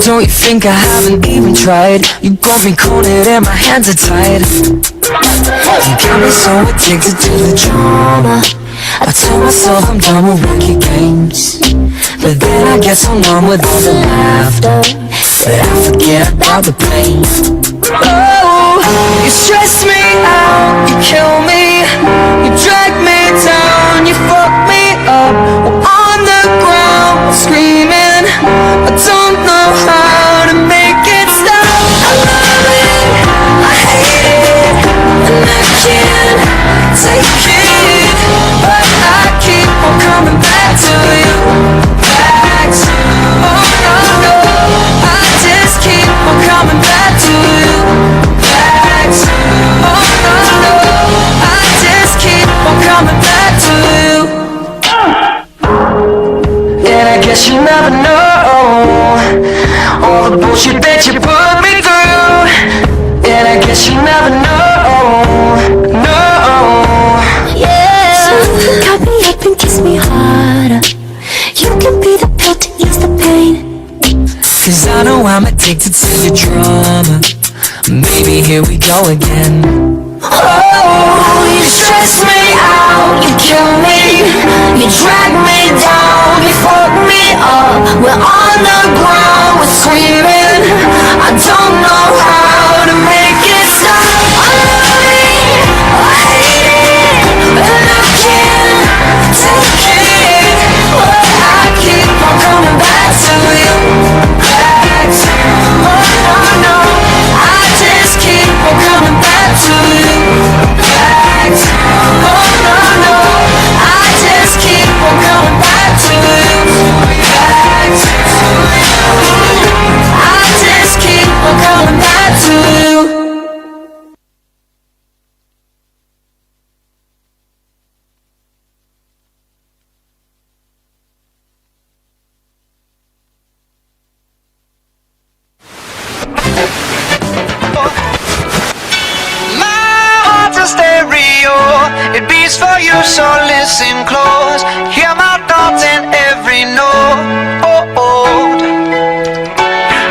Don't you think I haven't even tried? You got me cornered and my hands are tied. You got me so addicted to the drama. I told myself I'm done with wicked games, but then I get so numb with all the laughter that I forget about the pain. Oh, you stress me out, you kill me, you drag me down, you fuck me up. On the ground, screaming, I don't know how to make it stop. I love it, I hate it, and I can't take it, but I keep on coming back to you, back to you. Oh no, no, I just keep on coming back to you, back to you. Oh no, no, I just keep on coming back to you. And I guess you never know all the bullshit that you put me through. And I guess you never know, no. Yeah. So cut me up and kiss me harder. You can be the pill to ease the pain. 'Cause I know I'm addicted to the drama. Maybe here we go again. Oh, you stress me out, you kill me, you drag me down, you fuck me up. We're on the ground, we're screaming, I don't know how to make it stop. I love it, I hate it, and I can't take it, but I keep on coming back to you, back to you. Oh no, no, I just keep on coming back to you, back to you. Oh no, no, I just keep on coming back to you, back to you. I just keep on coming back to you. It beats for you, so listen close. Hear my thoughts in every note. Oh, oh.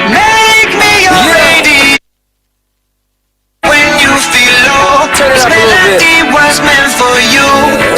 Make me your lady when you feel low. This melody was meant for you.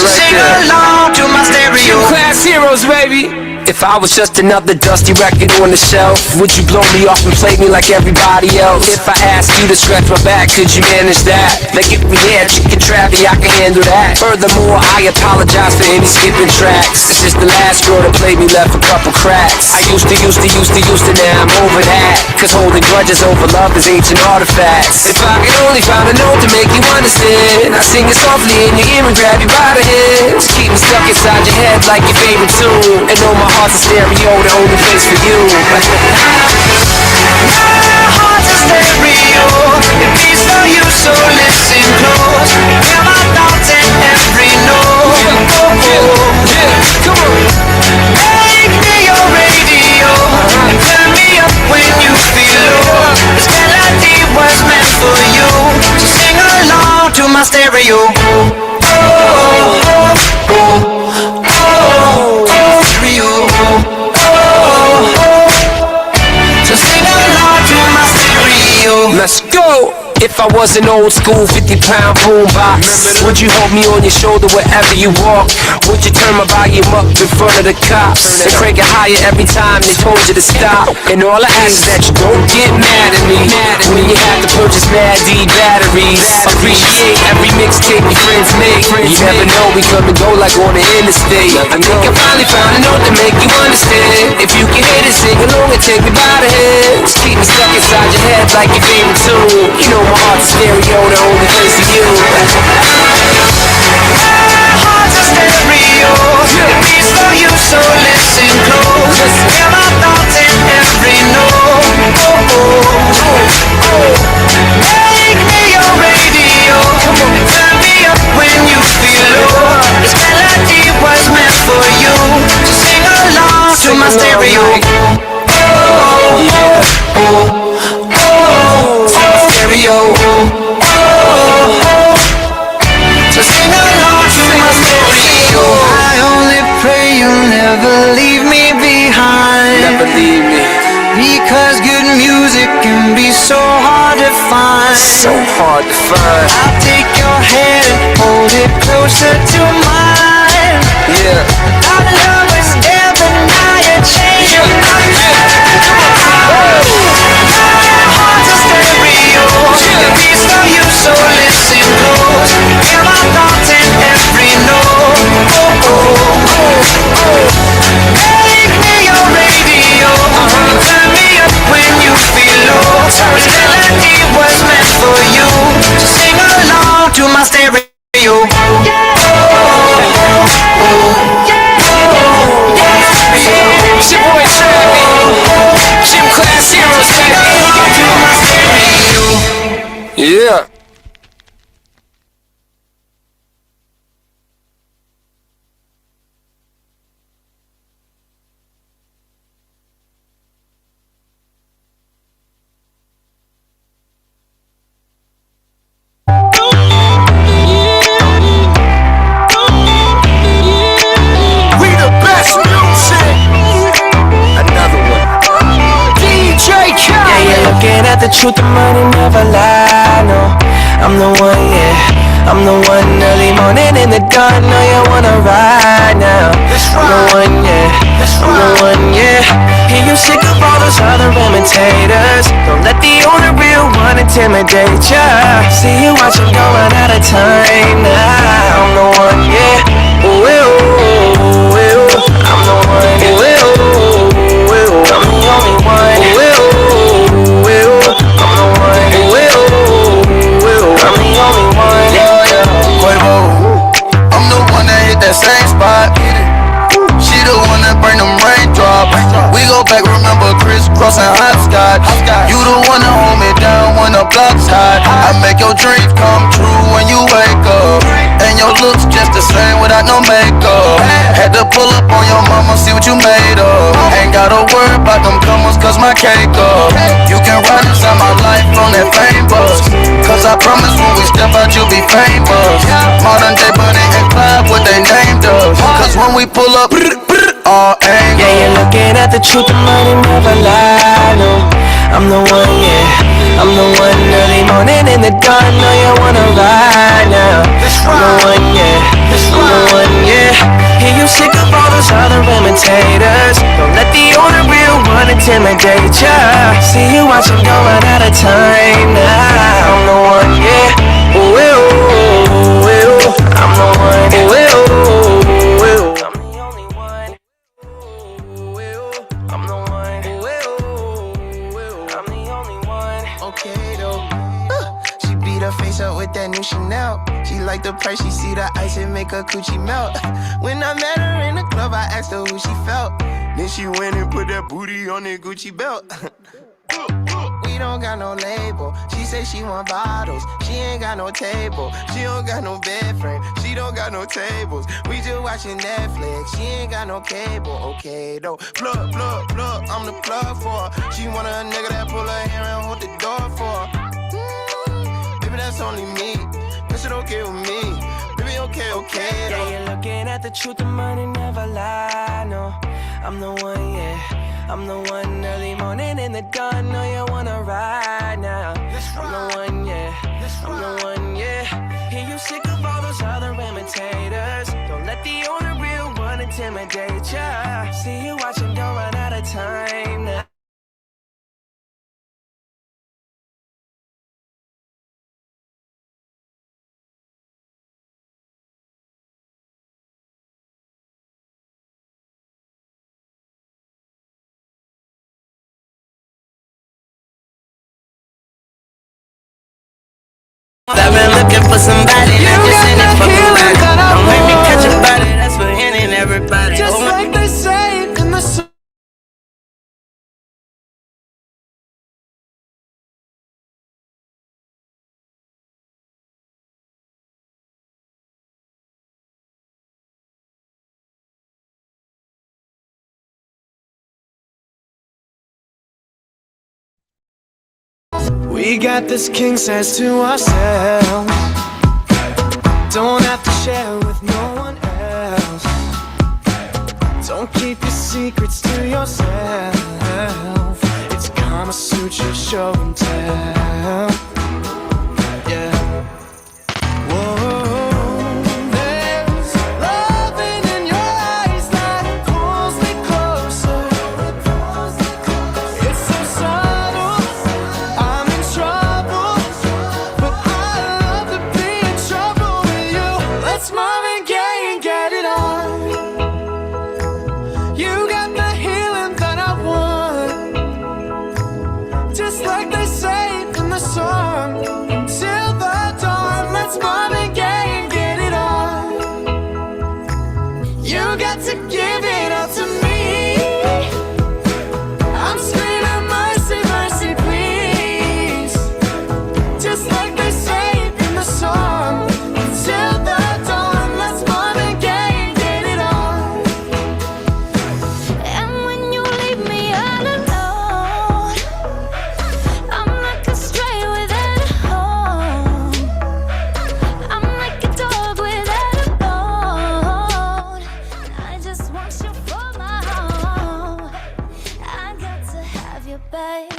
So sing along to my stereo. Class heroes, baby. If I was just another dusty record on the shelf, would you blow me off and play me like everybody else? If I asked you to scratch my back, could you manage that? Like if we had chicken trappy, I can handle that. Furthermore, I apologize for any skipping tracks. It's just the last girl that played me left a couple cracks. I used to, now I'm over that. 'Cause holding grudges over love is ancient artifacts. If I could only find a note to make you understand, I sing it softly in your ear and grab you by the hands. Keep me stuck inside your head like your favorite tune, and know my heart's a stereo, the only place for you. My heart's a stereo. It beats for you, so listen close. Hear my thoughts in every note. Oh, oh. Come on. Make me your radio and turn me up when you feel low. This melody was meant for you, so sing along to my stereo. Oh, oh, oh, oh, oh, stereo. Oh, oh, so sing along to my stereo. Let's go! If I was an old school 50-pound boombox, would you hold me on your shoulder wherever you walk? Would you turn my volume up in front of the cops and crank it higher every time they told you to stop? And all I ask is that you don't get mad at me when you have to purchase Mad D batteries. Appreciate every mixtape your friends make. You never know, we come and go like on the interstate. I think I finally found a note to make you understand. If you can hit it, sing along and take me by the hands. Keep me stuck inside your head like your favorite tune. You know my heart's a stereo, the only place for you. My heart's a stereo. It beats for you, so listen close. Hear my thoughts in every note. Oh, oh, oh. Make me your radio and turn me up when you feel low. This melody was meant for you, so sing along to my stereo. Oh, oh, oh, oh, stereo. Oh, oh, Because good music can be so hard to find. So hard to find. I'll take your hand and hold it closer to mine. Yeah. Our love was never now you're changing my mind. My heart's a stereo. It beats for you, so listen close. Hear my thoughts in every note. Oh, oh, oh, oh. Make me your radio. Turn me up when you feel low. This melody was meant for you. So sing along to my stereo. It's your boy Trappy. Gym Class Heroes, baby. Yeah. We the best music. Another one. DJ Khaled. Yeah, you're looking at the truth, the money never lie, no. I'm the one, yeah. I'm the one early morning in the dawn. Know you wanna ride now. I'm the one, yeah. I'm the one, yeah. Hear you sick of all those other imitators. Don't let the only real one intimidate ya. See you watching going out of time now. I'm the one, yeah. Ooh, ooh, ooh, ooh. I'm the one, yeah. Ooh, ooh, ooh. I'm the only one. Ooh, ooh, ooh. I'm the one. Ooh, ooh, ooh. I'm the only one. Yeah, yeah. Quavo, I'm the one that hit that same spot. She the one that bring them raindrops. We go back, remember crisscrossing hopscotch. You the one that hold me down when the block's hot. I make your dreams come true when you wake up. And your looks just the same without no makeup. Had to pull up on your mama, see what you made of. Ain't gotta worry about them comers, cause my cake up. You can ride inside my life on that fame bus. Cause I promise when we step out you'll be famous. Modern day Bunny and Clyde, what they named us. Cause when we pull up, all angles. Yeah, you're looking at the truth, the money never lie, no. I'm the one, yeah. I'm the one early morning in the dawn. Know you wanna ride now. I'm the one, yeah. I'm the one, yeah. Hear you sick of all those other imitators. Don't let the only real one intimidate ya. See you watching going out of time now. I'm the one, yeah. Ooh, ooh, ooh, ooh. I'm the one, ooh, ooh, ooh. I'm the only one. I'm the one. I'm the only one. Okay though, she beat her face up with that new Chanel. She like the price, she see the ice and make her coochie melt. When I met her in the club, I asked her who she felt. Then she went and put that booty on that Gucci belt. We don't got no label. She say she want bottles. She ain't got no table. She don't got no bed frame. She don't got no tables. We just watching Netflix. She ain't got no cable. Okay though. Plug, plug, plug. I'm the plug for her. She want a nigga that pull her hair and hold the door for her. Baby, that's only me. This shit okay with me. Baby, okay, okay though. Yeah, you're looking at the truth, the money never lie, no. I'm the one, yeah. I'm the one early morning in the dawn. Know you wanna ride now. I'm the one, yeah. I'm the one, yeah. Hear you sick of all those other imitators. Don't let the only real one intimidate ya. See you watching, don't run out of time now. I've been looking for somebody that just in it for me. Don't make me catch a body, that's for any and everybody. Just like they say in the song. We got this king size to ourselves. Don't have to share with no one else. Don't keep your secrets to yourself. I'ma suit your show and tell. Yeah. Whoa. There's loving in your eyes that pulls me closer. It's so subtle, I'm in trouble, but I love to be in trouble with you. Let's Marvin Gaye and get it on. You got the healing that I want, just like they say in the song. Till the dawn, let's Marvin Gaye and get it on. You got to give it up to me. I'm screaming mercy, mercy, please, just like they say in the song. Till the dawn, let's Marvin Gaye and get it on. And when you leave me all alone, I'm like a stray without a home. I'm like a dog without a bone. I just want you for my home. I got to have you, babe.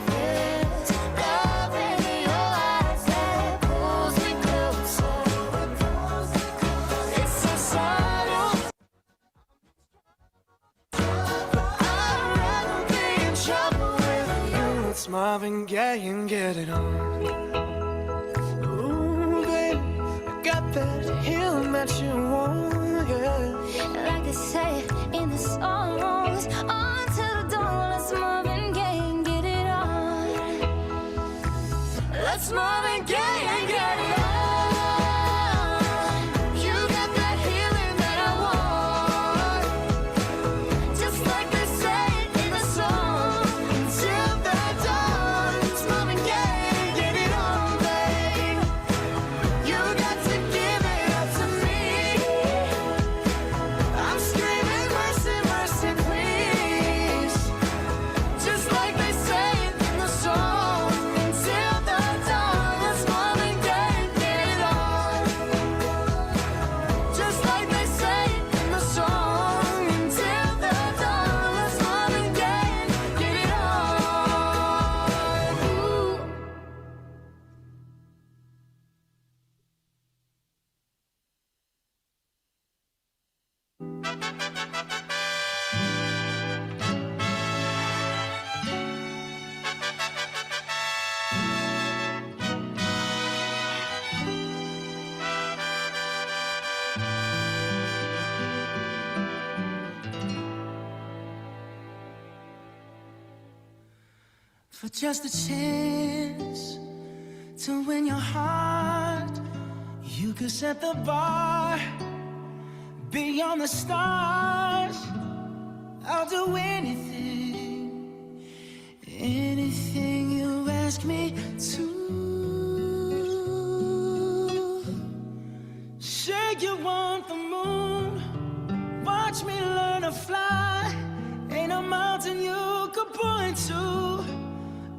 There's love in your eyes that pulls me closer. It's so subtle, I'd rather be in trouble with you. Let's Marvin Gaye and get it on. Ooh, babe, I got that healing that you want, yeah. Like they say in the songs, on to the dawn, let's Marvin Gaye and get it on. Let's Marvin Gaye and get it on. You got that healing that I want, Just like they say in the song. till the dawn. Let's Marvin Gaye and get it on, babe. You got to give it up to me. I'm screaming mercy, mercy, please, just like they say in the song. Till the dawn, let's Marvin Gaye and get it on, just like they say in the song. Till the dawn, let's Marvin Gaye and get it on. Ooh. For just a chance to win your heart, you could set the bar beyond the stars. I'll do anything, anything you ask me to. Say you want the moon, watch me learn to fly. Ain't a mountain you could point to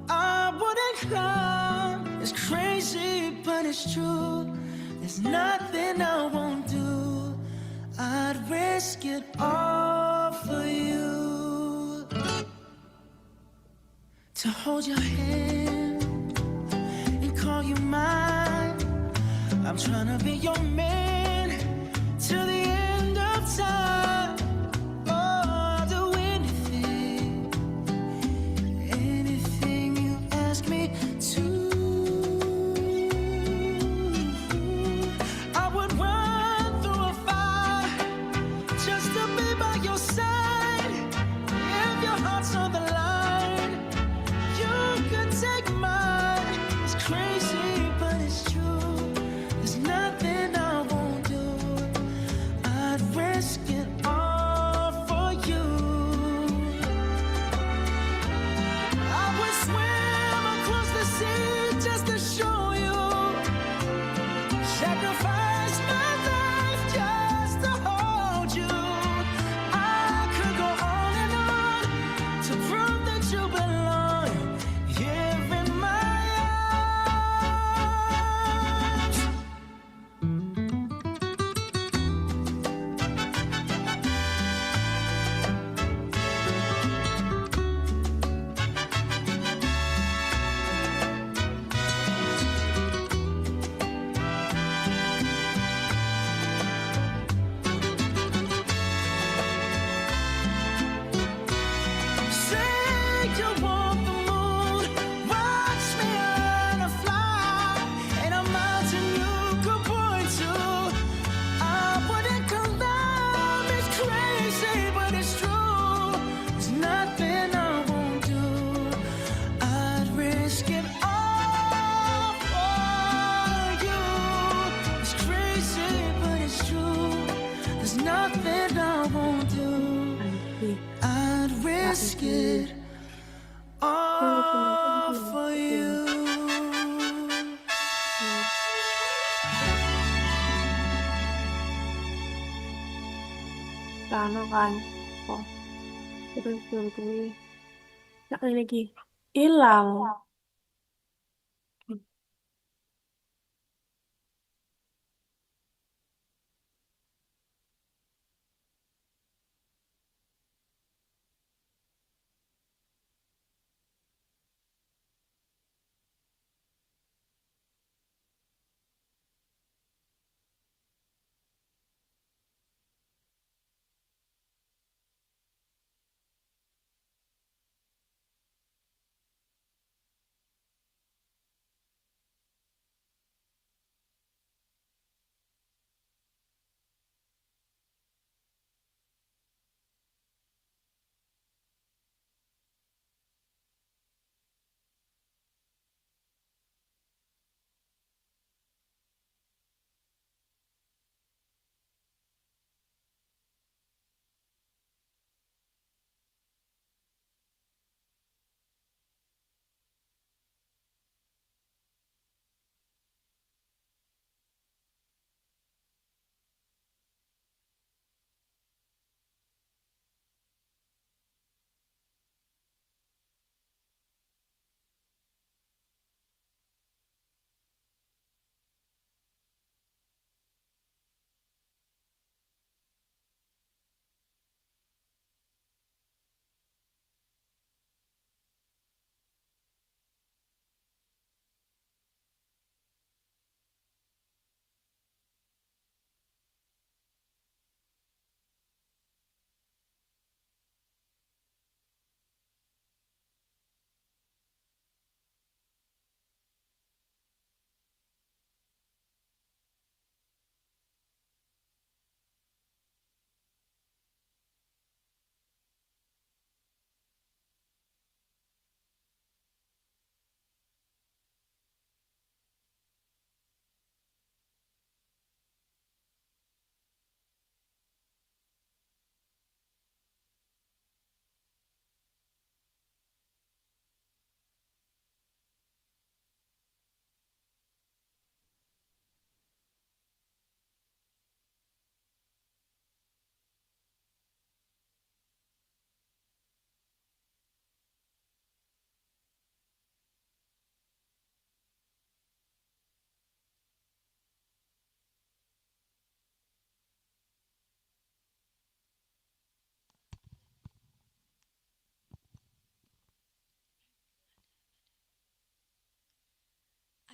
I wouldn't climb. It's crazy, but it's true. There's nothing I won't do. I'd risk it all for you. To hold your hand and call you mine. I'm trying to be your man till the end of time. Oh, I'll do anything, anything you ask me to. I would run through a fire just to be by your side. If your heart's on the line, you could take mine. It's crazy, but it's true. There's nothing I won't do. I'd risk it all for you. I would swim across the sea just to show you. Sacrifice my life just to hold you. I could go on and on to prove it all for you. Ano kan? Oh, terus ini. Nak lagi. Hilang.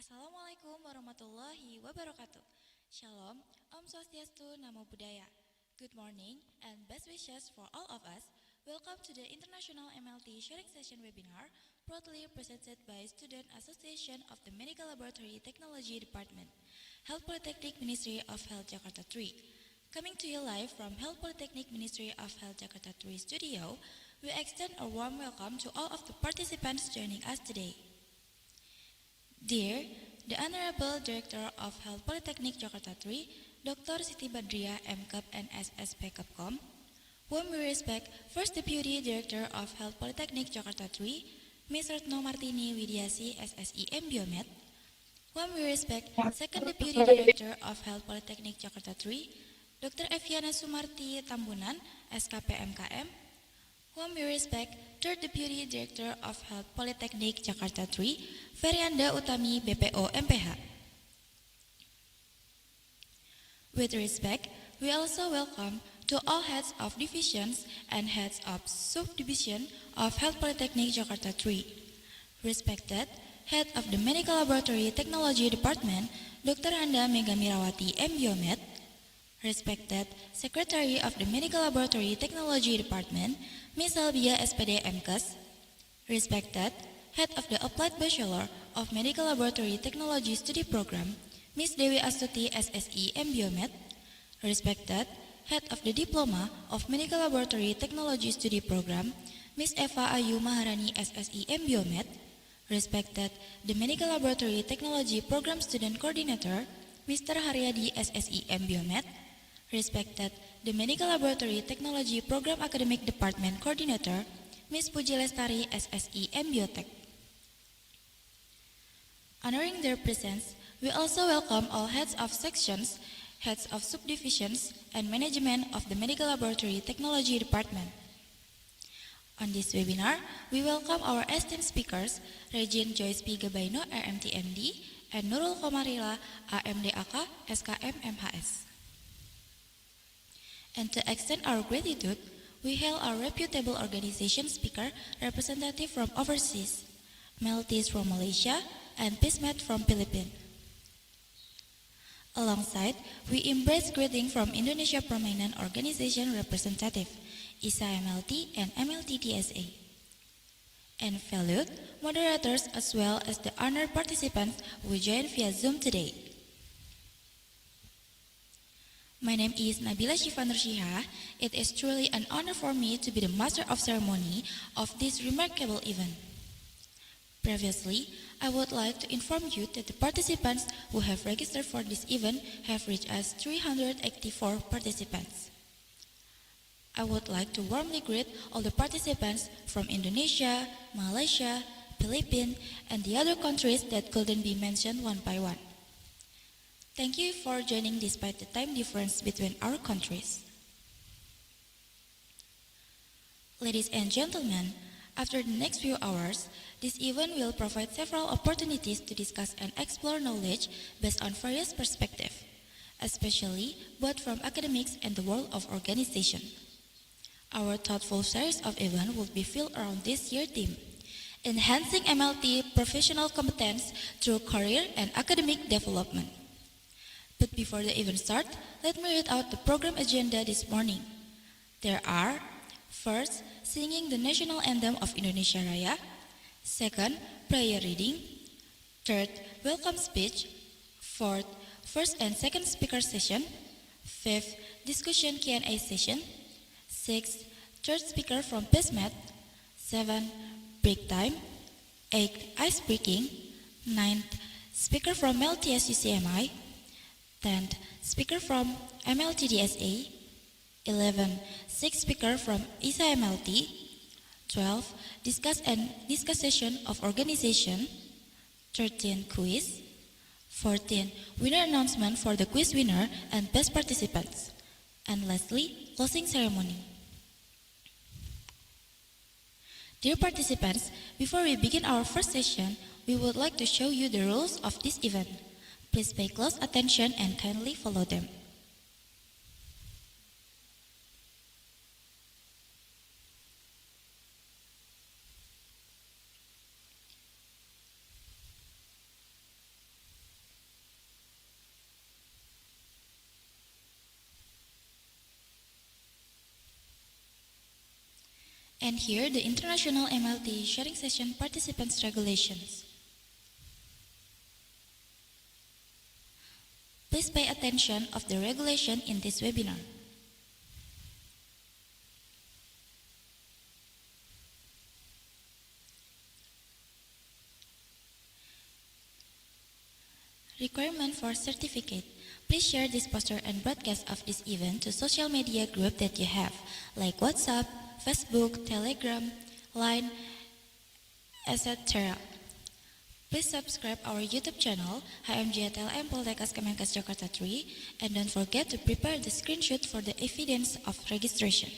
Assalamualaikum warahmatullahi wabarakatuh. Shalom, Om Swastiastu, Namo Buddhaya. Good morning and best wishes for all of us. Welcome to the International Mlt Sharing Session webinar, proudly presented by Student Association of the Medical Laboratory Technology Department, Health Polytechnic Ministry of Health Jakarta 3. Coming to you live from Health Polytechnic Ministry of Health Jakarta 3 studio, we extend a warm welcome to all of the participants joining us today. Dear the Honorable Director of Health Polytechnic Jakarta 3, Dr. Siti Badriah, MCAP and SSP Capcom, whom we respect First Deputy Director of Health Polytechnic Jakarta 3, Ms. Retno Martini Widiasi, SSI Biomed, whom we respect Second Deputy Director of Health Polytechnic Jakarta 3, Dr. Eviana Sumarti Tambunan, SKP MKM, whom we respect Third Deputy Director of Health Polytechnic Jakarta 3, Ferianda Utami BPO MPH. With respect, we also welcome to all heads of divisions and heads of subdivision of Health Polytechnic Jakarta 3. Respected Head of the Medical Laboratory Technology Department, Dr. Handa Megamirawati Biomed. Respected Secretary of the Medical Laboratory Technology Department, Ms. Albia SPD MKes. Respected Head of the Applied Bachelor of Medical Laboratory Technology Study Program, Ms. Dewi Astuti SSI Biomed. Respected Head of the Diploma of Medical Laboratory Technology Study Program, Ms. Eva Ayu Maharani SSI Biomed. Respected the Medical Laboratory Technology Program Student Coordinator, Mr. Haryadi SSI Biomed. Respected the Medical Laboratory Technology Program Academic Department Coordinator, Ms. Puji Lestari, SSE Mbiotech. Honoring their presence, we also welcome all heads of sections, heads of subdivisions, and management of the Medical Laboratory Technology Department. On this webinar, we welcome our esteemed speakers, Regine Joyce P. Gabaino, RMT-MD, and Nurul Komarila, AMD-AK, SKM MHS. And to extend our gratitude, we hail our reputable organization speaker, representative from overseas, Mlt from Malaysia, and PISMET from Philippines. Alongside, we embrace greeting from Indonesia prominent organization representative, ISA MLT and MLT TSA. And valued moderators as well as the honored participants who join via Zoom today. My name is Nabila Shifa Nurshiha. It is truly an honor for me to be the master of ceremony of this remarkable event. Previously, I would like to inform you that the participants who have registered for this event have reached as 384 participants. I would like to warmly greet all the participants from Indonesia, Malaysia, Philippines, and the other countries that couldn't be mentioned one by one. Thank you for joining despite the time difference between our countries. Ladies and gentlemen, after the next few hours, this event will provide several opportunities to discuss and explore knowledge based on various perspectives, especially both from academics and the world of organization. Our thoughtful series of events will be filled around this year's theme, Enhancing MLT Professional Competence Through Career and Academic Development. But before the event starts, let me read out the program agenda this morning. There are, first, singing the national anthem of Indonesia Raya. Second, prayer reading. Third, welcome speech. Fourth, first and second speaker session. Fifth, discussion Q&A session. Sixth, third speaker from PISMET. 7, break time. 8, ice breaking. 9th, speaker from LTS UCMI. 10th, speaker from MLT DSA. 11, sixth speaker from ISA MLT. 12, discussion of organization. 13, quiz. 14, winner announcement for the quiz winner and best participants. And lastly, closing ceremony. Dear participants, before we begin our first session, we would like to show you the rules of this event. Please pay close attention and kindly follow them. And here, the International Mlt Sharing Session Participants Regulations. Please pay attention of the regulation in this webinar. Requirement for certificate. Please share this poster and broadcast of this event to social media group that you have, like WhatsApp, Facebook, Telegram, Line, etc. Please subscribe our YouTube channel, HMJTLM Poltekkes Kemenkes Jakarta 3, and don't forget to prepare the screenshot for the evidence of registration.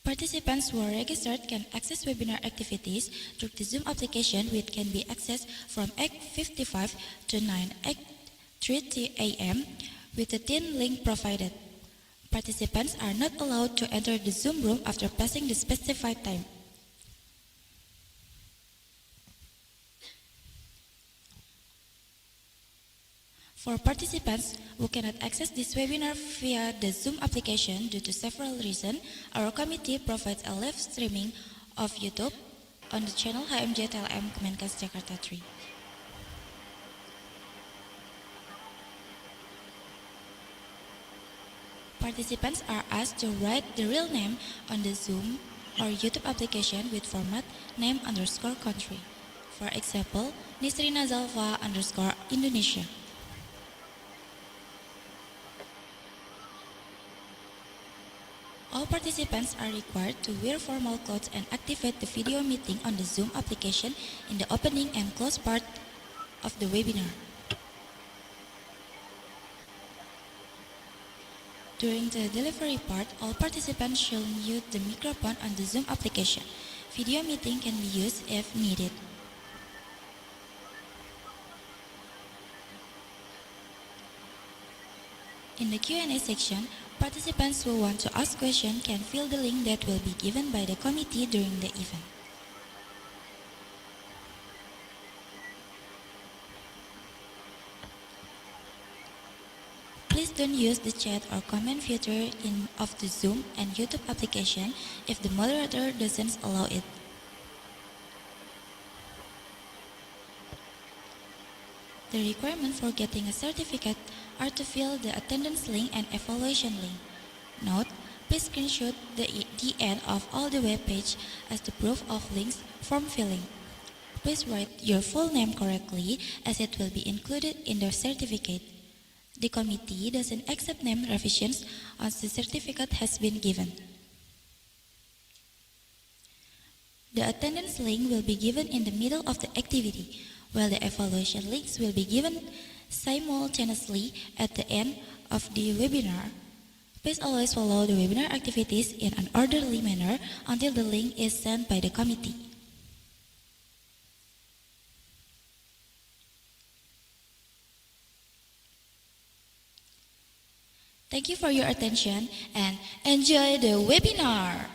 Participants who are registered can access webinar activities through the Zoom application, which can be accessed from 8:55 to 9:30 a.m. with the Team link provided. Participants are not allowed to enter the Zoom room after passing the specified time. For participants who cannot access this webinar via the Zoom application due to several reasons, our committee provides a live streaming of YouTube on the channel HMJTLM Kemenkes Jakarta 3. Participants are asked to write the real name on the Zoom or YouTube application with format name_country. For example, Nisrina Zalfa _Indonesia. all participants are required to wear formal clothes and activate the video meeting on the Zoom application in the opening and close part of the webinar. During the delivery part, all participants should mute the microphone on the Zoom application. Video meeting can be used if needed. In the Q&A section, participants who want to ask questions can fill the link that will be given by the committee during the event. Please don't use the chat or comment feature of the Zoom and YouTube application if the moderator doesn't allow it. The requirements for getting a certificate are to fill the attendance link and evaluation link. Note, please screenshot the end of all the web page as the proof of links form filling. Please write your full name correctly as it will be included in the certificate. The committee doesn't accept name revisions once the certificate has been given. The attendance link will be given in the middle of the activity, while the evaluation links will be given simultaneously at the end of the webinar. Please always follow the webinar activities in an orderly manner until the link is sent by the committee. Thank you for your attention and enjoy the webinar!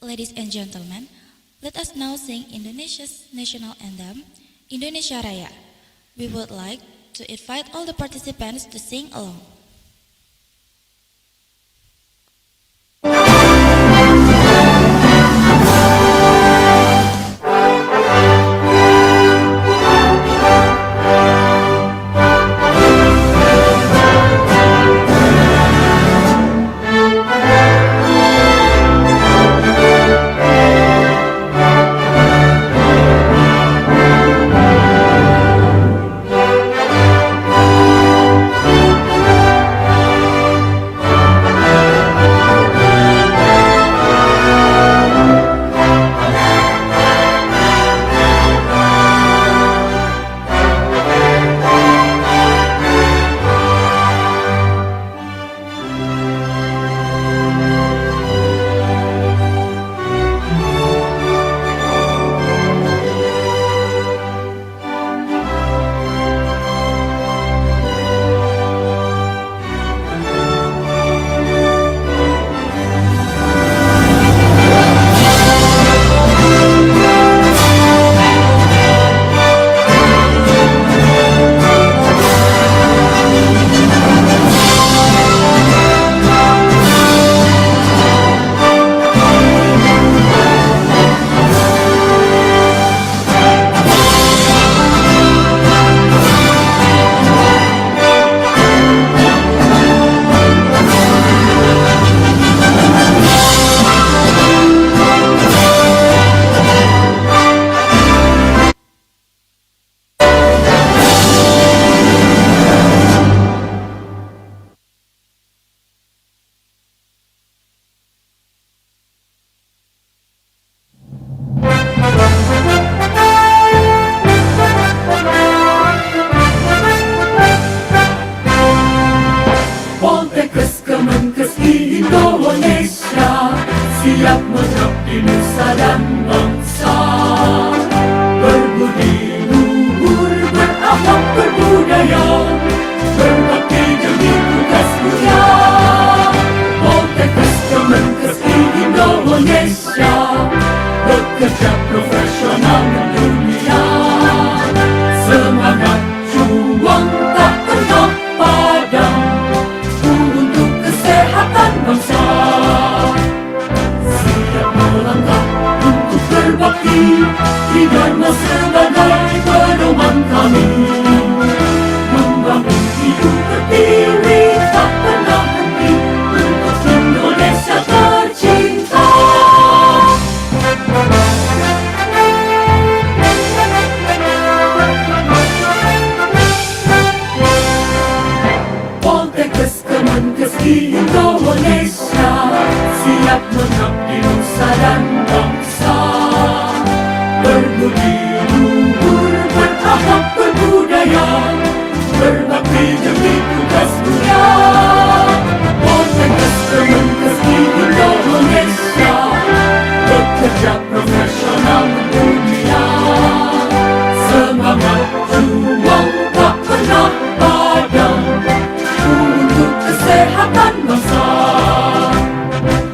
Ladies and gentlemen, let us now sing Indonesia's national anthem, Indonesia Raya. We would like to invite all the participants to sing along. Juang tak pernah padam untuk kesehatan bangsa.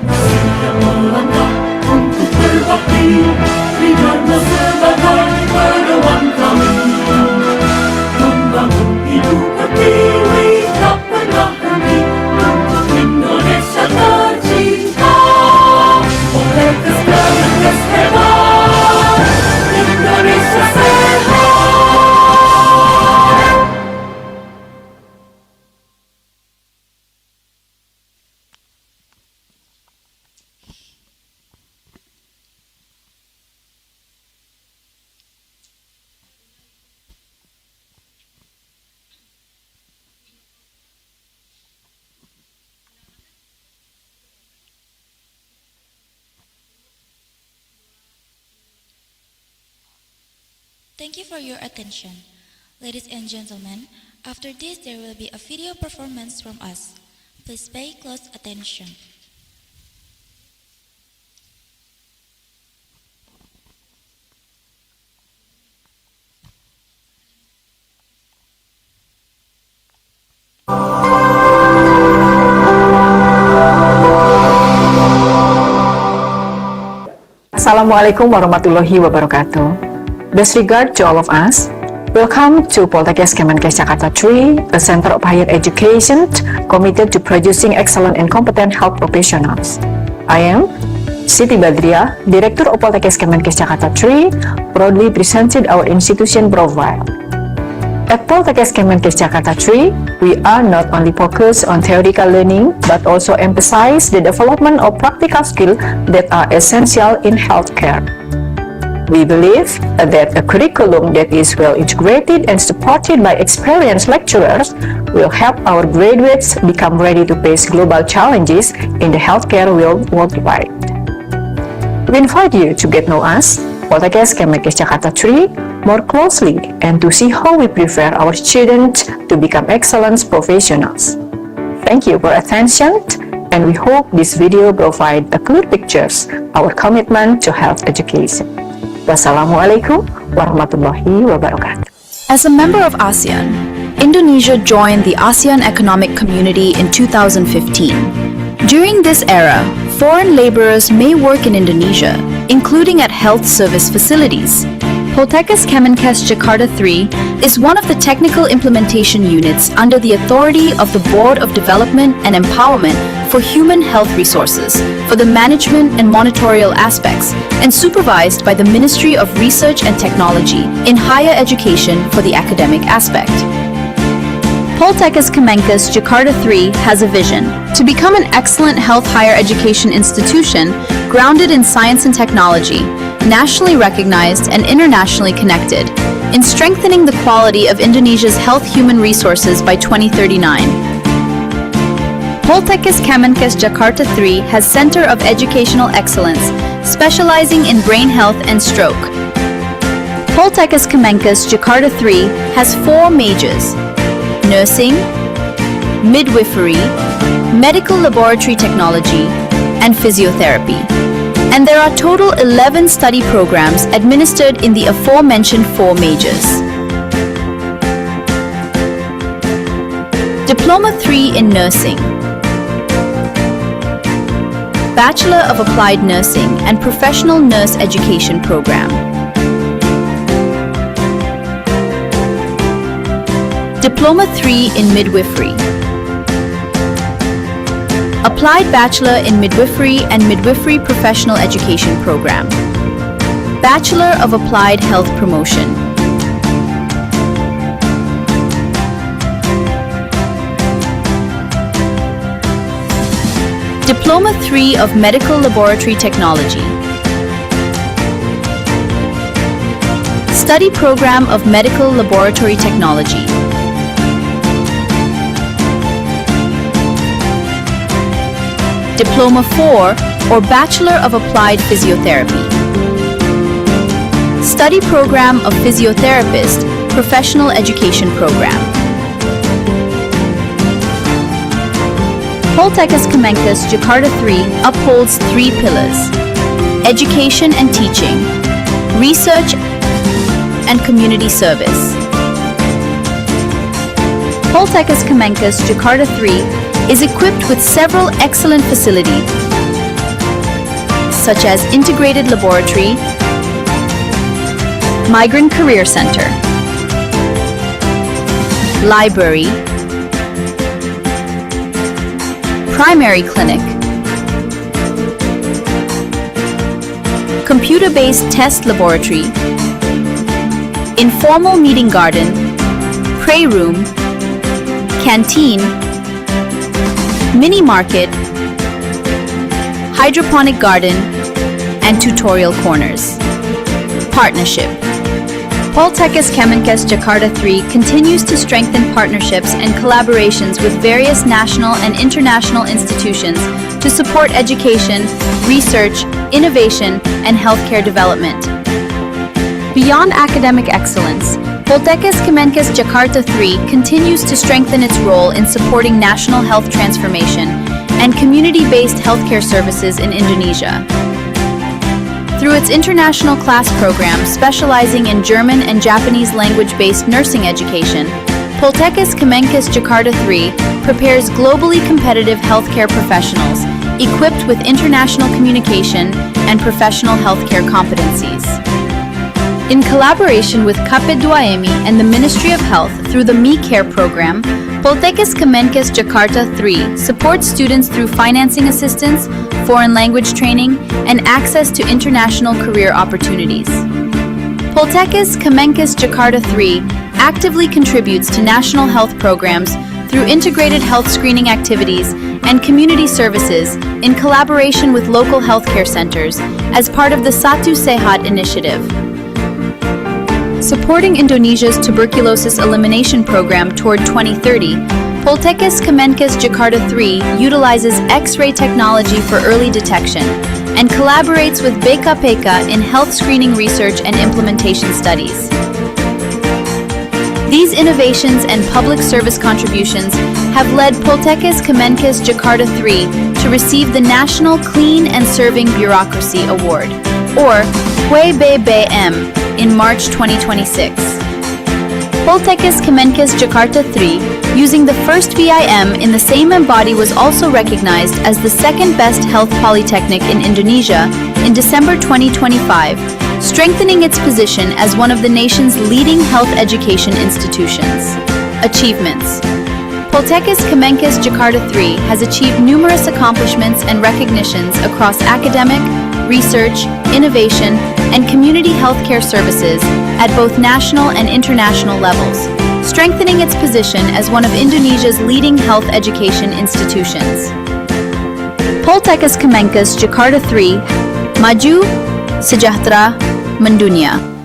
Siap melangkah untuk berbakti di Dharma sebagai pedoman kami. Membangun ibu pertiwi tak pernah henti untuk Indonesia tercinta. Oleh Kemenkes hebat, Indonesia sehat. Thank you for your attention. Ladies and gentlemen, after this there will be a video performance from us. Please pay close attention. Assalamualaikum warahmatullahi wabarakatuh. Best regard to all of us. Welcome to Poltekkes Kemenkes Jakarta 3, a center of higher education committed to producing excellent and competent health professionals. I am Siti Badriah, Director of Poltekkes Kemenkes Jakarta 3, proudly presented our institution profile. At Poltekkes Kemenkes Jakarta 3, we are not only focused on theoretical learning, but also emphasize the development of practical skills that are essential in healthcare. We believe that a curriculum that is well integrated and supported by experienced lecturers will help our graduates become ready to face global challenges in the healthcare world worldwide. We invite you to get to know us, Poltekkes Kemenkes Jakarta 3, more closely and to see how we prepare our students to become excellent professionals. Thank you for attention, and we hope this video provides a clear picture our commitment to health education. Wassalamualaikum warahmatullahi wabarakatuh. As a member of ASEAN, Indonesia joined the ASEAN Economic Community in 2015. During this era, foreign laborers may work in Indonesia, including at health service facilities. Poltekkes Kemenkes Jakarta 3 is one of the technical implementation units under the authority of the Board of Development and Empowerment for Human Health Resources for the management and monitorial aspects, and supervised by the Ministry of Research and Technology in higher education for the academic aspect. Poltekkes Kemenkes Jakarta 3 has a vision to become an excellent health higher education institution grounded in science and technology, nationally recognized and internationally connected, in strengthening the quality of Indonesia's health human resources by 2039. Poltekkes Kemenkes Jakarta 3 has Center of Educational Excellence, specializing in brain health and stroke. Poltekkes Kemenkes Jakarta 3 has 4 majors: nursing, midwifery, medical laboratory technology, and physiotherapy. And there are total 11 study programs administered in the aforementioned 4 majors. Diploma 3 in Nursing, Bachelor of Applied Nursing and Professional Nurse Education Program. Diploma 3 in Midwifery, Applied Bachelor in Midwifery and Midwifery Professional Education Program. Bachelor of Applied Health Promotion. Diploma 3 of Medical Laboratory Technology. Study Program of Medical Laboratory Technology. Diploma 4 or Bachelor of Applied Physiotherapy. Study Program of Physiotherapist, Professional Education Program. Poltekkes Kemenkes Jakarta 3 upholds 3 pillars: education and teaching, research and community service. Poltekkes Kemenkes Jakarta 3 is equipped with several excellent facilities, such as integrated laboratory, migrant career center, library, primary clinic, computer-based test laboratory, informal meeting garden, pray room, canteen, mini market, hydroponic garden, and tutorial corners. Partnership. Poltekkes Kemenkes Jakarta 3 continues to strengthen partnerships and collaborations with various national and international institutions to support education, research, innovation, and healthcare development. Beyond academic excellence, Poltekkes Kemenkes Jakarta 3 continues to strengthen its role in supporting national health transformation and community-based healthcare services in Indonesia. Through its international class program specializing in German and Japanese language-based nursing education, Poltekkes Kemenkes Jakarta 3 prepares globally competitive healthcare professionals equipped with international communication and professional healthcare competencies. In collaboration with KP 2MI and the Ministry of Health through the Me Care program, Poltekkes Kemenkes Jakarta 3 supports students through financing assistance, foreign language training, and access to international career opportunities. Poltekkes Kemenkes Jakarta 3 actively contributes to national health programs through integrated health screening activities and community services in collaboration with local healthcare centers as part of the Satu Sehat initiative. Supporting Indonesia's tuberculosis elimination program toward 2030, Poltekkes Kemenkes Jakarta 3 utilizes X-ray technology for early detection and collaborates with BKPK in health screening research and implementation studies. These innovations and public service contributions have led Poltekkes Kemenkes Jakarta 3 to receive the National Clean and Serving Bureaucracy Award, or WBBM, in March 2026. Poltekkes Kemenkes Jakarta 3, using the first VIM in the same body, was also recognized as the second best health polytechnic in Indonesia in December 2025, strengthening its position as one of the nation's leading health education institutions. Achievements. Poltekkes Kemenkes Jakarta 3 has achieved numerous accomplishments and recognitions across academic, research, innovation, and community healthcare services at both national and international levels, strengthening its position as one of Indonesia's leading health education institutions. Poltekkes Kemenkes Jakarta 3, Maju, Sejahtera, Mendunia.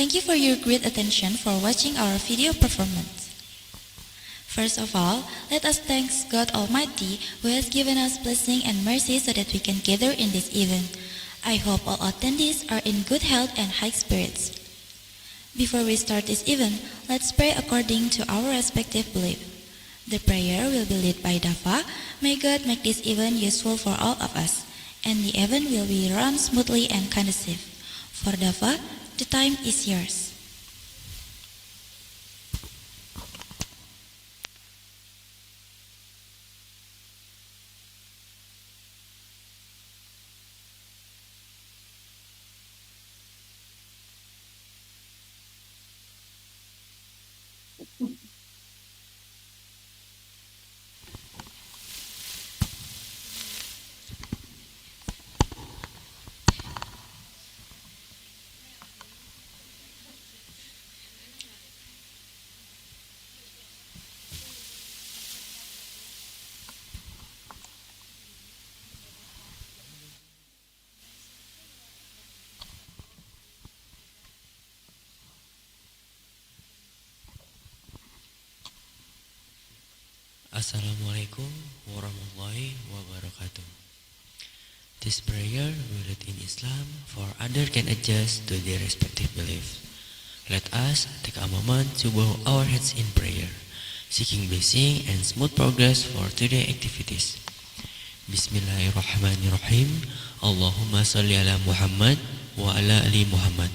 Thank you for your great attention for watching our video performance. First of all, let us thank God Almighty who has given us blessing and mercy so that we can gather in this event. I hope all attendees are in good health and high spirits. Before we start this event, let's pray according to our respective belief. The prayer will be led by Dafa. May God make this event useful for all of us, and the event will be run smoothly and conducive. For Dafa, the time is yours. Assalamualaikum warahmatullahi wabarakatuh. This prayer we read in Islam, for others can adjust to their respective beliefs. Let us take a moment to bow our heads in prayer, seeking blessing and smooth progress for today's activities. Bismillahirrahmanirrahim. Allahumma salli ala Muhammad wa ala ali Muhammad.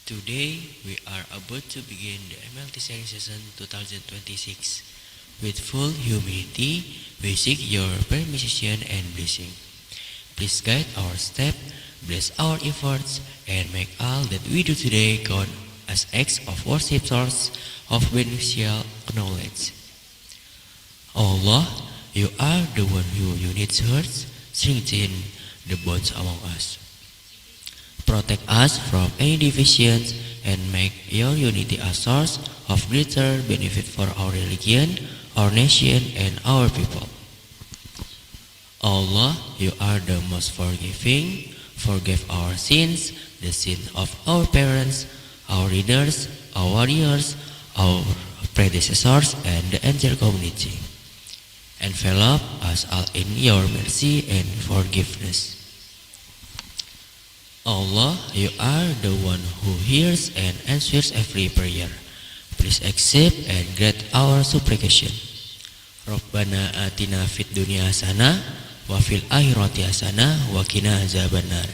Today we are about to begin the Mlt Sharing Session 2026. With full humility, we seek your permission and blessing. Please guide our step, bless our efforts, and make all that we do today count as acts of worship, source of beneficial knowledge. Allah, you are the one who unites hearts, strengthen the bonds among us. Protect us from any divisions and make your unity a source of greater benefit for our religion, our nation, and our people. Allah, you are the most forgiving. Forgive our sins, the sins of our parents, our leaders, our warriors, our predecessors, and the entire community. Envelop us all in your mercy and forgiveness. Allah, you are the one who hears and answers every prayer. Please accept and grant our supplication. Rabbana atina fid dunya hasanah wa fil akhirati hasanah wa qina azabannar.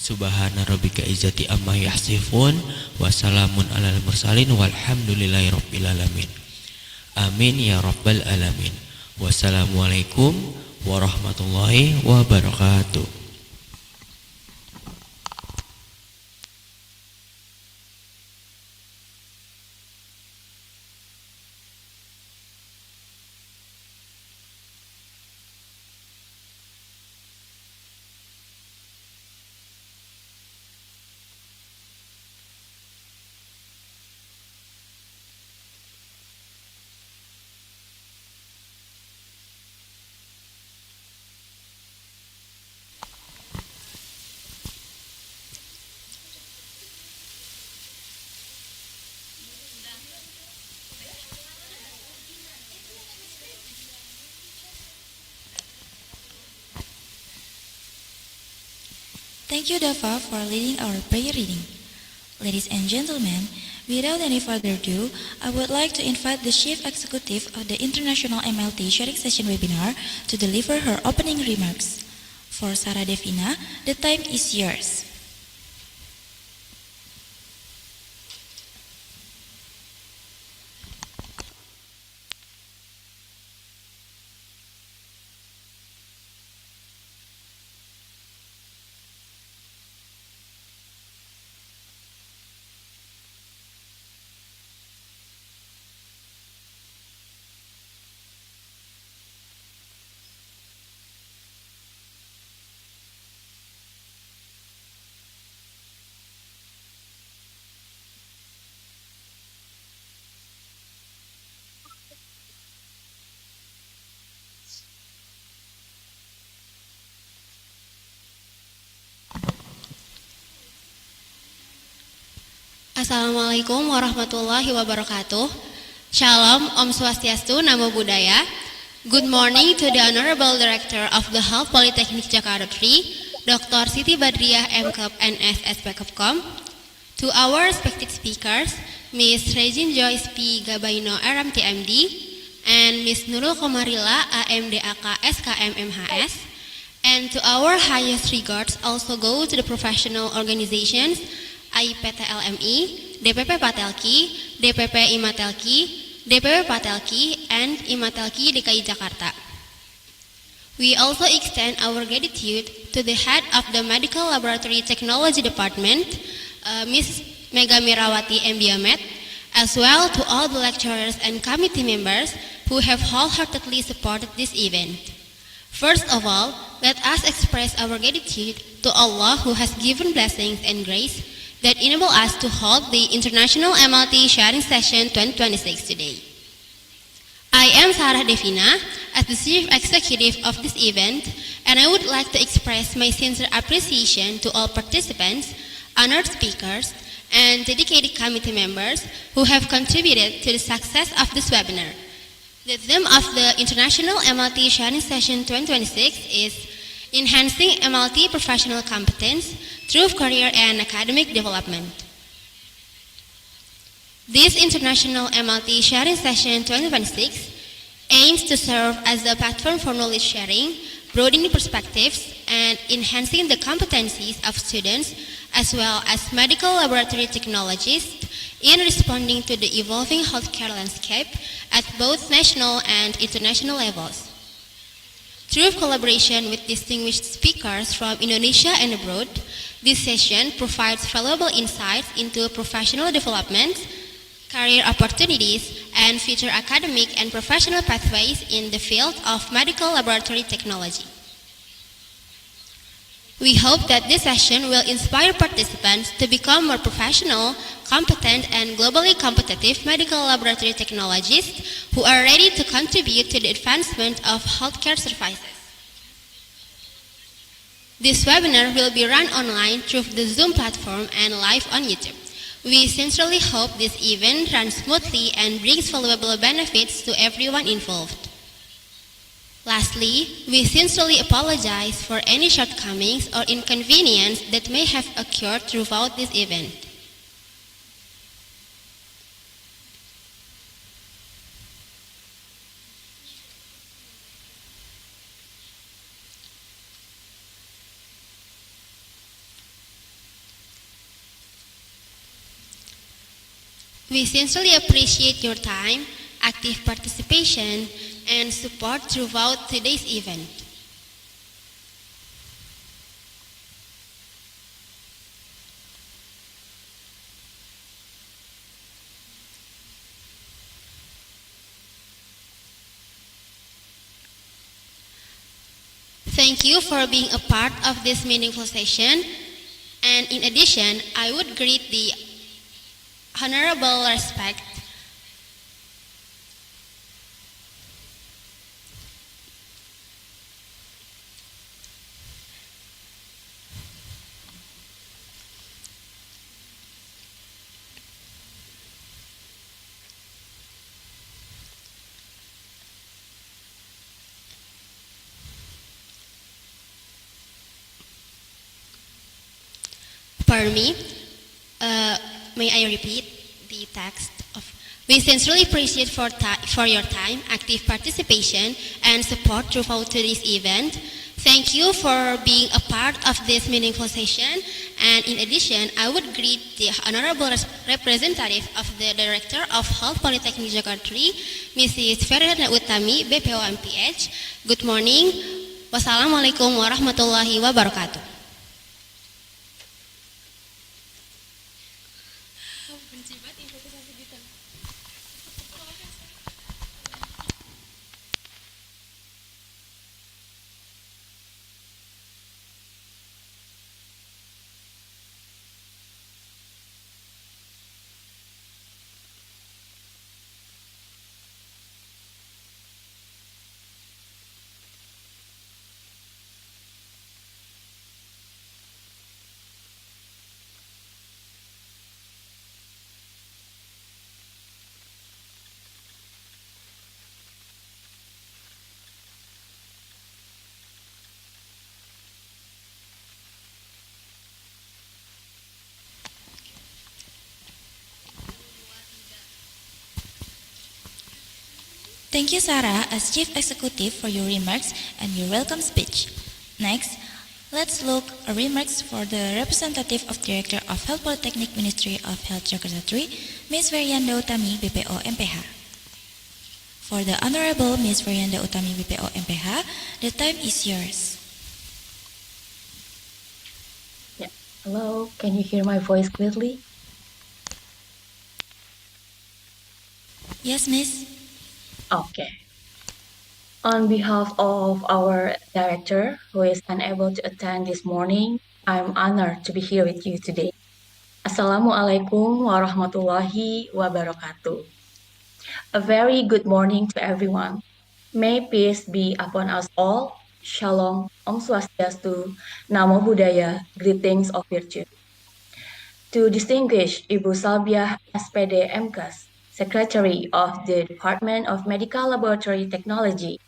Subhana rabbika izzati amma yasifun wa salamun alal mursalin walhamdulillahi rabbil alamin. Amin ya rabbal alamin. Wassalamualaikum warahmatullahi wabarakatuh. Thank you, Dava, for leading our prayer reading. Ladies and gentlemen, without any further ado, I would like to invite the Chief Executive of the International Mlt Sharing Session webinar to deliver her opening remarks. For Sarah Devina, the time is yours. Assalamualaikum warahmatullahi wabarakatuh. Shalom, Om Swastiastu, Namo Buddhaya. Good morning to the Honorable Director of the Health Polytechnic Jakarta 3, Dr. Siti Badriah M.Kep NS SPKPCOM, to our respected speakers, Ms. Regine Joyce P. Gabaino RMT MD, and Ms. Nurul Komarila AMDAK SKM MHS, and to our highest regards also go to the professional organizations IPTLMI, DPP Patelki, DPP Imatelki, DPP Patelki, and Imatelki DKI Jakarta. We also extend our gratitude to the head of the Medical Laboratory Technology Department, Ms. Mega Mirawati MBiomed, as well to all the lecturers and committee members who have wholeheartedly supported this event. First of all, let us express our gratitude to Allah who has given blessings and grace that enable us to hold the International Mlt Sharing Session 2026 today. I am Sarah Devina, as the Chief Executive of this event, and I would like to express my sincere appreciation to all participants, honored speakers, and dedicated committee members who have contributed to the success of this webinar. The theme of the International MLT Sharing Session 2026 is Enhancing MLT Professional Competence through Career and Academic Development. This International MLT Sharing Session 2026 aims to serve as a platform for knowledge sharing, broadening perspectives, and enhancing the competencies of students as well as medical laboratory technologists in responding to the evolving healthcare landscape at both national and international levels. Through collaboration with distinguished speakers from Indonesia and abroad, this session provides valuable insights into professional development, career opportunities, and future academic and professional pathways in the field of medical laboratory technology. We hope that this session will inspire participants to become more professional, competent, and globally competitive medical laboratory technologists who are ready to contribute to the advancement of healthcare services. This webinar will be run online through the Zoom platform and live on YouTube. We sincerely hope this event runs smoothly and brings valuable benefits to everyone involved. Lastly, we sincerely apologize for any shortcomings or inconvenience that may have occurred throughout this event. We sincerely appreciate your time, active participation, and support throughout today's event. Thank you for being a part of this meaningful session. And in addition, I would greet the honorable respect for me. May I repeat the text of we sincerely appreciate for your time, active participation, and support throughout today's event. Thank you for being a part of this meaningful session. And in addition, I would greet the honorable representative of the Director of Health Polytechnic Jakarta 3, Mrs. Feriana Utami, BPO MPH. Good morning. Wassalamualaikum warahmatullahi wabarakatuh. Thank you, Sarah, as Chief Executive, for your remarks and your welcome speech. Next, let's look at remarks for the representative of Director of Health Polytechnic Ministry of Health Jakarta 3, Ms. Verianda Utami, BPO MPH. For the Honorable Ms. Verianda Utami, BPO MPH, the time is yours. Yeah. Hello, can you hear my voice clearly? Yes, Miss. Okay. On behalf of our director who is unable to attend this morning, I'm honored to be here with you today. Assalamualaikum warahmatullahi wabarakatuh. A very good morning to everyone. May peace be upon us all. Shalom, Om Swastiastu, Namo Buddhaya, greetings of virtue. To distinguish Ibu Salbiah SPD MKes, Secretary of the Department of Medical Laboratory Technology,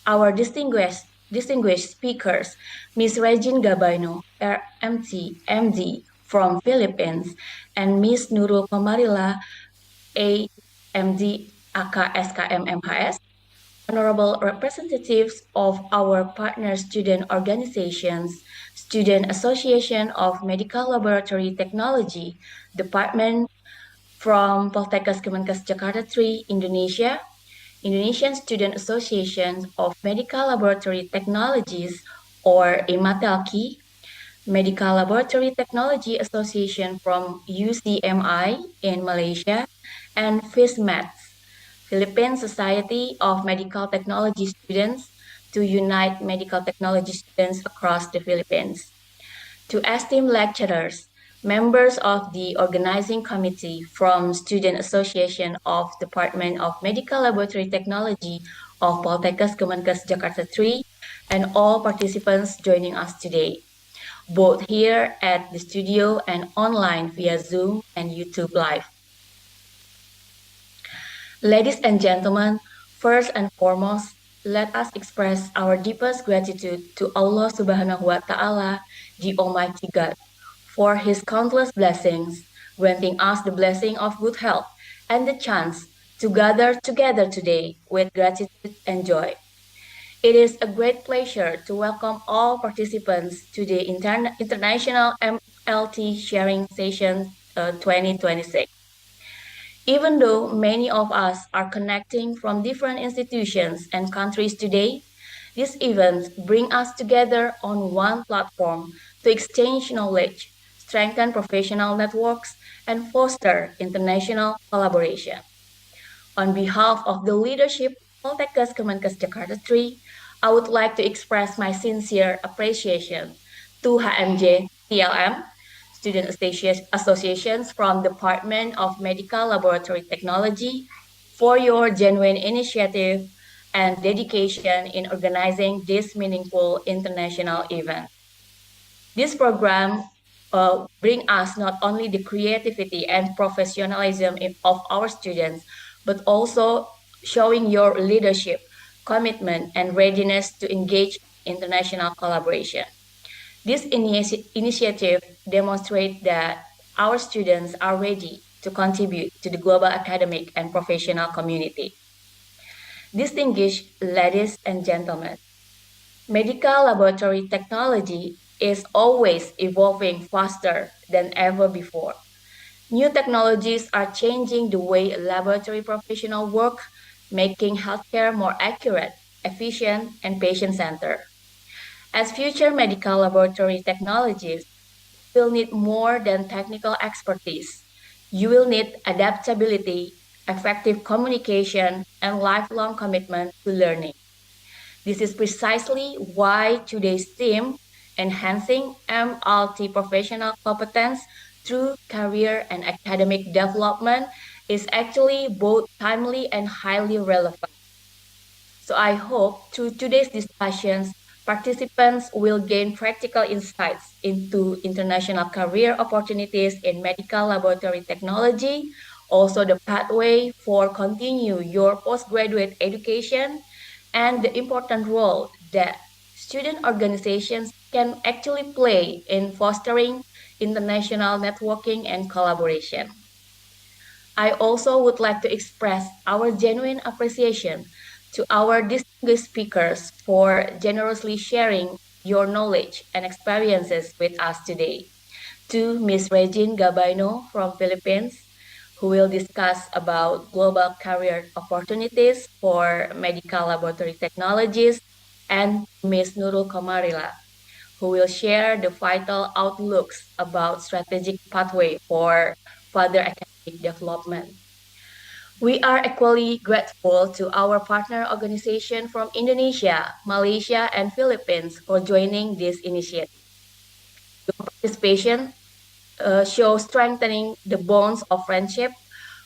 our distinguished speakers, Ms. Regine Gabaino, RMT, MD from Philippines, and Ms. Nurul Komarila, AMD, aka SKM honorable representatives of our partner student organizations, Student Association of Medical Laboratory Technology, Department from Poltekkes Kemenkes Jakarta III, Indonesia, Indonesian Student Association of Medical Laboratory Technologies, or IMATELKI, Medical Laboratory Technology Association from UCMI in Malaysia, and FISMET, Philippine Society of Medical Technology Students, to unite medical technology students across the Philippines. To esteemed lecturers, members of the organizing committee from Student Association of Department of Medical Laboratory Technology of Poltekkes Kemenkes Jakarta III, and all participants joining us today, both here at the studio and online via Zoom and YouTube Live. Ladies and gentlemen, first and foremost, let us express our deepest gratitude to Allah Subhanahu wa Ta'ala, the Almighty God, for His countless blessings, granting us the blessing of good health and the chance to gather together today with gratitude and joy. It is a great pleasure to welcome all participants to the International MLT Sharing Session 2026. Even though many of us are connecting from different institutions and countries today, these events bring us together on one platform to exchange knowledge, strengthen professional networks, and foster international collaboration. On behalf of the leadership of Poltekkes Kemenkes Jakarta III, I would like to express my sincere appreciation to HMJ TLM, student associations from Department of Medical Laboratory Technology, for your genuine initiative and dedication in organizing this meaningful international event. This program bring us not only the creativity and professionalism of our students, but also showing your leadership, commitment, and readiness to engage international collaboration. This initiative demonstrates that our students are ready to contribute to the global academic and professional community. Distinguished ladies and gentlemen, medical laboratory technology is always evolving faster than ever before. New technologies are changing the way laboratory professionals work, making healthcare more accurate, efficient, and patient-centered. As future medical laboratory technologists, you will need more than technical expertise. You will need adaptability, effective communication, and lifelong commitment to learning. This is precisely why today's theme, Enhancing MLT Professional Competence through Career and Academic Development, is actually both timely and highly relevant. So I hope through today's discussions, participants will gain practical insights into international career opportunities in medical laboratory technology, also the pathway for continue your postgraduate education, and the important role that student organizations can actually play in fostering international networking and collaboration. I also would like to express our genuine appreciation to our distinguished speakers for generously sharing your knowledge and experiences with us today. To Ms. Regine Gabaino from Philippines, who will discuss about global career opportunities for medical laboratory technologies, and Ms. Nurul Komarila, who will share the vital outlooks about strategic pathway for further academic development. We are equally grateful to our partner organization from Indonesia, Malaysia, and Philippines for joining this initiative. Your participation shows strengthening the bonds of friendship,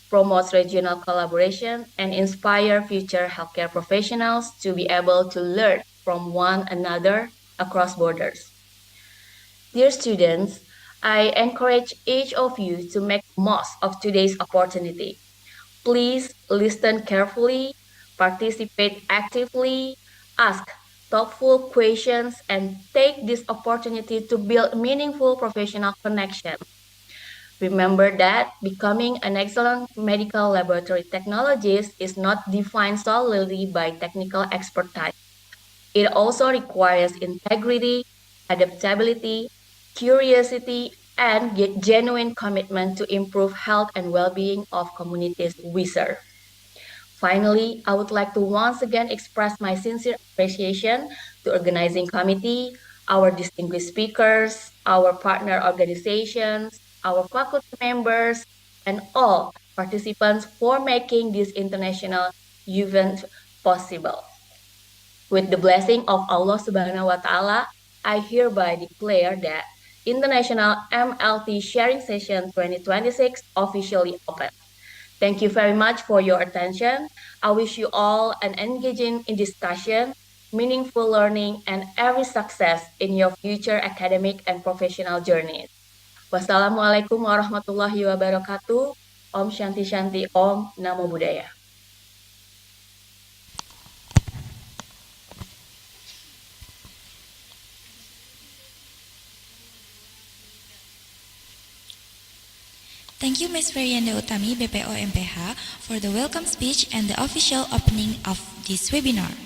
promotes regional collaboration, and inspire future healthcare professionals to be able to learn from one another across borders. Dear students, I encourage each of you to make most of today's opportunity. Please listen carefully, participate actively, ask thoughtful questions, and take this opportunity to build meaningful professional connections. Remember that becoming an excellent medical laboratory technologist is not defined solely by technical expertise. It also requires integrity, adaptability, curiosity, and genuine commitment to improve health and well-being of communities we serve. Finally, I would like to once again express my sincere appreciation to organizing committee, our distinguished speakers, our partner organizations, our faculty members, and all participants for making this international event possible. With the blessing of Allah Subhanahu wa Ta'ala, I hereby declare that International MLT Sharing Session 2026 officially open. Thank you very much for your attention. I wish you all an engaging in discussion, meaningful learning, and every success in your future academic and professional journeys. Wassalamualaikum warahmatullahi wabarakatuh. Om Shanti Shanti Om Namo Buddhaya. Thank you, Ms. Feryanda Utami, BPO MPH, for the welcome speech and the official opening of this webinar.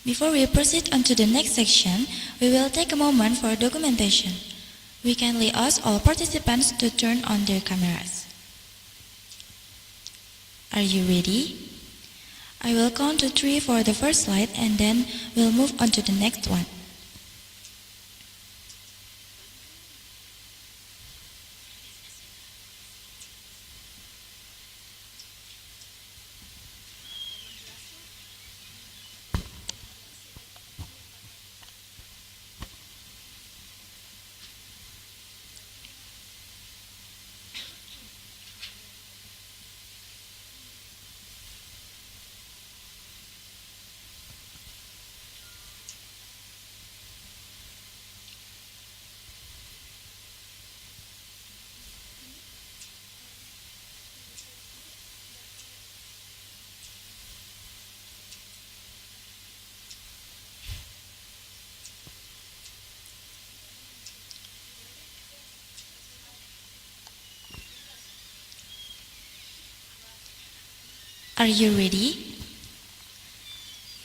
Before we proceed on to the next section, we will take a moment for documentation. We kindly ask all participants to turn on their cameras. Are you ready? I will count to 3 for the first slide and then we'll move on to the next one. Are you ready?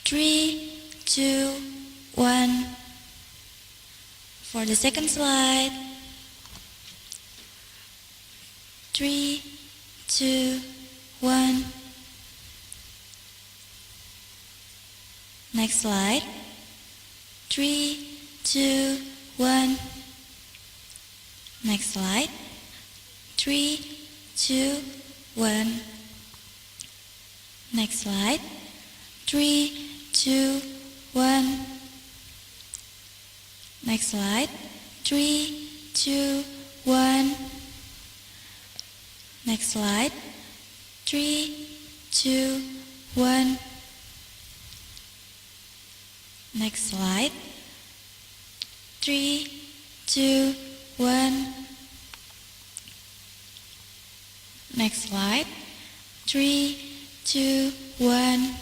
3, 2, 1. For the second slide. 3, 2, 1. Next slide. 3, 2, 1. Next slide. 3, 2, 1. Next slide. 3, 2, 1. Next slide. 3, 2, 1. Next slide. 3, 2, 1. Next slide. 3, 2, 1. Next slide. 3, 2, 1.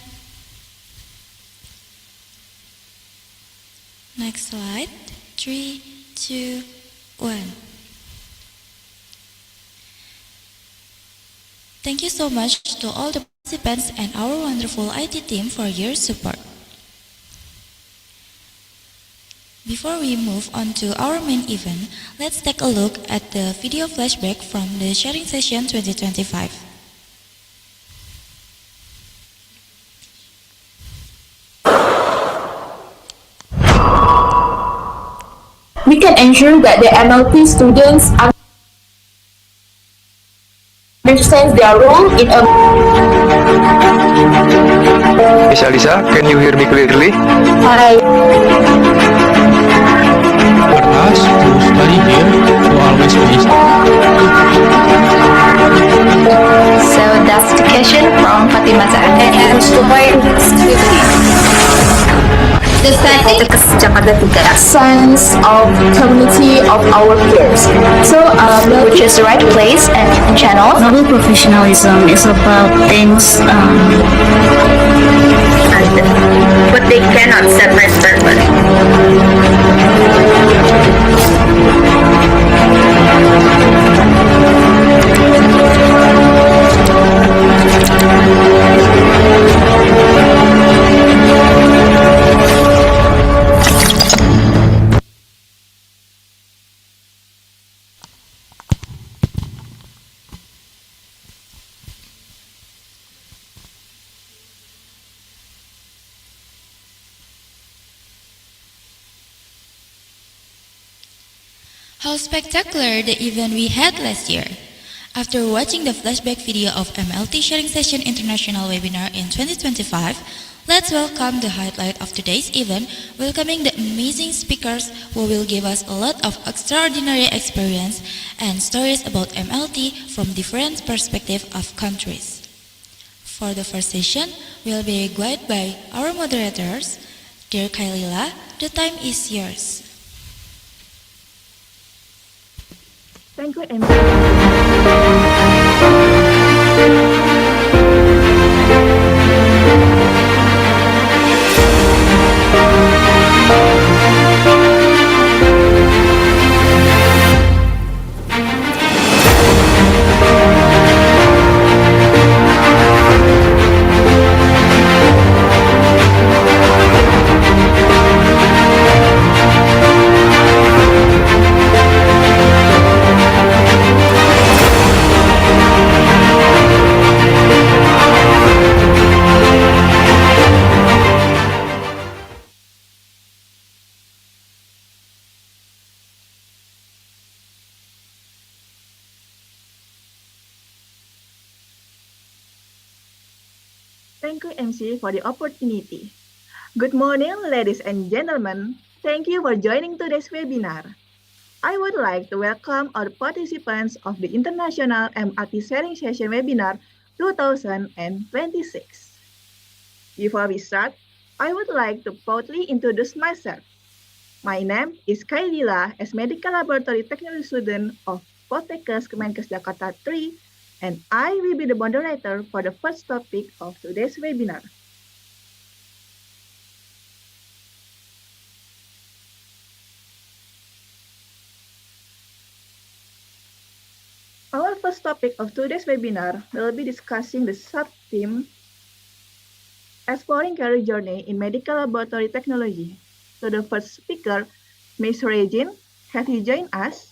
Next slide. 3, 2, 1. Thank you so much to all the participants and our wonderful IT team for your support. Before we move on to our main event, let's take a look at the video flashback from the Sharing Session 2025. We can ensure that the MLT students understand their role in a... Miss Alisa, can you hear me clearly? Hi. For us to study here, to always be. So that's the question from Fatima Zahra. And to The setting Jakarta 3, sense of community of our peers. So, which is the right place and channel. Noble professionalism is about things, But they cannot separate purpose. How spectacular the event we had last year! After watching the flashback video of Mlt Sharing Session International Webinar in 2025, let's welcome the highlight of today's event, welcoming the amazing speakers who will give us a lot of extraordinary experience and stories about MLT from different perspectives of countries. For the first session, we'll be guided by our moderators. Dear Kailila, the time is yours. Thank you, MC. Thank you, MC, for the opportunity. Good morning, ladies and gentlemen. Thank you for joining today's webinar. I would like to welcome all participants of the International MRT Sharing Session Webinar 2026. Before we start, I would like to proudly introduce myself. My name is Kailila, as Medical Laboratory Technology student of Poltekkes Kemenkes Jakarta 3, and I will be the moderator for the first topic of today's webinar. Our first topic of today's webinar will be discussing the sub-theme Exploring Career Journey in Medical Laboratory Technology. So the first speaker, Ms. Regine, have you joined us?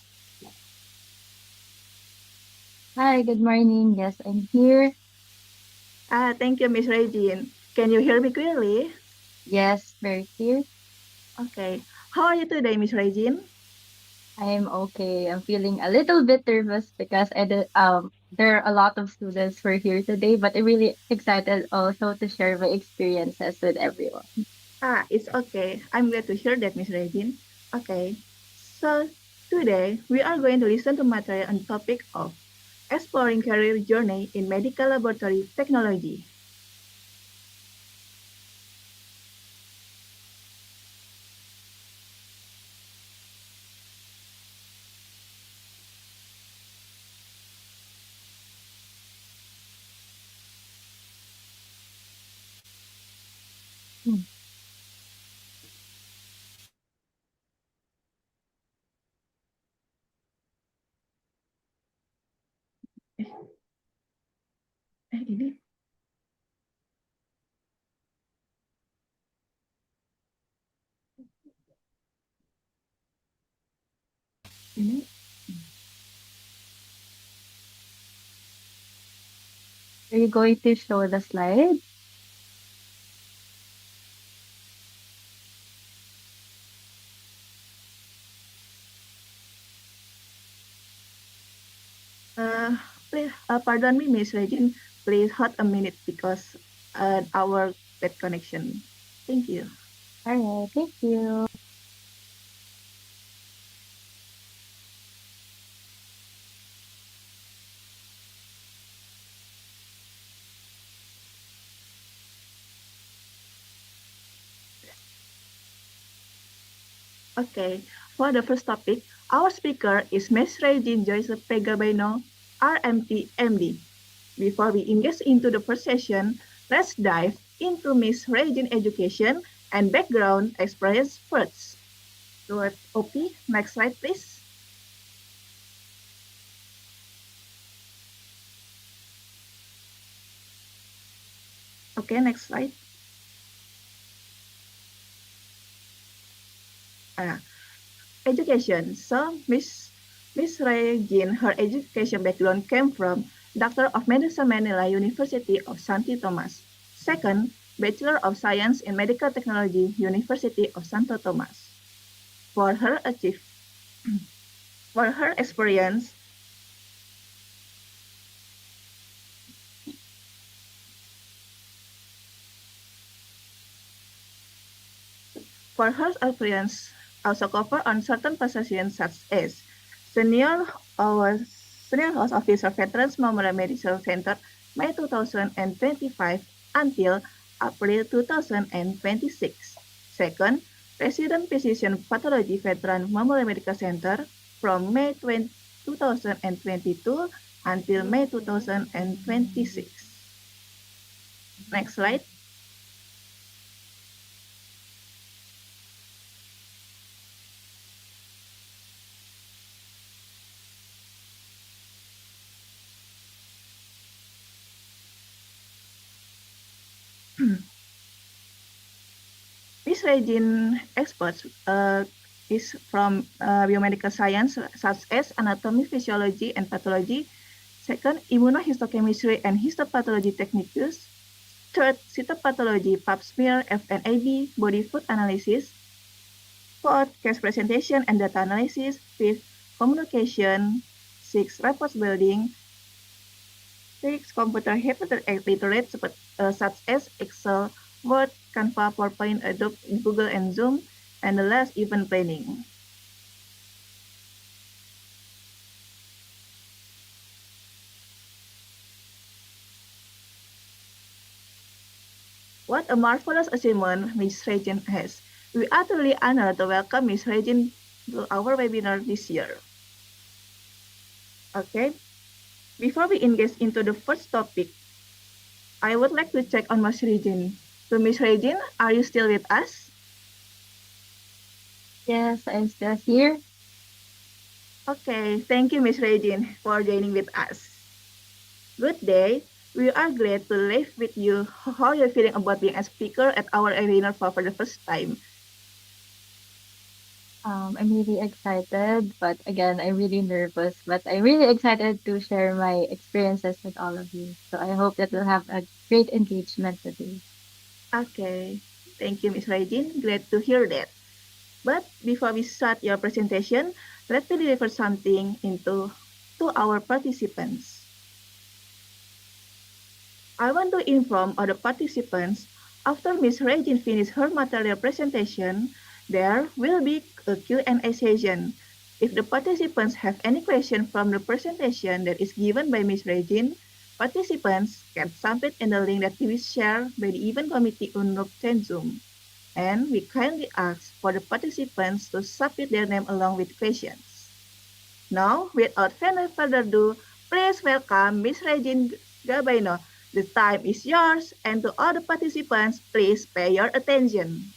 Hi, good morning. Yes, I'm here. Thank you, Ms. Regine. Can you hear me clearly? Yes, very clear. Okay. How are you today, Ms. Regine? I'm okay. I'm feeling a little bit nervous because there are a lot of students who are here today, but I'm really excited also to share my experiences with everyone. It's okay. I'm glad to hear that, Ms. Regine. Okay. So today we are going to listen to material on the topic of exploring career journey in medical laboratory technology. Hmm. Ini ini Are you going to show the slide? please, pardon me, Miss Regine. Please hold a minute because our bad connection. Thank you. All right, thank you. Okay, for the first topic, our speaker is Ms. Regine Joyce Pegabino, RMT MD. Before we engage into the first session, let's dive into Ms. Regine education and background experience first. So, OP, next slide, please. Okay, next slide. Ah, education. So, Miss Regine, her education background came from Doctor of Medicine Manila University of Santi Tomas. Second, Bachelor of Science in Medical Technology, University of Santo Tomas. For her achieve, for her experience, for her experience also cover on certain positions such as senior or senior host officer Veterans Memorial Medical Center May 2025 until April 2026. Second, President Physician Pathology Veteran Memorial Medical Center from May 2022 until May 2026. Next slide. This Regine experts is from biomedical science such as anatomy, physiology, and pathology. Second, immunohistochemistry and histopathology techniques. Third, cytopathology, pap smear, FNAB, body food analysis. Fourth, case presentation and data analysis. Fifth, communication. Six, reports building. Six, computer literate such as Excel, Word, Canva, PowerPoint, Adobe, Google, and Zoom. And the last, event planning. What a marvelous achievement Ms. Regine has. We are truly honored to welcome Ms. Regine to our webinar this year. Okay, before we engage into the first topic, I would like to check on Ms. Regine. So Ms. Regine, are you still with us? Yes, I'm still here. Okay, thank you Ms. Regine for joining with us. Good day. We are glad to live with you how you're feeling about being a speaker at our webinar for the first time. I'm really excited, but again, I'm really nervous, but I'm really excited to share my experiences with all of you. So I hope that we'll have a great engagement today. Okay, thank you Ms. Regine. Glad to hear that. But before we start your presentation, let me deliver something to our participants. I want to inform all the participants, after Ms. Regine finishes her material presentation, there will be a Q&A session. If the participants have any question from the presentation that is given by Ms. Regine, participants can submit in the link that we will share by the event committee on Zoom. And we kindly ask for the participants to submit their name along with questions. Now, without further ado, please welcome Ms. Regine Gabaino. The time is yours, and to all the participants, please pay your attention.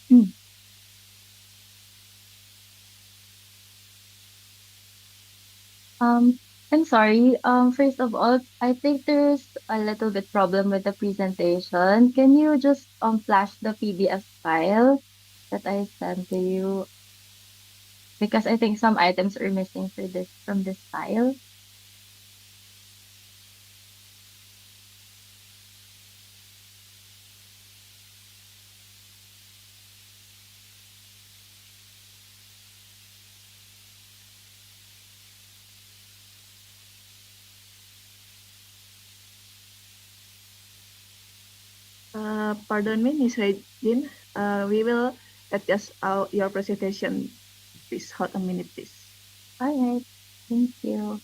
Hmm. Um, I'm sorry. First of all, I think there's a little bit problem with the presentation. Can you just flash the PDF file that I sent to you? Because I think some items are missing for this from this file. Pardon me, Ms. Regine. We will adjust your presentation. Please hold a minute, please. All right. Thank you.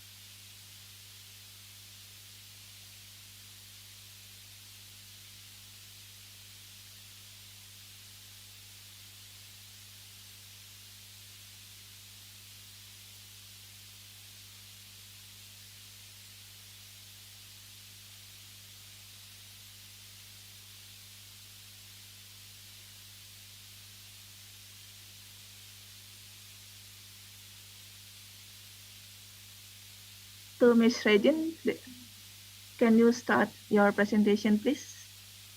So, Miss Regine, can you start your presentation, please?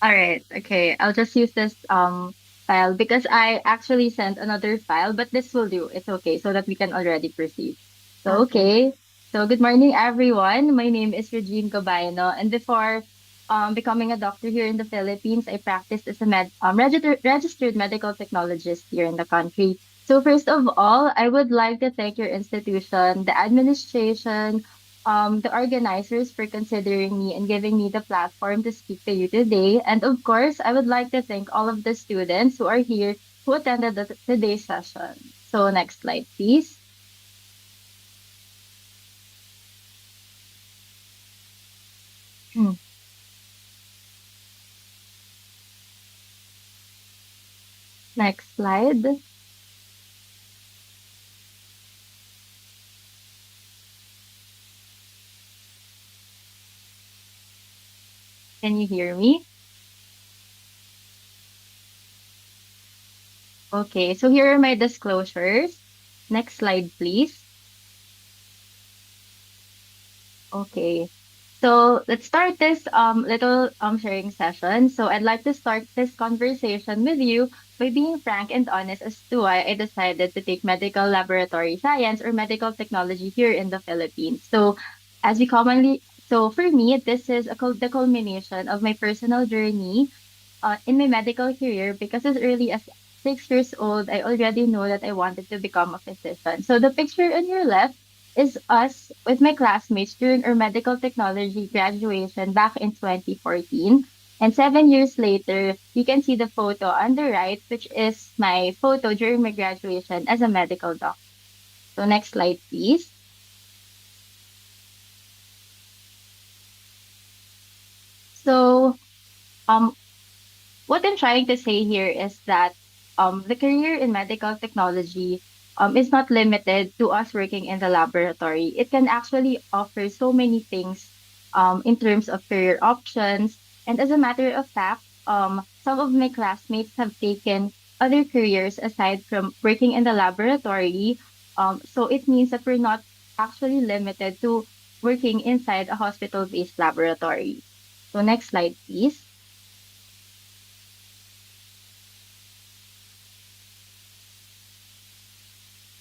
All right. Okay. I'll just use this file because I actually sent another file, but this will do. It's okay so that we can already proceed. So Okay. okay. So good morning everyone. My name is Regine Cabayano, and before becoming a doctor here in the Philippines, I practiced as a registered medical technologist here in the country. So first of all, I would like to thank your institution, the administration, the organizers for considering me and giving me the platform to speak to you today. And of course, I would like to thank all of the students who are here who attended today's session. So next slide, please. Hmm. Next slide. Can you hear me? Okay, so here are my disclosures. Next slide, please. Okay. So let's start this little sharing session. So I'd like to start this conversation with you by being frank and honest as to why I decided to take medical laboratory science or medical technology here in the Philippines. So as we commonly so for me, this is the culmination of my personal journey in my medical career because as early as 6 years old, I already know that I wanted to become a physician. So the picture on your left is us with my classmates during our medical technology graduation back in 2014. And 7 years later, you can see the photo on the right, which is my photo during my graduation as a medical doctor. So next slide, please. So um, what I'm trying to say here is that the career in medical technology is not limited to us working in the laboratory. It can actually offer so many things in terms of career options. And as a matter of fact, some of my classmates have taken other careers aside from working in the laboratory. So it means that we're not actually limited to working inside a hospital-based laboratory. So next slide, please.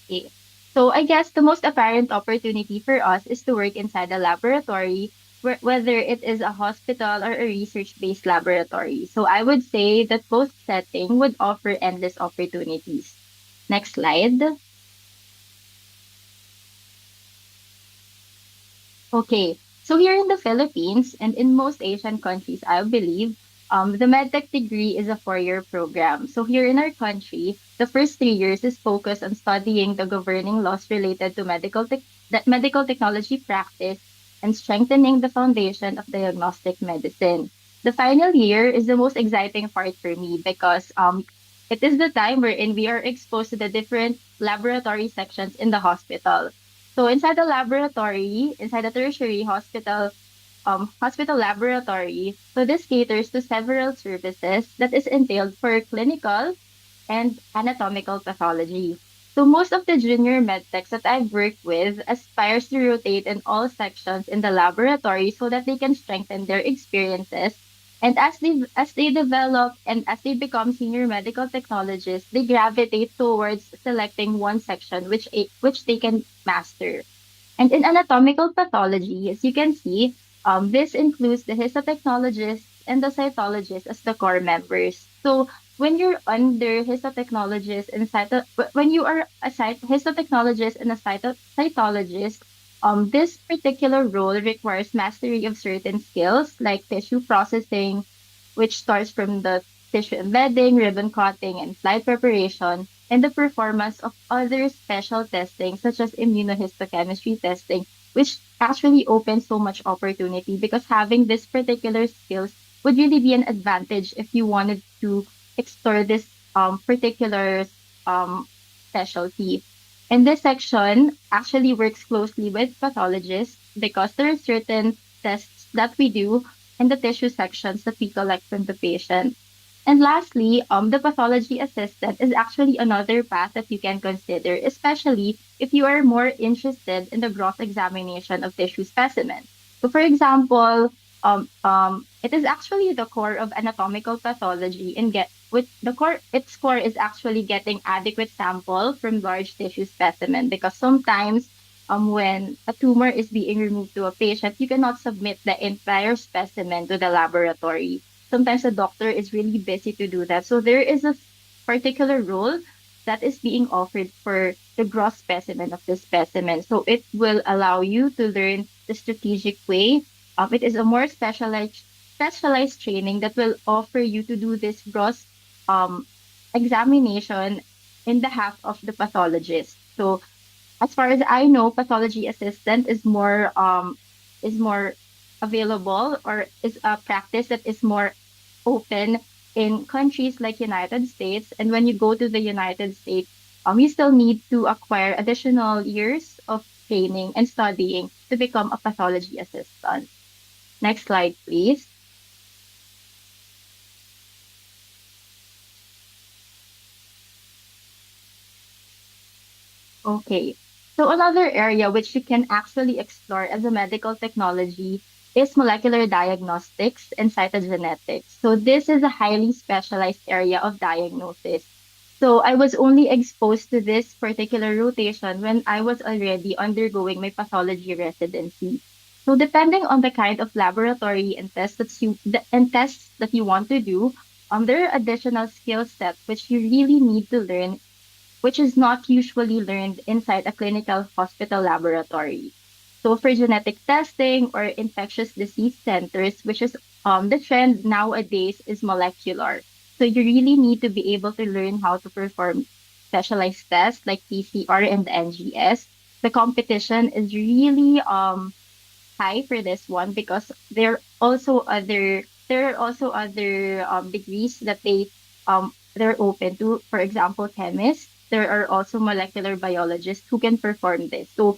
Okay. So I guess the most apparent opportunity for us is to work inside a laboratory, whether it is a hospital or a research-based laboratory. So I would say that both setting would offer endless opportunities. Next slide. Okay, so here in the Philippines and in most Asian countries, I believe, the medtech degree is a four-year program. So here in our country, the first 3 years is focused on studying the governing laws related to medical technology practice and strengthening the foundation of diagnostic medicine. The final year is the most exciting part for me because it is the time wherein we are exposed to the different laboratory sections in the hospital. So inside the laboratory, inside the tertiary hospital laboratory, so this caters to several services that is entailed for clinical and anatomical pathology. So most of the junior medtechs that I've worked with aspires to rotate in all sections in the laboratory so that they can strengthen their experiences. And as they develop and as they become senior medical technologists, they gravitate towards selecting one section which they can master. And in anatomical pathology, as you can see, this includes the histotechnologists and the cytologists as the core members. So when you're under histotechnologist and when you are a histotechnologist and a cytologist, this particular role requires mastery of certain skills like tissue processing, which starts from the tissue embedding, ribbon cutting, and slide preparation, and the performance of other special testing, such as immunohistochemistry testing, which actually opens so much opportunity because having this particular skills would really be an advantage if you wanted to explore this particular um, specialty. And this section actually works closely with pathologists because there are certain tests that we do in the tissue sections that we collect from the patient. And lastly, the pathology assistant is actually another path that you can consider, especially if you are more interested in the gross examination of tissue specimens. So, for example, it is actually the core of anatomical pathology and get with the core its core is actually getting adequate sample from large tissue specimen because sometimes when a tumor is being removed to a patient, you cannot submit the entire specimen to the laboratory. Sometimes a doctor is really busy to do that. So there is a particular role that is being offered for the gross specimen of the specimen. So it will allow you to learn the strategic way. It is a more specialized training that will offer you to do this gross um, examination in behalf of the pathologist. So as far as I know, pathology assistant is more available or is a practice that is more open in countries like United States. And when you go to the United States, you still need to acquire additional years of training and studying to become a pathology assistant. Next slide, please. Okay. So another area which you can actually explore as a medical technology is molecular diagnostics and cytogenetics. So this is a highly specialized area of diagnosis. So I was only exposed to this particular rotation when I was already undergoing my pathology residency. So depending on the kind of laboratory and tests that you want to do, there are additional skill sets which you really need to learn which is not usually learned inside a clinical hospital laboratory. So for genetic testing or infectious disease centers, which is the trend nowadays is molecular. So you really need to be able to learn how to perform specialized tests like PCR and the NGS. The competition is really high for this one because there are also other degrees that they're open to. For example, chemists. There are also molecular biologists who can perform this. So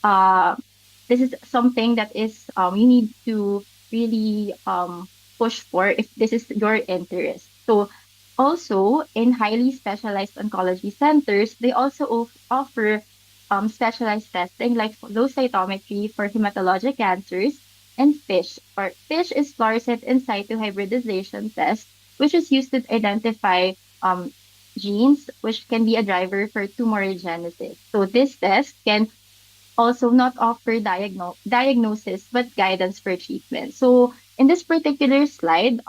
uh this is something that is you need to really push for if this is your interest. So also in highly specialized oncology centers, they also offer specialized testing like flow cytometry for hematologic cancers and FISH, or FISH is fluorescent in situ hybridization test, which is used to identify um, genes, which can be a driver for tumorigenesis. So this test can also not offer diagnosis but guidance for treatment. So in this particular slide,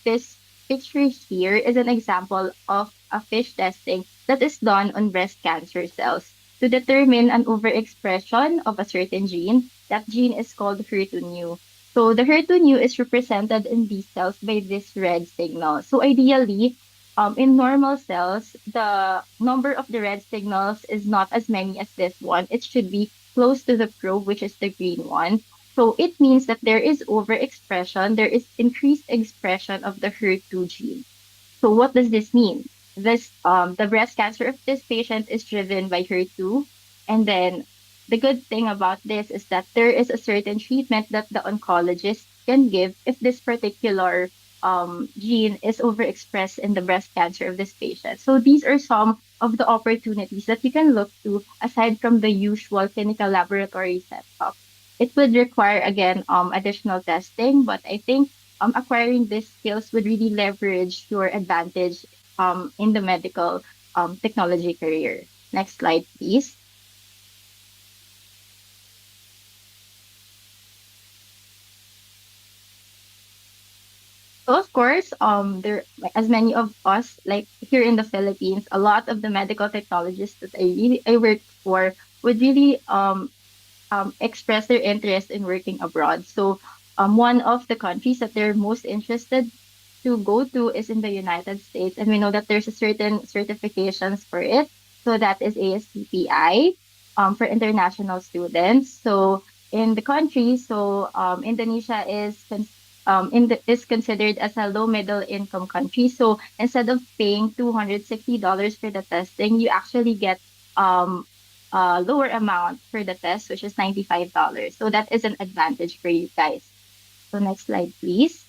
this picture here is an example of a fish testing that is done on breast cancer cells to determine an overexpression of a certain gene. That gene is called HER2/neu. So the HER2/neu is represented in these cells by this red signal. So ideally, in normal cells, the number of the red signals is not as many as this one. It should be close to the probe, which is the green one. So it means that there is overexpression, there is increased expression of the HER2 gene. So what does this mean? This the breast cancer of this patient is driven by HER2, and then the good thing about this is that there is a certain treatment that the oncologist can give if this particular gene is overexpressed in the breast cancer of this patient. So these are some of the opportunities that you can look to aside from the usual clinical laboratory setup. It would require again additional testing, but I think acquiring these skills would really leverage your advantage in the medical technology career. Next slide, please. So of course, there as many of us like here in the Philippines, a lot of the medical technologists that I work for would really express their interest in working abroad. So, one of the countries that they're most interested to go to is in the United States, and we know that there's a certain certifications for it. So that is ASCPI for international students. So in the country, Indonesia is considered as a low middle income country. So instead of paying $260 for the testing, you actually get um lower amount for the test, which is $95. So that is an advantage for you guys. So next slide, please.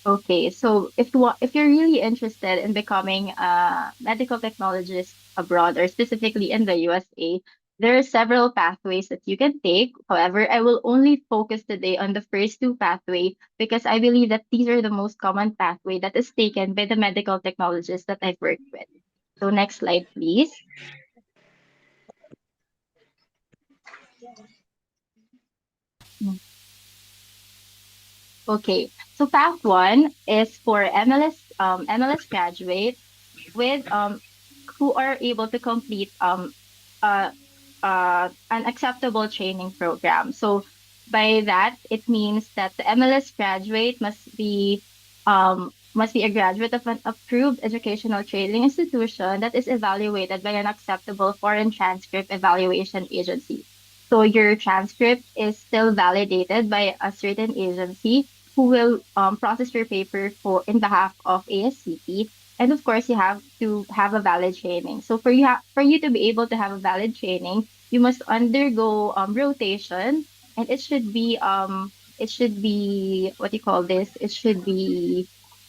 Okay, so if you're really interested in becoming a medical technologist abroad or specifically in the USA, there are several pathways that you can take. However, I will only focus today on the first two pathway because I believe that these are the most common pathway that is taken by the medical technologists that I've worked with. So next slide, please. Mm. Okay, so path one is for MLS graduate with who are able to complete uh, an acceptable training program. So by that, it means that the MLS graduate must be a graduate of an approved educational training institution that is evaluated by an acceptable foreign transcript evaluation agency. So your transcript is still validated by a certain agency who will process your paper for in behalf of ASCP, and of course, you have to have a valid training. So for you to be able to have a valid training, you must undergo rotation, and it should be what do you call this? It should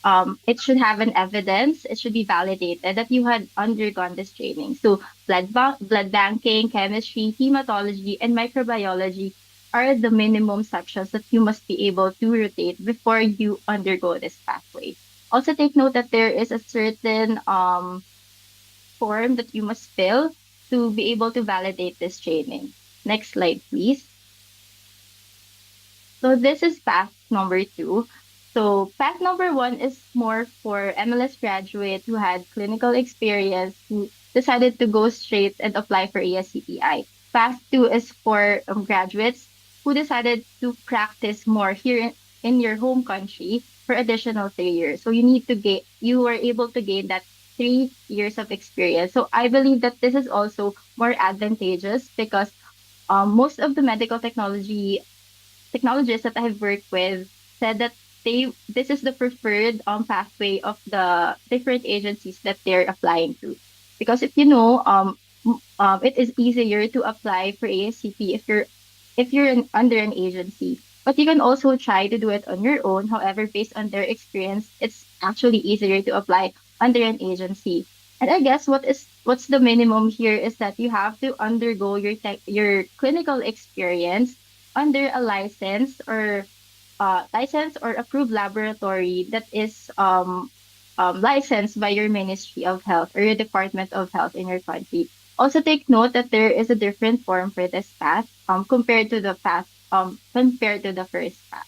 have an evidence. It should be validated that you had undergone this training. So blood banking, chemistry, hematology, and microbiology are the minimum sections that you must be able to rotate before you undergo this pathway. Also take note that there is a certain form that you must fill to be able to validate this training. Next slide, please. So this is path number two. So path number one is more for MLS graduate who had clinical experience who decided to go straight and apply for ASCPI. Path two is for graduates who decided to practice more here in your home country for additional 3 years. So you were able to gain that 3 years of experience. So I believe that this is also more advantageous because most of the medical technologists that I've worked with said that this is the preferred pathway of the different agencies that they're applying to. Because if you know, it is easier to apply for ASCP if you're under an agency. But you can also try to do it on your own. However, based on their experience, it's actually easier to apply under an agency. And I guess what's the minimum here is that you have to undergo your clinical experience under a license or approved laboratory that is licensed by your Ministry of Health or your Department of Health in your country. Also take note that there is a different form for this path compared to the first path.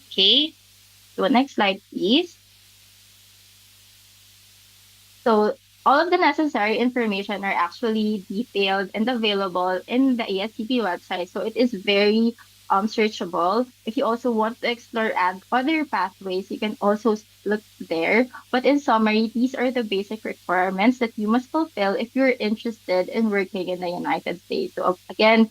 Okay. So next slide, please. So all of the necessary information are actually detailed and available in the ASCP website. So it is very searchable. If you also want to explore other pathways, you can also look there. But in summary, these are the basic requirements that you must fulfill if you're interested in working in the United States. So again,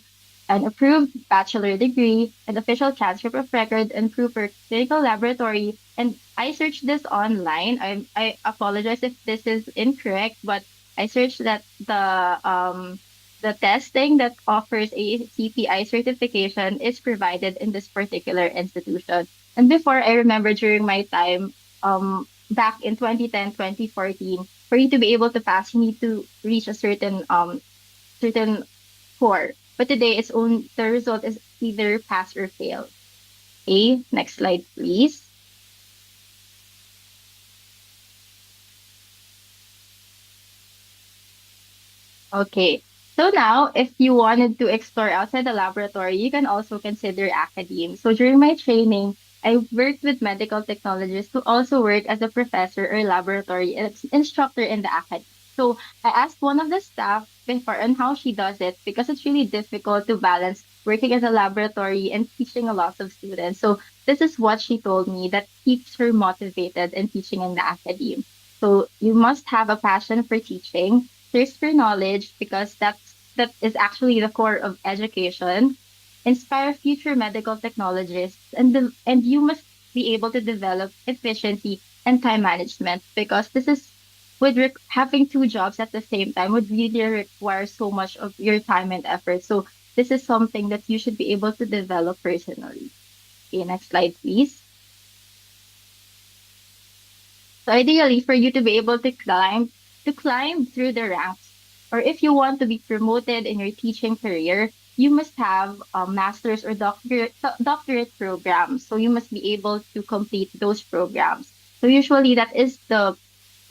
an approved bachelor degree, an official transcript of record, and proof for clinical laboratory. And I searched this online. I apologize if this is incorrect, but I searched that the testing that offers a CPI certification is provided in this particular institution. And before, I remember during my time, back in 2010, 2014, for you to be able to pass, you need to reach a certain score. But today, the result is either pass or fail. Okay, next slide, please. Okay. So now, if you wanted to explore outside the laboratory, you can also consider academe. So during my training, I worked with medical technologists who also work as a professor or laboratory instructor in the academy. So I asked one of the staff before on how she does it because it's really difficult to balance working as a laboratory and teaching a lot of students. So this is what she told me that keeps her motivated in teaching in the academe. So you must have a passion for teaching, thirst for knowledge because that is actually the core of education, inspire future medical technologists, and you must be able to develop efficiency and time management because this is having two jobs at the same time would really require so much of your time and effort. So this is something that you should be able to develop personally. Okay, next slide, please. So ideally, for you to be able to climb through the ranks, or if you want to be promoted in your teaching career, you must have a master's or doctorate programs. So you must be able to complete those programs. So usually that is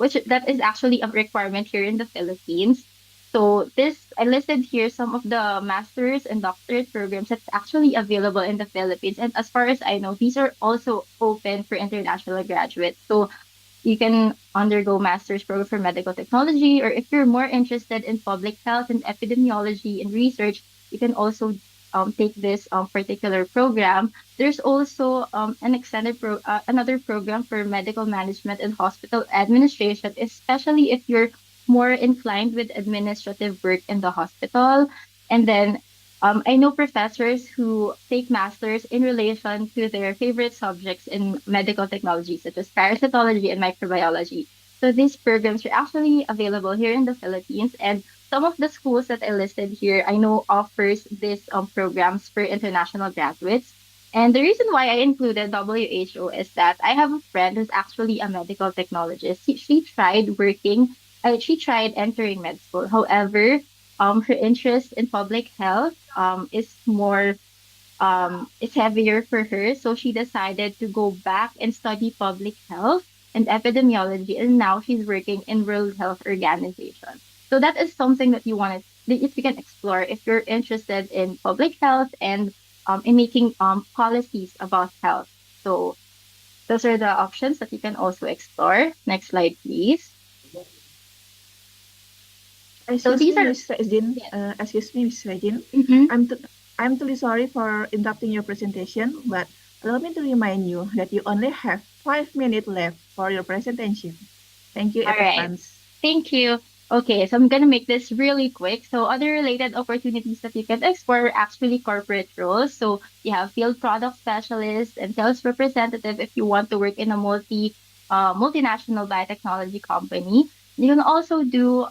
actually a requirement here in the Philippines. So this I listed here some of the master's and doctorate programs that's actually available in the Philippines. And as far as I know, these are also open for international graduates. So you can undergo master's program for medical technology, or if you're more interested in public health and epidemiology and research, you can also take this particular program. There's also an another program for medical management and hospital administration, especially if you're more inclined with administrative work in the hospital. And then I know professors who take masters in relation to their favorite subjects in medical technology, such as parasitology and microbiology. So these programs are actually available here in the Philippines, and some of the schools that I listed here, I know offers these programs for international graduates. And the reason why I included WHO is that I have a friend who's actually a medical technologist. She tried she tried entering med school. However, her interest in public health is more is heavier for her, so she decided to go back and study public health and epidemiology, and now she's working in World Health Organization. So that is something that if you can explore if you're interested in public health and in making policies about health. So those are the options that you can also explore. Next slide, please. So Excuse these me, are Miss Regine. yes. Excuse me, Miss Regine. Mm-hmm. I'm truly sorry for interrupting your presentation, but allow me to remind you that you only have 5 minutes left for your presentation. Thank you in All right. advance. Thank you. Okay, so I'm gonna make this really quick. So other related opportunities that you can explore are actually corporate roles. So you have field product specialist and sales representative if you want to work in a multinational biotechnology company. You can also do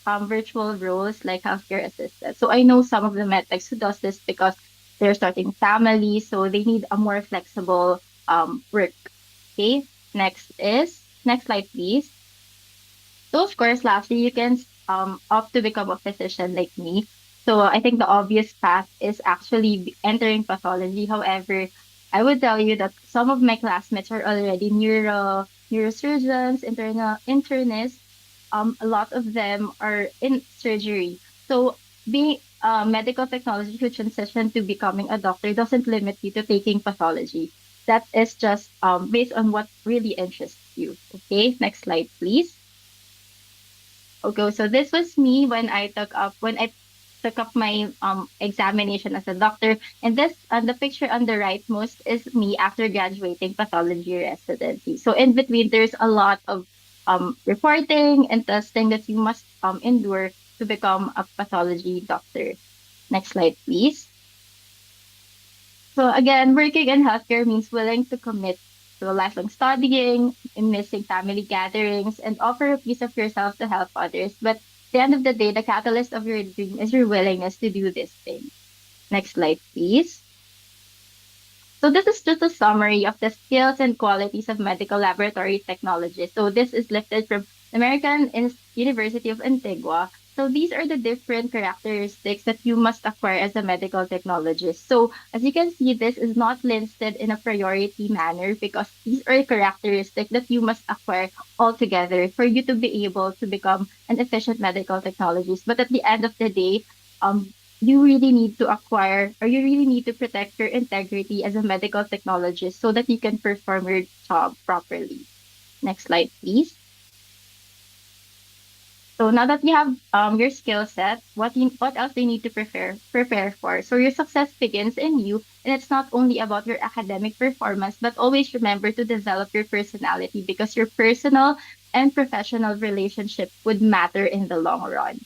virtual roles like healthcare assistant. So I know some of the medtechs who does this because they're starting families, so they need a more flexible work. Okay, next slide, please. So of course, lastly, you can opt to become a physician like me. So I think the obvious path is actually entering pathology. However, I would tell you that some of my classmates are already neurosurgeons, internists. A lot of them are in surgery. So being a medical technology who transition to becoming a doctor doesn't limit you to taking pathology. That is just based on what really interests you. Okay, next slide, please. Okay, so this was me when I took up my examination as a doctor, and this the picture on the right most is me after graduating pathology residency. So in between, there's a lot of reporting and testing that you must endure to become a pathology doctor. Next slide, please. So again, working in healthcare means willing to commit to lifelong studying, and missing family gatherings, and offer a piece of yourself to help others. But at the end of the day, the catalyst of your dream is your willingness to do this thing. Next slide, please. So this is just a summary of the skills and qualities of medical laboratory technologists. So this is lifted from the University of Antigua. So these are the different characteristics that you must acquire as a medical technologist. So as you can see, this is not listed in a priority manner because these are characteristics that you must acquire altogether for you to be able to become an efficient medical technologist. But at the end of the day, you really need to acquire or you really need to protect your integrity as a medical technologist so that you can perform your job properly. Next slide, please. So now that you have your skill set, what else do you need to prepare for? So your success begins in you, and it's not only about your academic performance, but always remember to develop your personality because your personal and professional relationship would matter in the long run.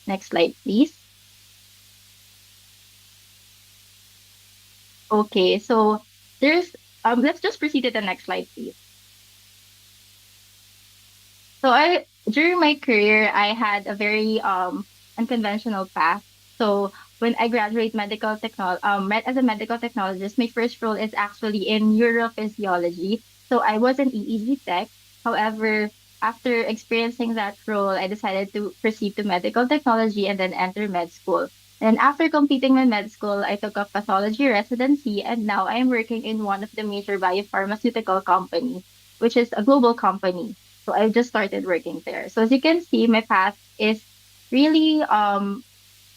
Next slide, please. Okay, so there's let's just proceed to the next slide, please. So I during my career I had a very unconventional path. So when I graduate as a medical technologist, my first role is actually in neurophysiology. So I was an EEG tech. However, after experiencing that role, I decided to proceed to medical technology and then enter med school. And after completing my med school, I took a pathology residency, and now I'm working in one of the major biopharmaceutical company, which is a global company. So I just started working there. So as you can see, my path is really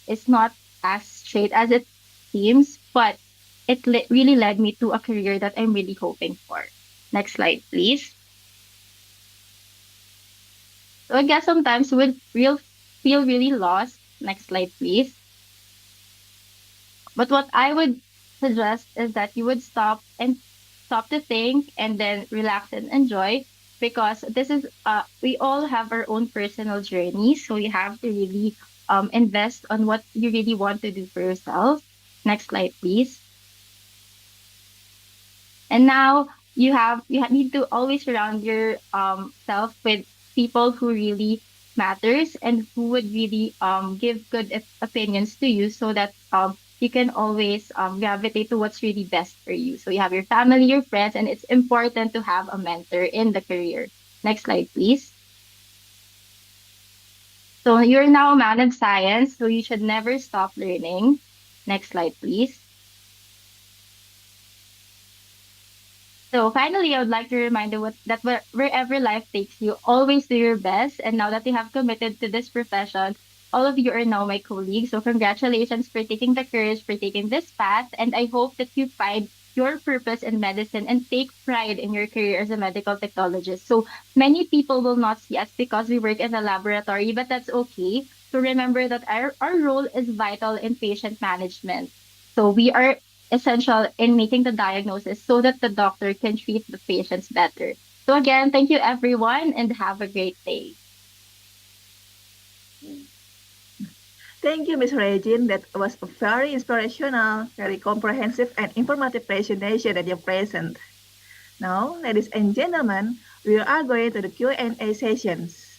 it's not as straight as it seems, but really led me to a career that I'm really hoping for. Next slide, please. So I guess sometimes we would real feel really lost. Next slide, please. But what I would suggest is that you would stop to think and then relax and enjoy, because this is we all have our own personal journey, so you have to really invest on what you really want to do for yourself. Next slide, please. And now need to always surround your self with people who really matters and who would really give good opinions to you, so that you can always gravitate to what's really best for you. So you have your family, your friends, and it's important to have a mentor in the career. Next slide, please. So you're now a man of science, so you should never stop learning. Next slide, please. So finally, I would like to remind you wherever life takes you, always do your best. And now that you have committed to this profession, all of you are now my colleagues. So congratulations for taking the courage, for taking this path. And I hope that you find your purpose in medicine and take pride in your career as a medical technologist. So many people will not see us because we work in a laboratory, but that's okay. So remember that our role is vital in patient management. So we are essential in making the diagnosis so that the doctor can treat the patients better. So again, thank you everyone and have a great day. Thank you, Ms. Regine. That was a very inspirational, very comprehensive and informative presentation that you present. Now, ladies and gentlemen, we are going to the Q&A sessions.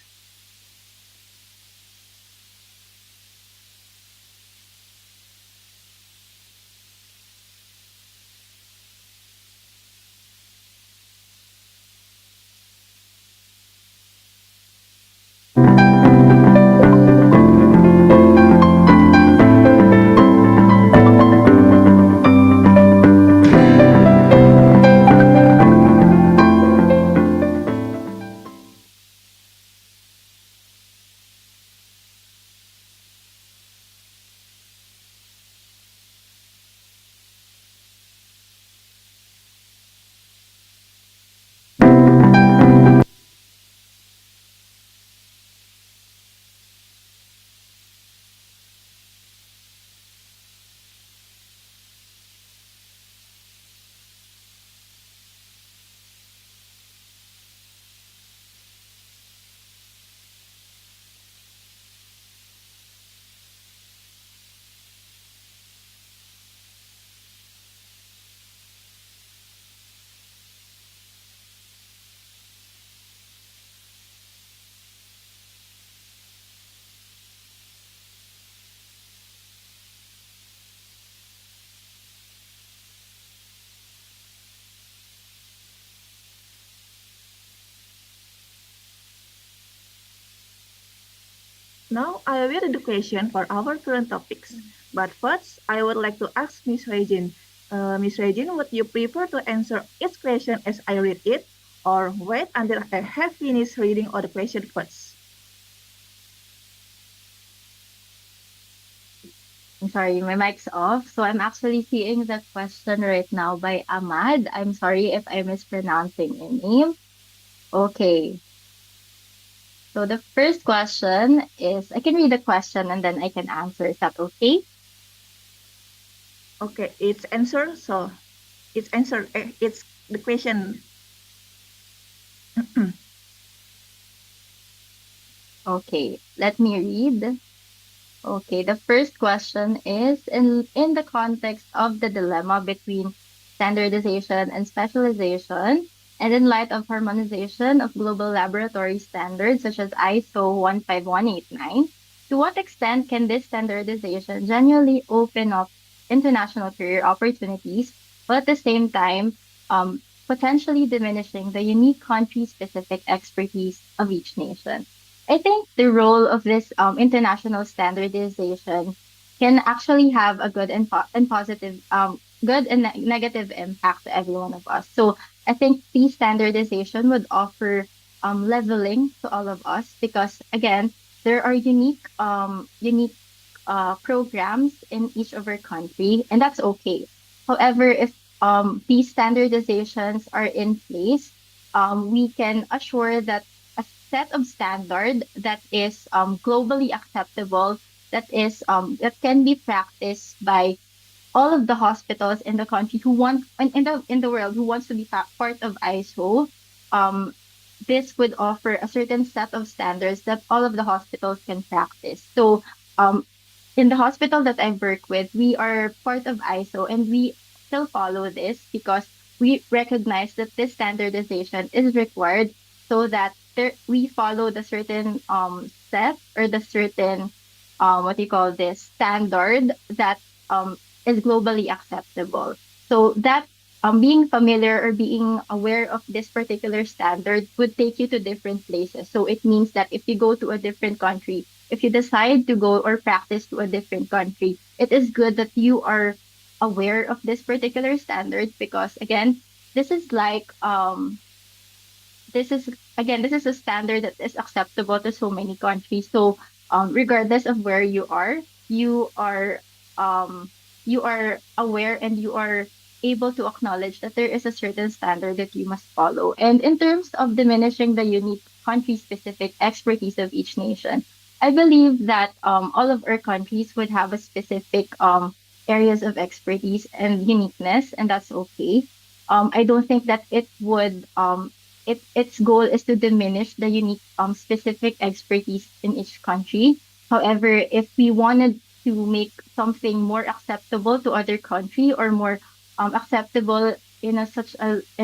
Now, I will read the question for our current topics. But first, I would like to ask Miss Regine. Miss Regine, would you prefer to answer each question as I read it, or wait until I have finished reading all the question first? I'm sorry, my mic's off. So I'm actually seeing the question right now by Ahmad. I'm sorry if I'm mispronouncing your name. Okay. So the first question is, I can read the question and then I can answer. Is that okay? Okay, it's answer. So it's answer. It's the question. Okay, let me read. Okay, the first question is, in the context of the dilemma between standardization and specialization, and in light of harmonization of global laboratory standards such as ISO 15189, to what extent can this standardization genuinely open up international career opportunities, while at the same time potentially diminishing the unique country-specific expertise of each nation. I think the role of this international standardization can actually have a good and positive, good and negative impact to every one of us. So I think the standardization would offer leveling to all of us because again, there are unique programs in each of our country, and that's okay. However, if these standardizations are in place, we can assure that a set of standard that is globally acceptable, that can be practiced by all of the hospitals in the country who want in the world who wants to be part of ISO. Um, this would offer a certain set of standards that all of the hospitals can practice. So, in the hospital that I work with, we are part of ISO and we still follow this because we recognize that this standardization is required so that we follow the certain set or the certain what do you call this standard that is globally acceptable. So that being familiar or being aware of this particular standard would take you to different places. So it means that if you go to a different country, if you decide to go or practice to a different country, it is good that you are aware of this particular standard because again, this is like this is a standard that is acceptable to so many countries. So regardless of where you are um you are aware and you are able to acknowledge that there is a certain standard that you must follow. And in terms of diminishing the unique country specific expertise of each nation, I believe that all of our countries would have a specific areas of expertise and uniqueness, and that's okay. I don't think that it would its goal is to diminish the unique specific expertise in each country. However, if we wanted to make something more acceptable to other country or more acceptable in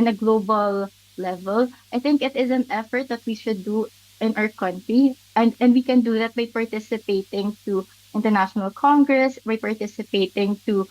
a global level, I think it is an effort that we should do in our country, and we can do that by participating to international congress, by participating to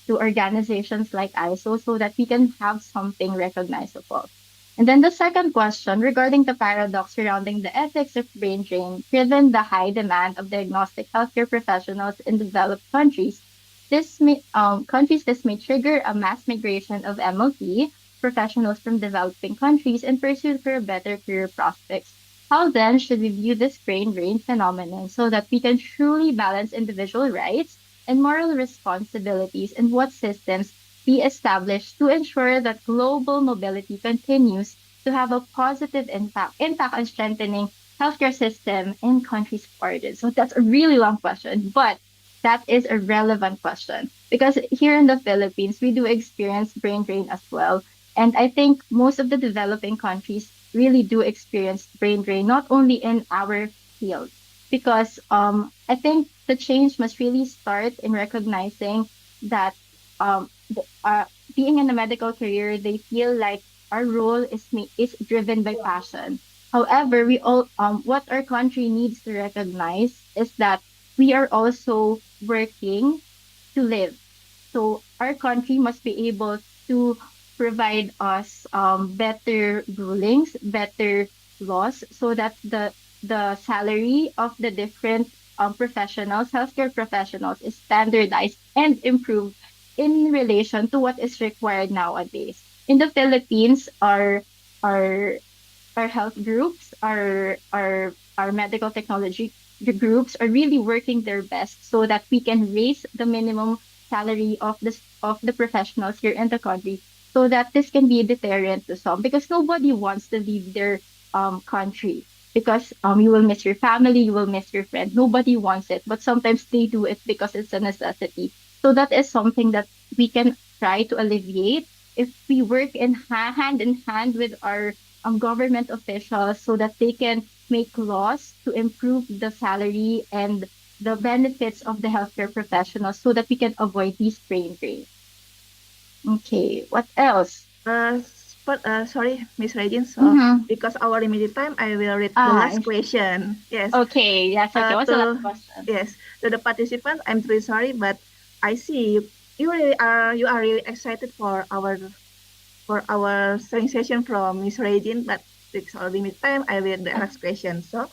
organizations like ISO so that we can have something recognizable. And then the second question regarding the paradox surrounding the ethics of brain drain, given the high demand of diagnostic healthcare professionals in developed countries, this may trigger a mass migration of MLT professionals from developing countries in pursuit for a better career prospects. How then should we view this brain drain phenomenon so that we can truly balance individual rights and moral responsibilities, and what systems be established to ensure that global mobility continues to have a positive impact on strengthening healthcare system in countries of origin? So that's a really long question, but that is a relevant question because here in the Philippines, we do experience brain drain as well. And I think most of the developing countries really do experience brain drain, not only in our field, because I think the change must really start in recognizing that being in a medical career, they feel like our role is driven by passion. However, we all what our country needs to recognize is that we are also working to live. So our country must be able to provide us better rulings, better laws, so that the salary of the different professionals, healthcare professionals, is standardized and improved in relation to what is required nowadays. In the Philippines, our our health groups, our medical technology groups are really working their best so that we can raise the minimum salary of the professionals here in the country so that this can be a deterrent to some because nobody wants to leave their country because you will miss your family, you will miss your friend. Nobody wants it, but sometimes they do it because it's a necessity. So that is something that we can try to alleviate if we work hand in hand with our government officials so that they can make laws to improve the salary and the benefits of the healthcare professionals so that we can avoid these brain drain. Okay, what else? Sorry, Miss Regine. So, Mm-hmm. because our limited time, I will read the Ah, last question. Yes. okay, yes, okay. What's the last To question? yes, to the participants, I'm really sorry, but I see you really are really excited for our for our sharing session from Miss Regine, but it's our limit time. I read the next question. So,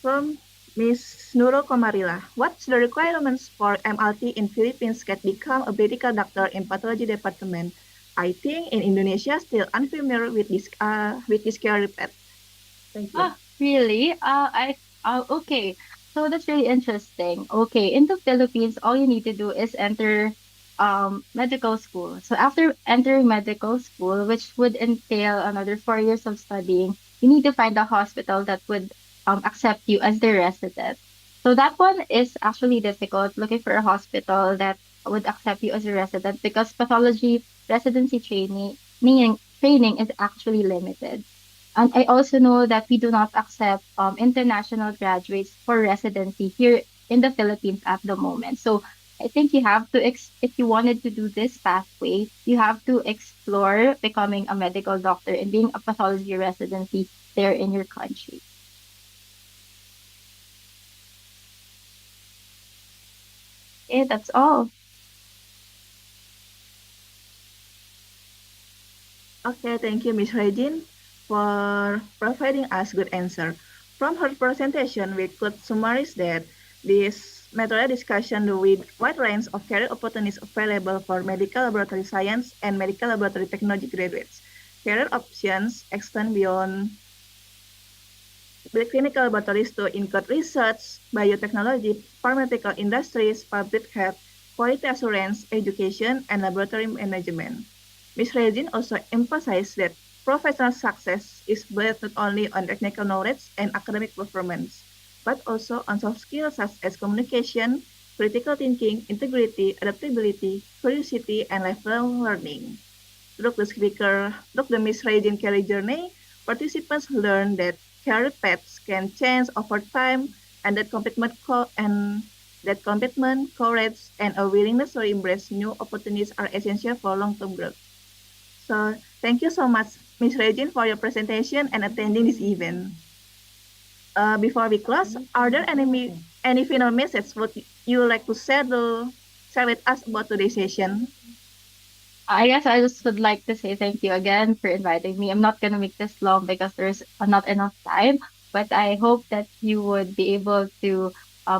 from Miss Nurul Komarila, what's the requirements for MLT in Philippines can become a medical doctor in pathology department? I think in Indonesia still unfamiliar with this career path. Thank you. Oh, really? Okay. So that's really interesting. Okay, in the Philippines, all you need to do is enter medical school. So after entering medical school, which would entail another 4 years of studying, you need to find a hospital that would accept you as their resident. So that one is actually difficult, looking for a hospital that would accept you as a resident because pathology residency training is actually limited. And I also know that we do not accept international graduates for residency here in the Philippines at the moment. So I think you have to, if you wanted to do this pathway, you have to explore becoming a medical doctor and being a pathology residency there in your country. Okay, that's all. Okay, thank you, Miss Regine, for providing us good answer. From her presentation, we could summarize that this method discussion with wide range of career opportunities available for medical laboratory science and medical laboratory technology graduates. Career options extend beyond the clinical laboratories to include research, biotechnology, pharmaceutical industries, public health, quality assurance, education, and laboratory management. Ms. Regine also emphasized that professional success is built not only on technical knowledge and academic performance, but also on soft skills such as communication, critical thinking, integrity, adaptability, curiosity, and lifelong learning. Through the Miss Regine career journey, participants learn that career paths can change over time and that commitment, courage, and a willingness to embrace new opportunities are essential for long-term growth. So thank you so much, Ms. Regine, for your presentation and attending this event. Before we close, are there any final message would you like to share with us about today's session? I guess I just would like to say thank you again for inviting me. I'm not going to make this long because there's not enough time, but I hope that you would be able to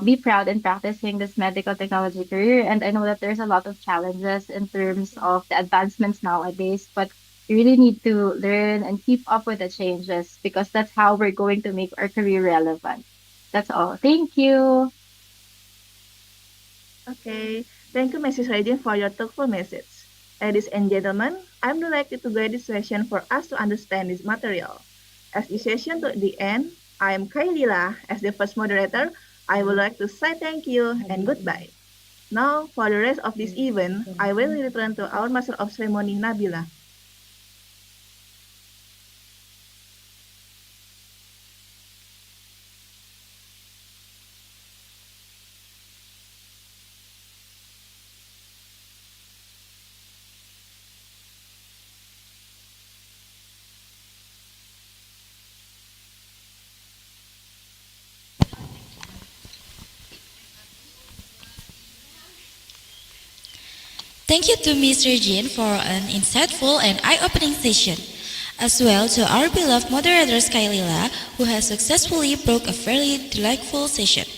be proud in practicing this medical technology career. And I know that there's a lot of challenges in terms of the advancements nowadays, but you really need to learn and keep up with the changes because that's how we're going to make our career relevant. That's all. Thank you. Okay, thank you, Mrs. Regine, for your thoughtful message. Ladies and gentlemen, I'm delighted to guide this session for us to understand this material. As the session to the end, I am Kailila. As the first moderator, I would like to say thank you and goodbye. Now, for the rest of this event, I will return to our Master of Ceremony, Nabila. Thank you to Ms. Regine for an insightful and eye-opening session, as well to our beloved moderator Skylila, who has successfully broke a very delightful session.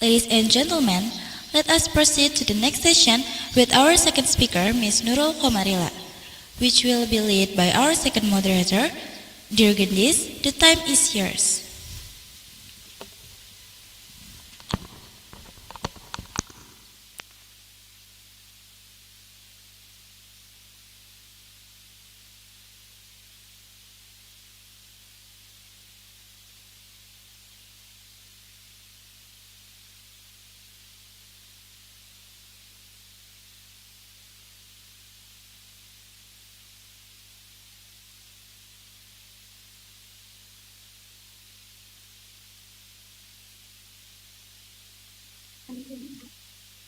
Ladies and gentlemen, let us proceed to the next session with our second speaker, Ms. Nurul Komarila, which will be led by our second moderator. Dear Gendis, the time is yours.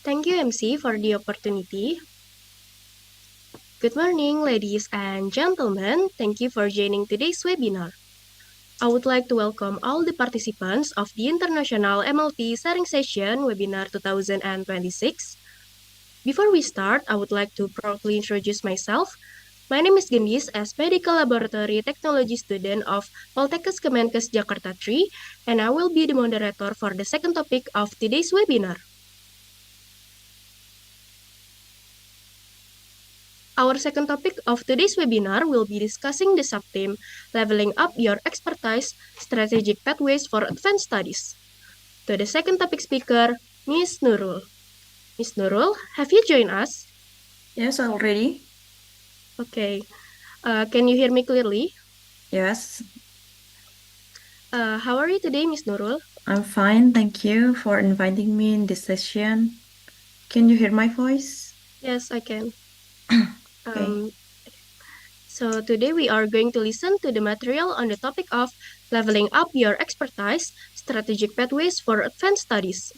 Thank you, MC, for the opportunity. Good morning, ladies and gentlemen. Thank you for joining today's webinar. I would like to welcome all the participants of the International MLT Sharing Session Webinar 2026. Before we start, I would like to properly introduce myself. My name is Gendis as Medical Laboratory Technology student of Poltekkes Kemenkes Jakarta 3, and I will be the moderator for the second topic of today's webinar. Our second topic of today's webinar will be discussing the subtheme Leveling Up Your Expertise, Strategic Pathways for Advanced Studies. To the second topic speaker, Ms. Nurul. Ms. Nurul, have you joined us? Yes, already. Okay. Can you hear me clearly? Yes, How are you today, Ms. Nurul? I'm fine. Thank you for inviting me in this session. Can you hear my voice? Yes, I can. Okay. So today we are going to listen to the material on the topic of leveling up your expertise, strategic pathways for advanced studies.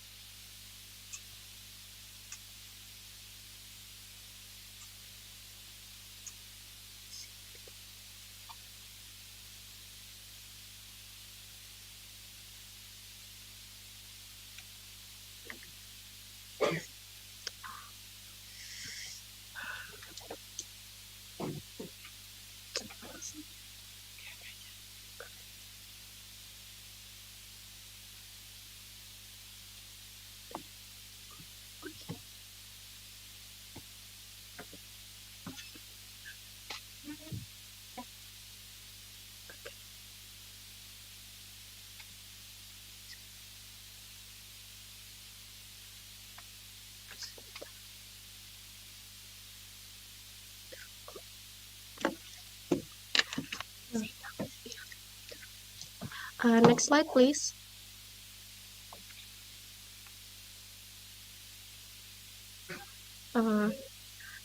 Next slide, please.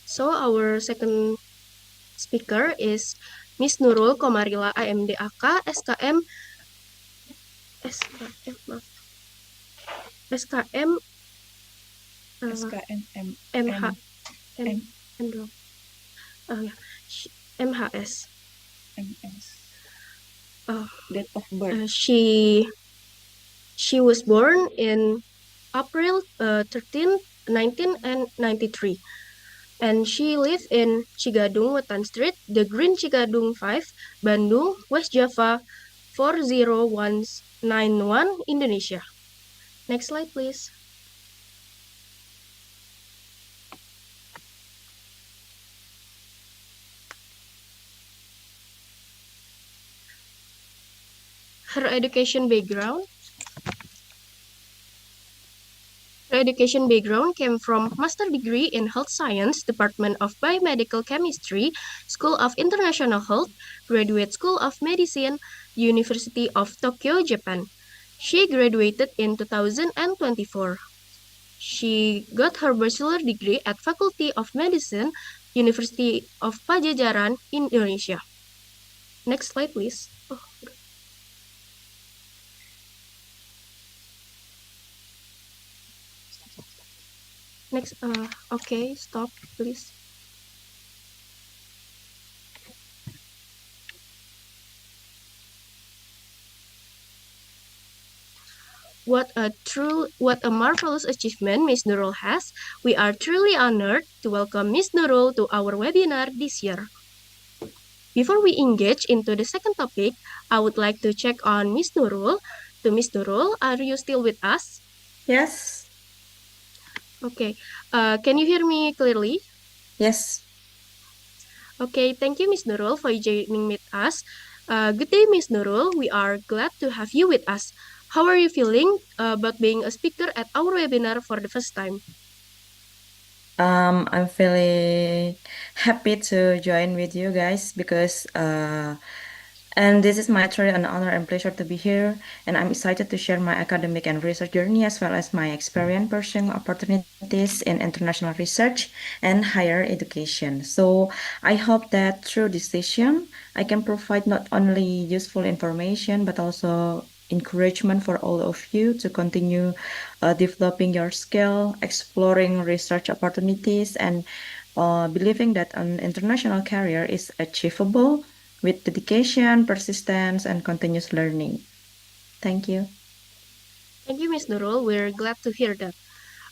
So our second speaker is Miss Nurul Komarila AMDAK SKM SKM SKM SKNM MH MHS. MS. Uh, Date of birth. she was born in April 13, 1993. And she lived in Cigadung Wetan Street, The Green Cigadung 5, Bandung, West Java 40191, Indonesia. Next slide, please. Her education background. Her education background came from master degree in Health Science, Department of Biomedical Chemistry, School of International Health, Graduate School of Medicine, University of Tokyo, Japan. She graduated in 2024. She got her bachelor degree at Faculty of Medicine, University of Pajajaran, Indonesia. Next slide, please. Next, okay, stop, please. What a marvelous achievement Miss Nurul has. We are truly honored to welcome Miss Nurul to our webinar this year. Before we engage into the second topic, I would like to check on Miss Nurul. To Miss Nurul, are you still with us? Yes. Okay. Can you hear me clearly? Yes. Okay, thank you, Miss Nurul, for joining with us. Good day, Miss Nurul. We are glad to have you with us. How are you feeling about being a speaker at our webinar for the first time? I'm feeling happy to join with you guys because and this is my truly an honor and pleasure to be here, and I'm excited to share my academic and research journey as well as my experience pursuing opportunities in international research and higher education. So I hope that through this session, I can provide not only useful information but also encouragement for all of you to continue developing your skill, exploring research opportunities, and believing that an international career is achievable with dedication, persistence, and continuous learning. Thank you. Thank you, Miss Nurul. We're glad to hear that.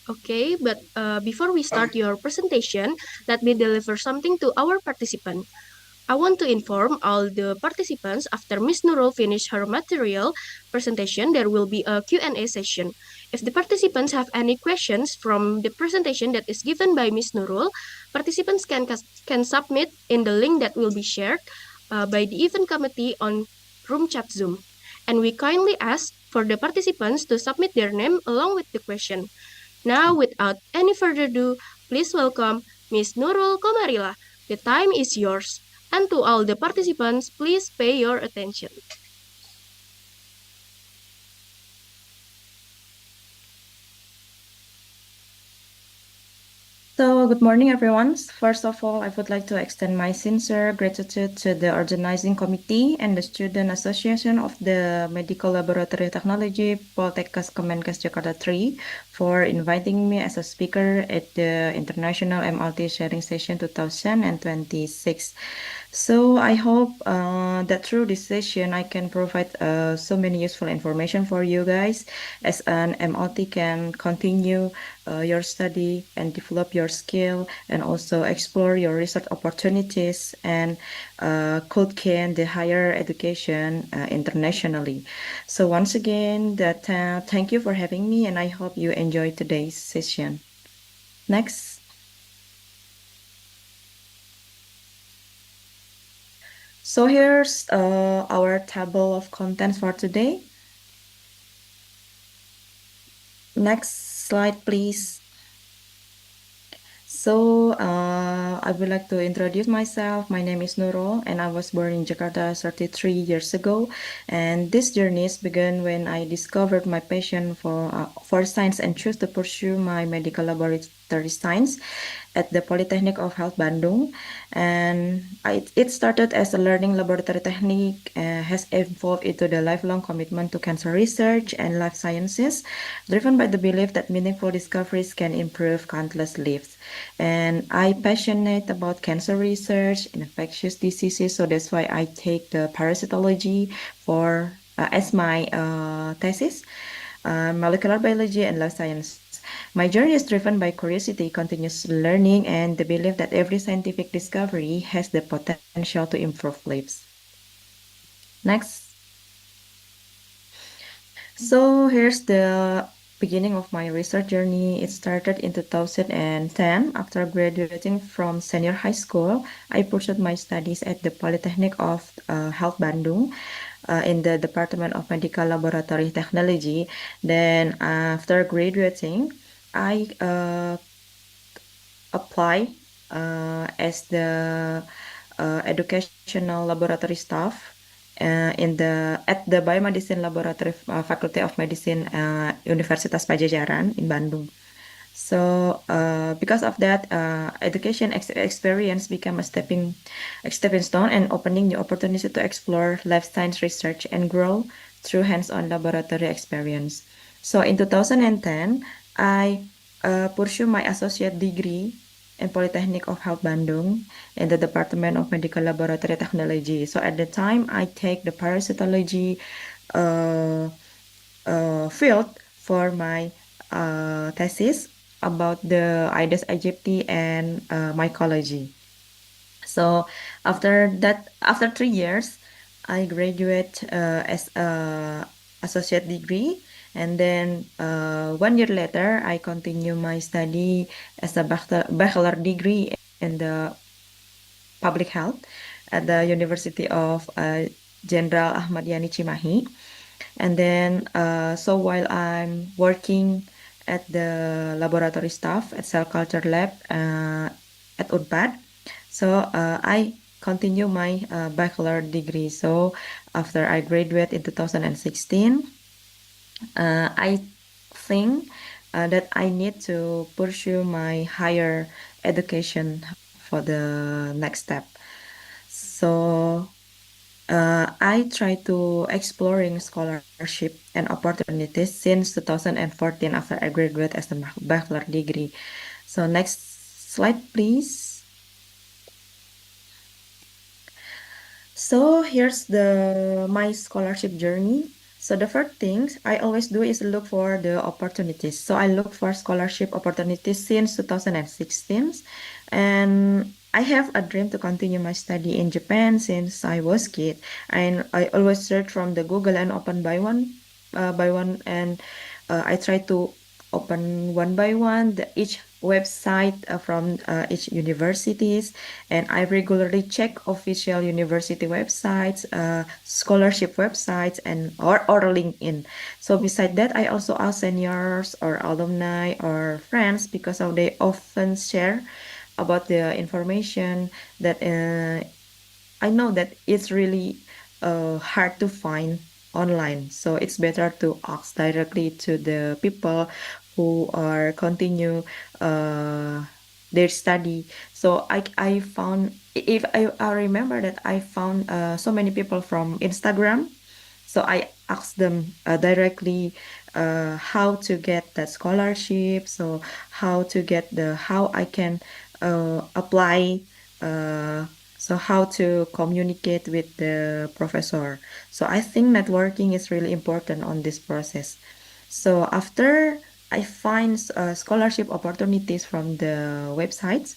Okay, but before we start your presentation, let me deliver something to our participant. I want to inform all the participants after Miss Nurul finish her material presentation, there will be a Q&A session. If the participants have any questions from the presentation that is given by Miss Nurul, participants can submit in the link that will be shared by the event committee on room chat Zoom. And we kindly ask for the participants to submit their name along with the question. Now, without any further ado, please welcome Miss Nurul Komarila. The time is yours. And to all the participants, please pay your attention. So, good morning, everyone. First of all, I would like to extend my sincere gratitude to the organizing committee and the Student Association of the Medical Laboratory Technology, Poltekkes Kemenkes Jakarta 3, for inviting me as a speaker at the International MLT Sharing Session 2026. So I hope that through this session I can provide so many useful information for you guys as an MLT can continue your study and develop your skill and also explore your research opportunities and could gain the higher education internationally. So once again, thank you for having me and I hope you enjoy today's session. Next. So here's our table of contents for today. Next slide, please. So I would like to introduce myself. My name is Nurul and I was born in Jakarta 33 years ago. And this journey began when I discovered my passion for science and chose to pursue my medical laboratory science at the Polytechnic of Health Bandung. And it started as a learning laboratory technique, has evolved into the lifelong commitment to cancer research and life sciences, driven by the belief that meaningful discoveries can improve countless lives. And I passionate about cancer research, infectious diseases, so that's why I take the parasitology for as my thesis, molecular biology and life science. My journey is driven by curiosity, continuous learning, and the belief that every scientific discovery has the potential to improve lives. Next. So here's the beginning of my research journey. It started in 2010. After graduating from senior high school, I pursued my studies at the Polytechnic of Health Bandung in the Department of Medical Laboratory Technology. Then after graduating, I apply as the educational laboratory staff at the Biomedicine Laboratory Faculty of Medicine Universitas Pajajaran in Bandung. So because of that, education experience became a stepping stone and opening new opportunity to explore life science research and grow through hands-on laboratory experience. So in 2010, I pursue my associate degree in Polytechnic of Health Bandung in the Department of Medical Laboratory Technology. So at the time, I take the parasitology field for my thesis about the Aedes aegypti and mycology. So after 3 years, I graduate as a associate degree, and then 1 year later, I continue my study as a bachelor degree in the public health at the University of Jenderal Ahmad Yani Cimahi. And then, so while I'm working at the laboratory staff at cell culture lab at UNPAD, so I continue my bachelor degree. So after I graduate in 2016, I think that I need to pursue my higher education for the next step. So I try to exploring scholarship and opportunities since 2014 after I graduate as a bachelor degree. So next slide, please. So here's my scholarship journey. So the first things I always do is look for the opportunities. So I look for scholarship opportunities since 2016, and I have a dream to continue my study in Japan since I was kid. And I always search from the Google and open by one, and I try to open one by one each website from each universities, and I regularly check official university websites, scholarship websites, and or LinkedIn. So beside that, I also ask seniors or alumni or friends because of they often share about the information that I know that it's really hard to find online. So it's better to ask directly to the people who are continue uh, their study. So I found, if I remember that I found so many people from Instagram. So I asked them directly how to get the scholarship, so how I can apply, uh, so how to communicate with the professor. So I think networking is really important on this process. So after I find scholarship opportunities from the websites,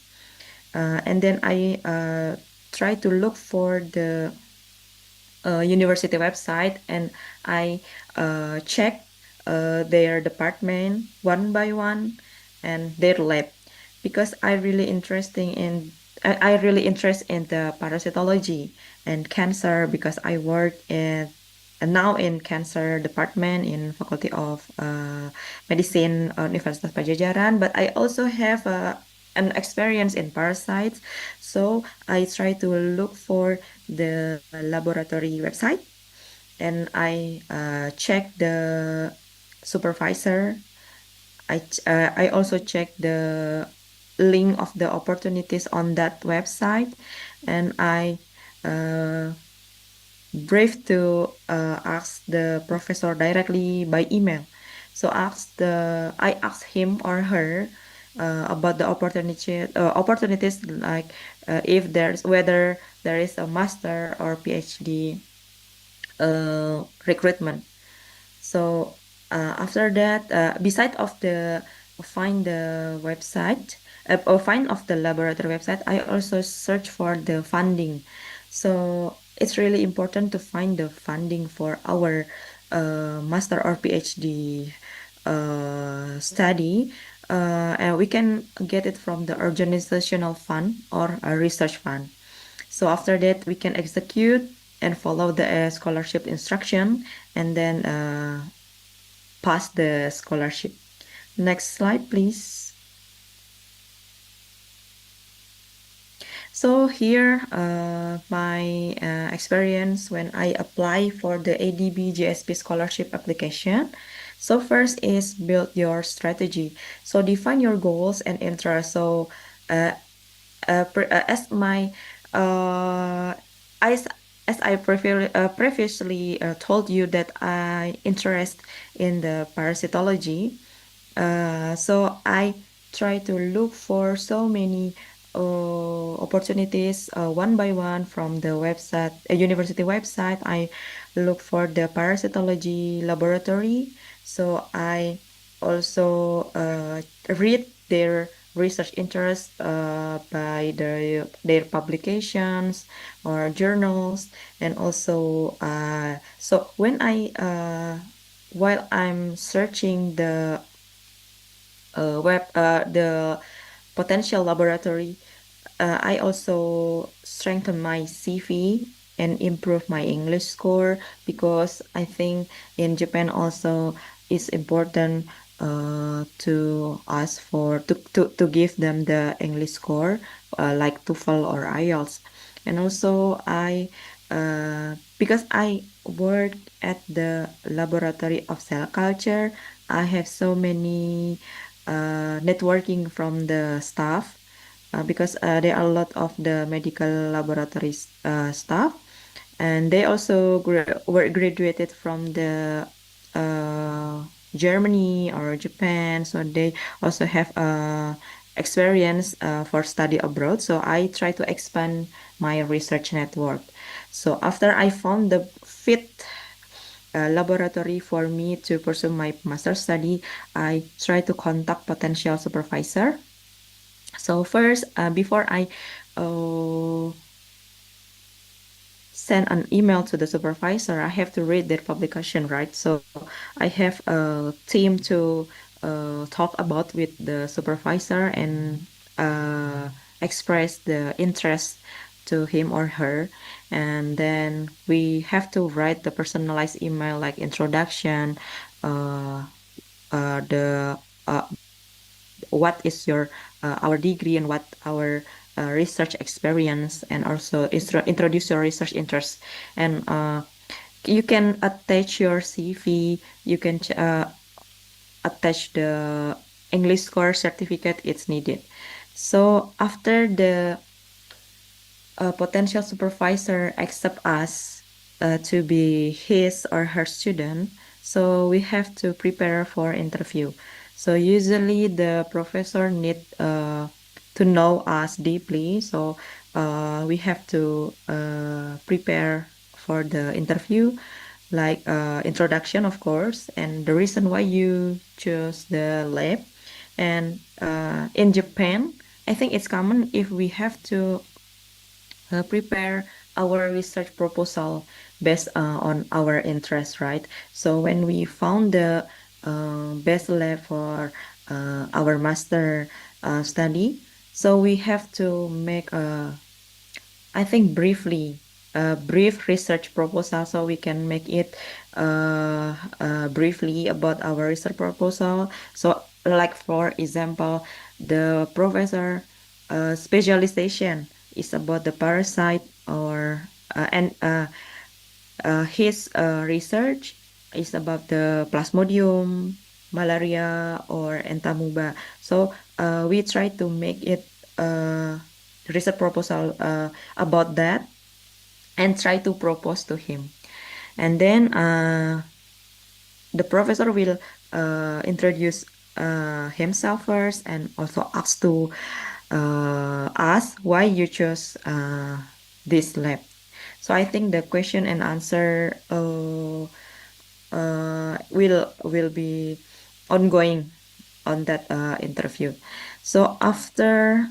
and then I try to look for the university website, and I check their department one by one and their lab, because I really interest in the parasitology and cancer, because I work in now in cancer department in Faculty of Medicine Universitas Pajajaran, but I also have an experience in parasites. So I try to look for the laboratory website, and I check the supervisor. I also check the link of the opportunities on that website, and I uh, brave to ask the professor directly by email. So I asked him or her about the opportunities, like if there's whether there is a master or PhD recruitment. So after that, beside of the find the website or find of the laboratory website, I also search for the funding. So it's really important to find the funding for our master or PhD study, and we can get it from the organizational fund or a research fund. So after that, we can execute and follow the scholarship instruction, and then pass the scholarship. Next slide, please. So here, my experience when I apply for the ADB GSP scholarship application. So first is build your strategy. So define your goals and interests. So as my as I previously told you that I interest in the parasitology, so I try to look for so many opportunities one by one from the website, university website. I look for the parasitology laboratory. So I also read their research interest by their publications or journals, and also so when I while I'm searching the potential laboratory, I also strengthen my CV and improve my English score, because I think in Japan also it's important to ask for to give them the English score like TOEFL or IELTS. And also because I work at the laboratory of cell culture, I have so many networking from the staff, because there are a lot of the medical laboratories staff, and they also were graduated from the Germany or Japan, so they also have experience for study abroad. So I try to expand my research network. So after I found the fit laboratory for me to pursue my master study, I try to contact potential supervisor. So first, before I send an email to the supervisor, I have to read their publication, right? So I have a team to talk about with the supervisor and express the interest to him or her. And then we have to write the personalized email like introduction, uh, the what is your our degree and what our research experience, and also introduce your research interests. And you can attach your CV, you can attach the English score certificate it's needed. So after the potential supervisor accept us to be his or her student, so we have to prepare for interview. So usually the professor need to know us deeply, so we have to prepare for the interview, like introduction, of course, and the reason why you chose the lab. And in Japan, I think it's common if we have to prepare our research proposal based on our interest, right? So when we found the best lab for our master study, so we have to make I think briefly a brief research proposal, so we can make it briefly about our research proposal. So like for example, the professor specialization is about the parasite, or and his research is about the plasmodium, malaria, or entamuba. So we try to make it research proposal about that and try to propose to him. And then the professor will introduce himself first, and also ask why you chose this lab. So I think the question and answer will be ongoing on that interview. So after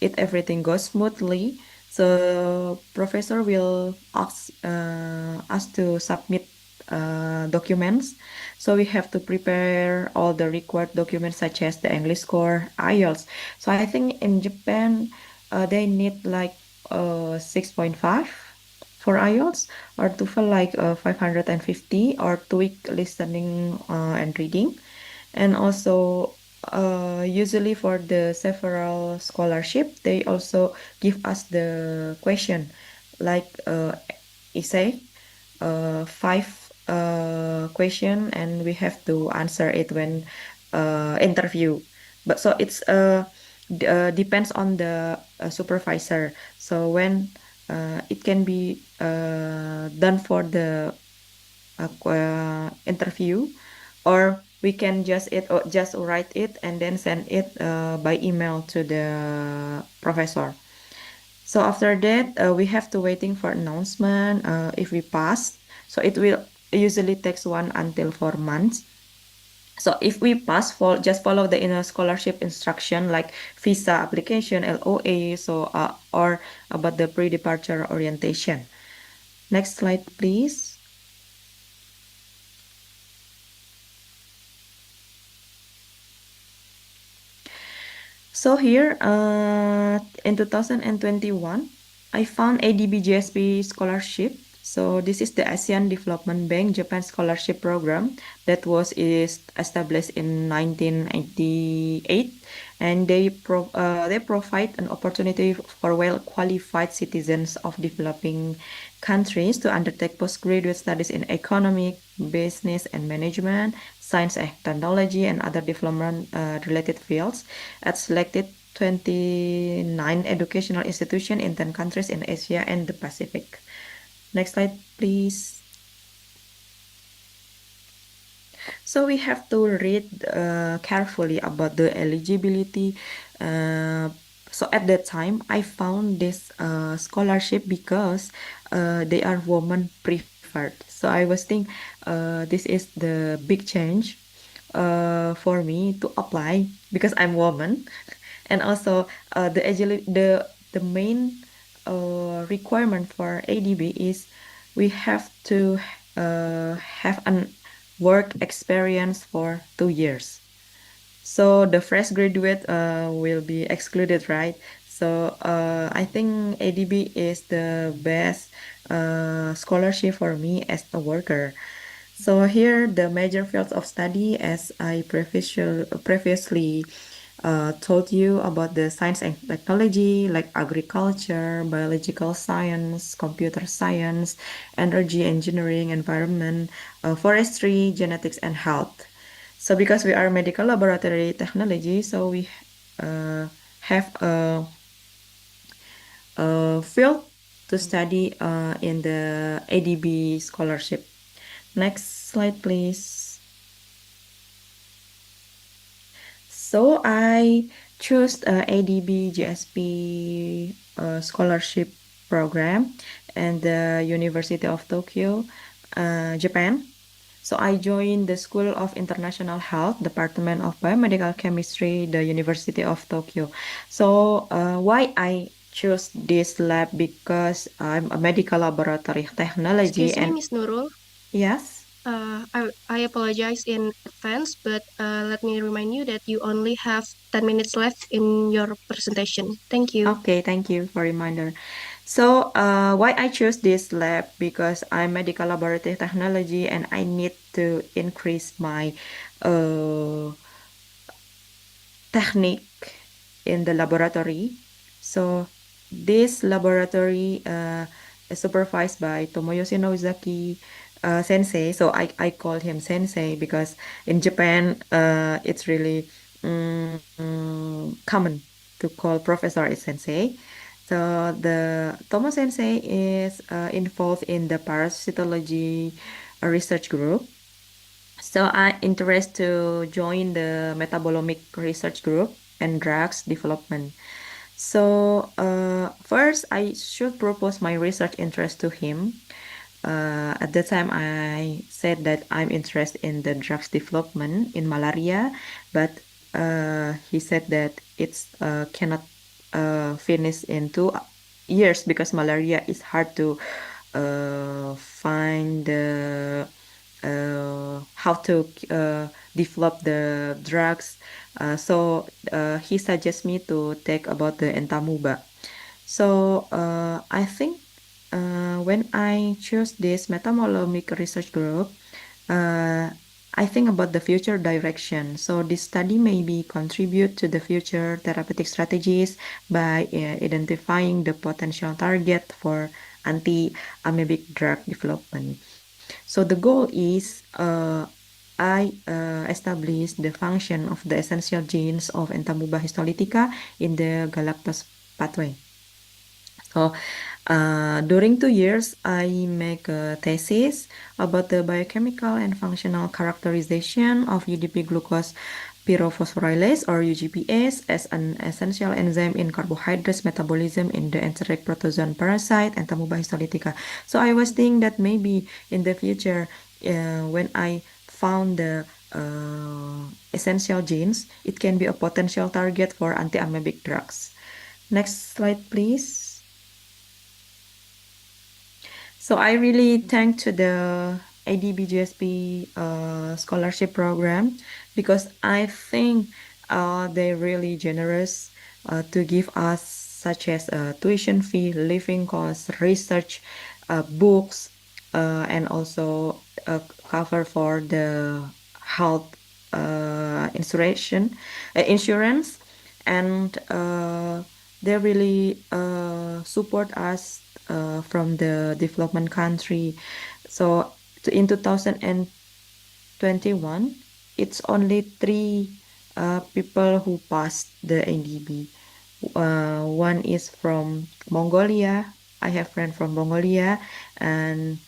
it everything goes smoothly, so professor will ask us to submit documents. So we have to prepare all the required documents such as the English score, IELTS. So I think in Japan they need like 6.5 for IELTS, or TOEFL like 550, or TOEIC listening and reading. And also usually for the several scholarship, they also give us the question like essay, five question, and we have to answer it when interview. But so it's depends on the supervisor. So when it can be done for the interview, or we can just write it and then send it by email to the professor. So after that, we have to waiting for announcement if we pass. So it will usually takes 1 until 4 months. So if we pass, just follow the inner scholarship instruction like visa application, LOA, so or about the pre-departure orientation. Next slide, please. So here, in 2021, I found ADB GSP scholarship. So this is the ASEAN Development Bank Japan Scholarship Program that is established in 1988, and they provide an opportunity for well qualified citizens of developing countries to undertake postgraduate studies in economic, business and management, science and technology, and other development related fields at selected 29 educational institutions in 10 countries in Asia and the Pacific. Next slide, please. So we have to read carefully about the eligibility. So at that time, I found this scholarship because they are women preferred. Harvard. So I was thinking this is the big change for me to apply because I'm woman, and also the main requirement for ADB is we have to have an work experience for 2 years. So the fresh graduate will be excluded, right? So I think ADB is the best scholarship for me as a worker. So here the major fields of study, as I previously told you about the science and technology like agriculture, biological science, computer science, energy engineering, environment, forestry, genetics, and health. So because we are medical laboratory technology, so we have a field to study in the ADB scholarship. Next slide, please. So I chose ADB GSP scholarship program and the University of Tokyo, Japan. So I joined the School of International Health, Department of Biomedical Chemistry, the University of Tokyo. So why I chose this lab? Because I'm a medical laboratory technology Excuse me, and Miss Nurul. yes. I apologize in advance, but let me remind you that you only have 10 minutes left in your presentation. Thank you. Okay, thank you for reminder. So why I chose this lab? Because I'm medical laboratory technology and I need to increase my technique in the laboratory. So this laboratory is supervised by Tomoyoshi Nozaki sensei. So I call him sensei because in Japan it's really common to call professor as sensei. So the Tomo sensei is involved in the parasitology research group. So I interest to join the metabolomic research group and drugs development. So first I should propose my research interest to him. At that time I said that I'm interested in the drugs development in malaria, but he said that it's cannot finish in 2 years because malaria is hard to find the how to develop the drugs. So he suggests me to take about the entamuba. So I think when I choose this metabolomic research group, I think about the future direction. So this study maybe contribute to the future therapeutic strategies by identifying the potential target for anti-amoebic drug development. So the goal is I establish the function of the essential genes of entamuba histolytica in the galactose pathway. So during 2 years, I make a thesis about the biochemical and functional characterization of UDP glucose pyrophosphorylase or UGPase as an essential enzyme in carbohydrates metabolism in the enteric protozoan parasite Entamuba histolytica. So I was thinking that maybe in the future, when I found the essential genes, it can be a potential target for anti-amoebic drugs. Next slide, please. So I really thank to the ADBGSP scholarship program because I think they're really generous to give us such as tuition fee, living costs, research, books, and also cover for the health insurance, and they really support us from the development country. So in 2021, it's only 3 people who passed the ADB. One is from Mongolia. I have friend from Mongolia, and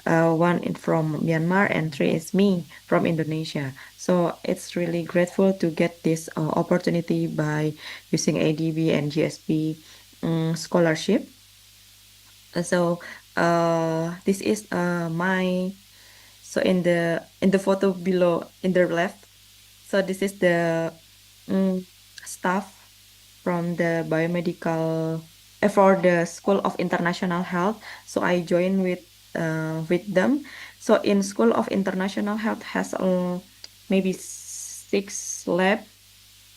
one is from Myanmar, and 3 is me from Indonesia. So it's really grateful to get this opportunity by using ADB and GSP scholarship. So This is my so in the photo below in the left. So this is the staff from the biomedical for the School of International Health. So I joined with them. So in School of International Health has maybe 6 lab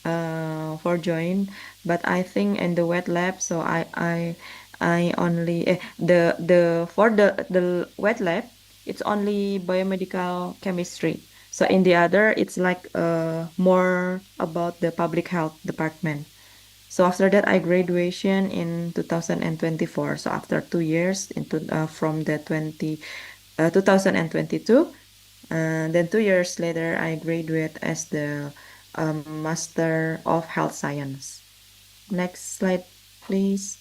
for join, but I think in the wet lab, so I only the for the wet lab, it's only biomedical chemistry. So in the other, it's like more about the public health department. So after that, I graduation in 2024. So after 2 years into from the 2022, and then 2 years later, I graduate as the Master of Health Science. Next slide, please.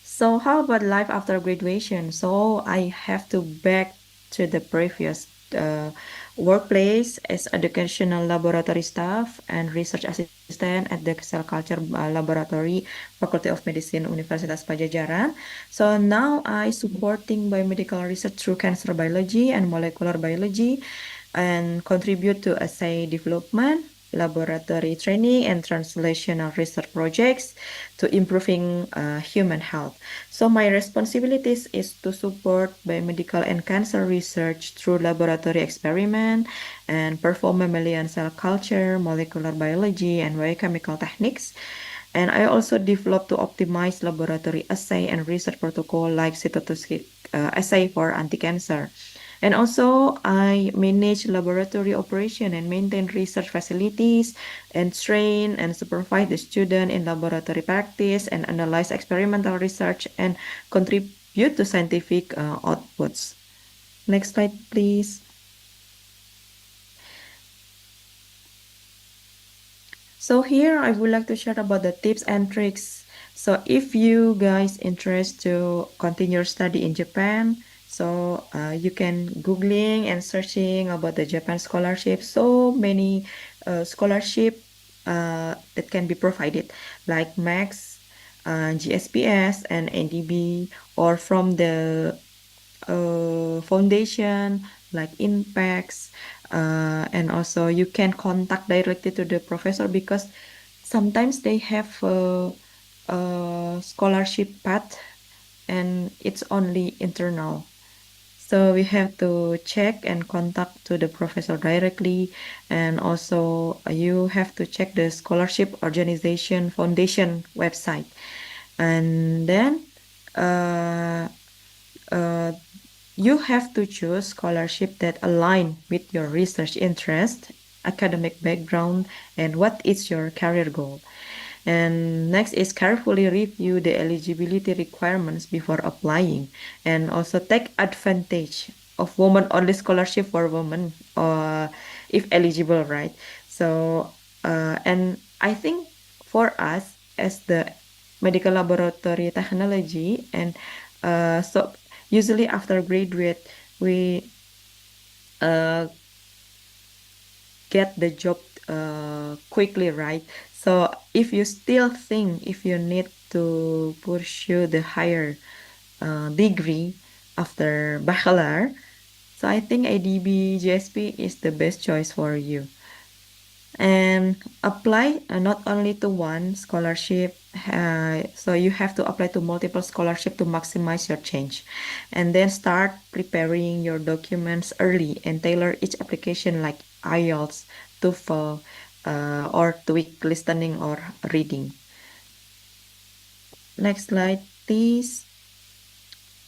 So how about life after graduation? So I have to back to the previous workplace as educational laboratory staff and research assistant at the cell culture laboratory, Faculty of Medicine, Universitas Pajajaran. So now I supporting biomedical research through cancer biology and molecular biology and contribute to assay development, laboratory training, and translational research projects to improving human health. So my responsibilities is to support biomedical and cancer research through laboratory experiment and perform mammalian cell culture, molecular biology, and biochemical techniques. And I also developed to optimize laboratory assay and research protocol like cytotoxic assay for anti-cancer. And also, I manage laboratory operation and maintain research facilities and train and supervise the student in laboratory practice and analyze experimental research and contribute to scientific outputs. Next slide, please. So here I would like to share about the tips and tricks. So if you guys interest to continue study in Japan, so you can googling and searching about the Japan scholarship. So many scholarship that can be provided like Max, GSPS, and NDB, or from the foundation like impacts, and also you can contact directly to the professor because sometimes they have a scholarship path and it's only internal, so we have to check and contact to the professor directly. And also you have to check the scholarship organization foundation website, and then you have to choose scholarship that align with your research interest, academic background, and what is your career goal. And next is carefully review the eligibility requirements before applying, and also take advantage of women-only scholarship for women, if eligible, right? So, and I think for us as the medical laboratory technology, and so usually after graduate, we get the job quickly, right? So if you still think if you need to pursue the higher degree after bachelor, so I think ADB GSP is the best choice for you. And apply not only to one scholarship, so you have to apply to multiple scholarship to maximize your change, and then start preparing your documents early and tailor each application like IELTS, TOEFL, or TOEIC listening or reading. Next slide, please.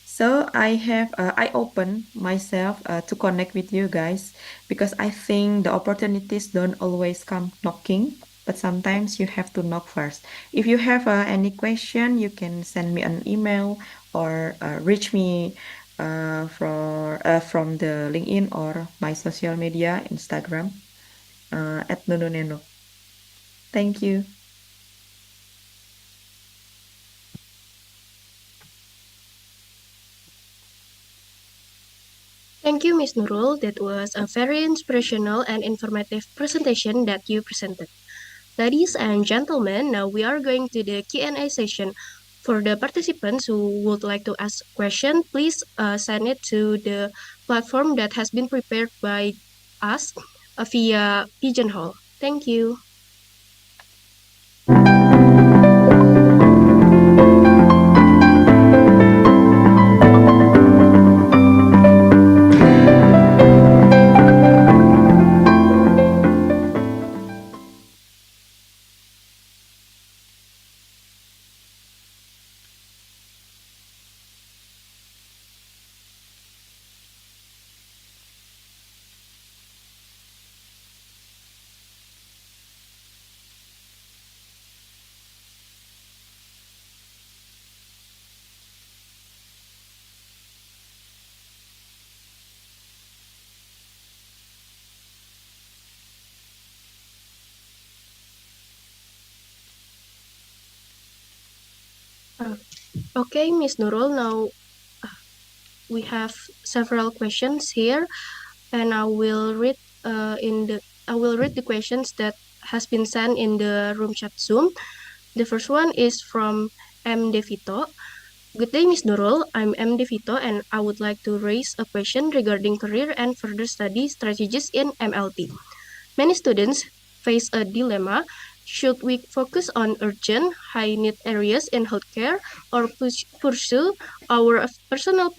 So I open myself to connect with you guys because I think the opportunities don't always come knocking, but sometimes you have to knock first. If you have any question, you can send me an email or reach me from the LinkedIn or my social media, Instagram, at Nununeno. Thank you. Thank you, Ms. Nurul. That was a very inspirational and informative presentation that you presented. Ladies and gentlemen, now we are going to the Q&A session For the participants who would like to ask a question, please send it to the platform that has been prepared by us via Pigeonhole. Thank you. Okay, Miss Nurul, now we have several questions here, and I will read the questions that has been sent in the room chat Zoom. The first one is from M. Devito. Good day, Miss Nurul. I'm M. Devito, and I would like to raise a question regarding career and further study strategies in MLT. Many students face a dilemma. Should we focus on urgent, high-need areas in healthcare or pursue our personal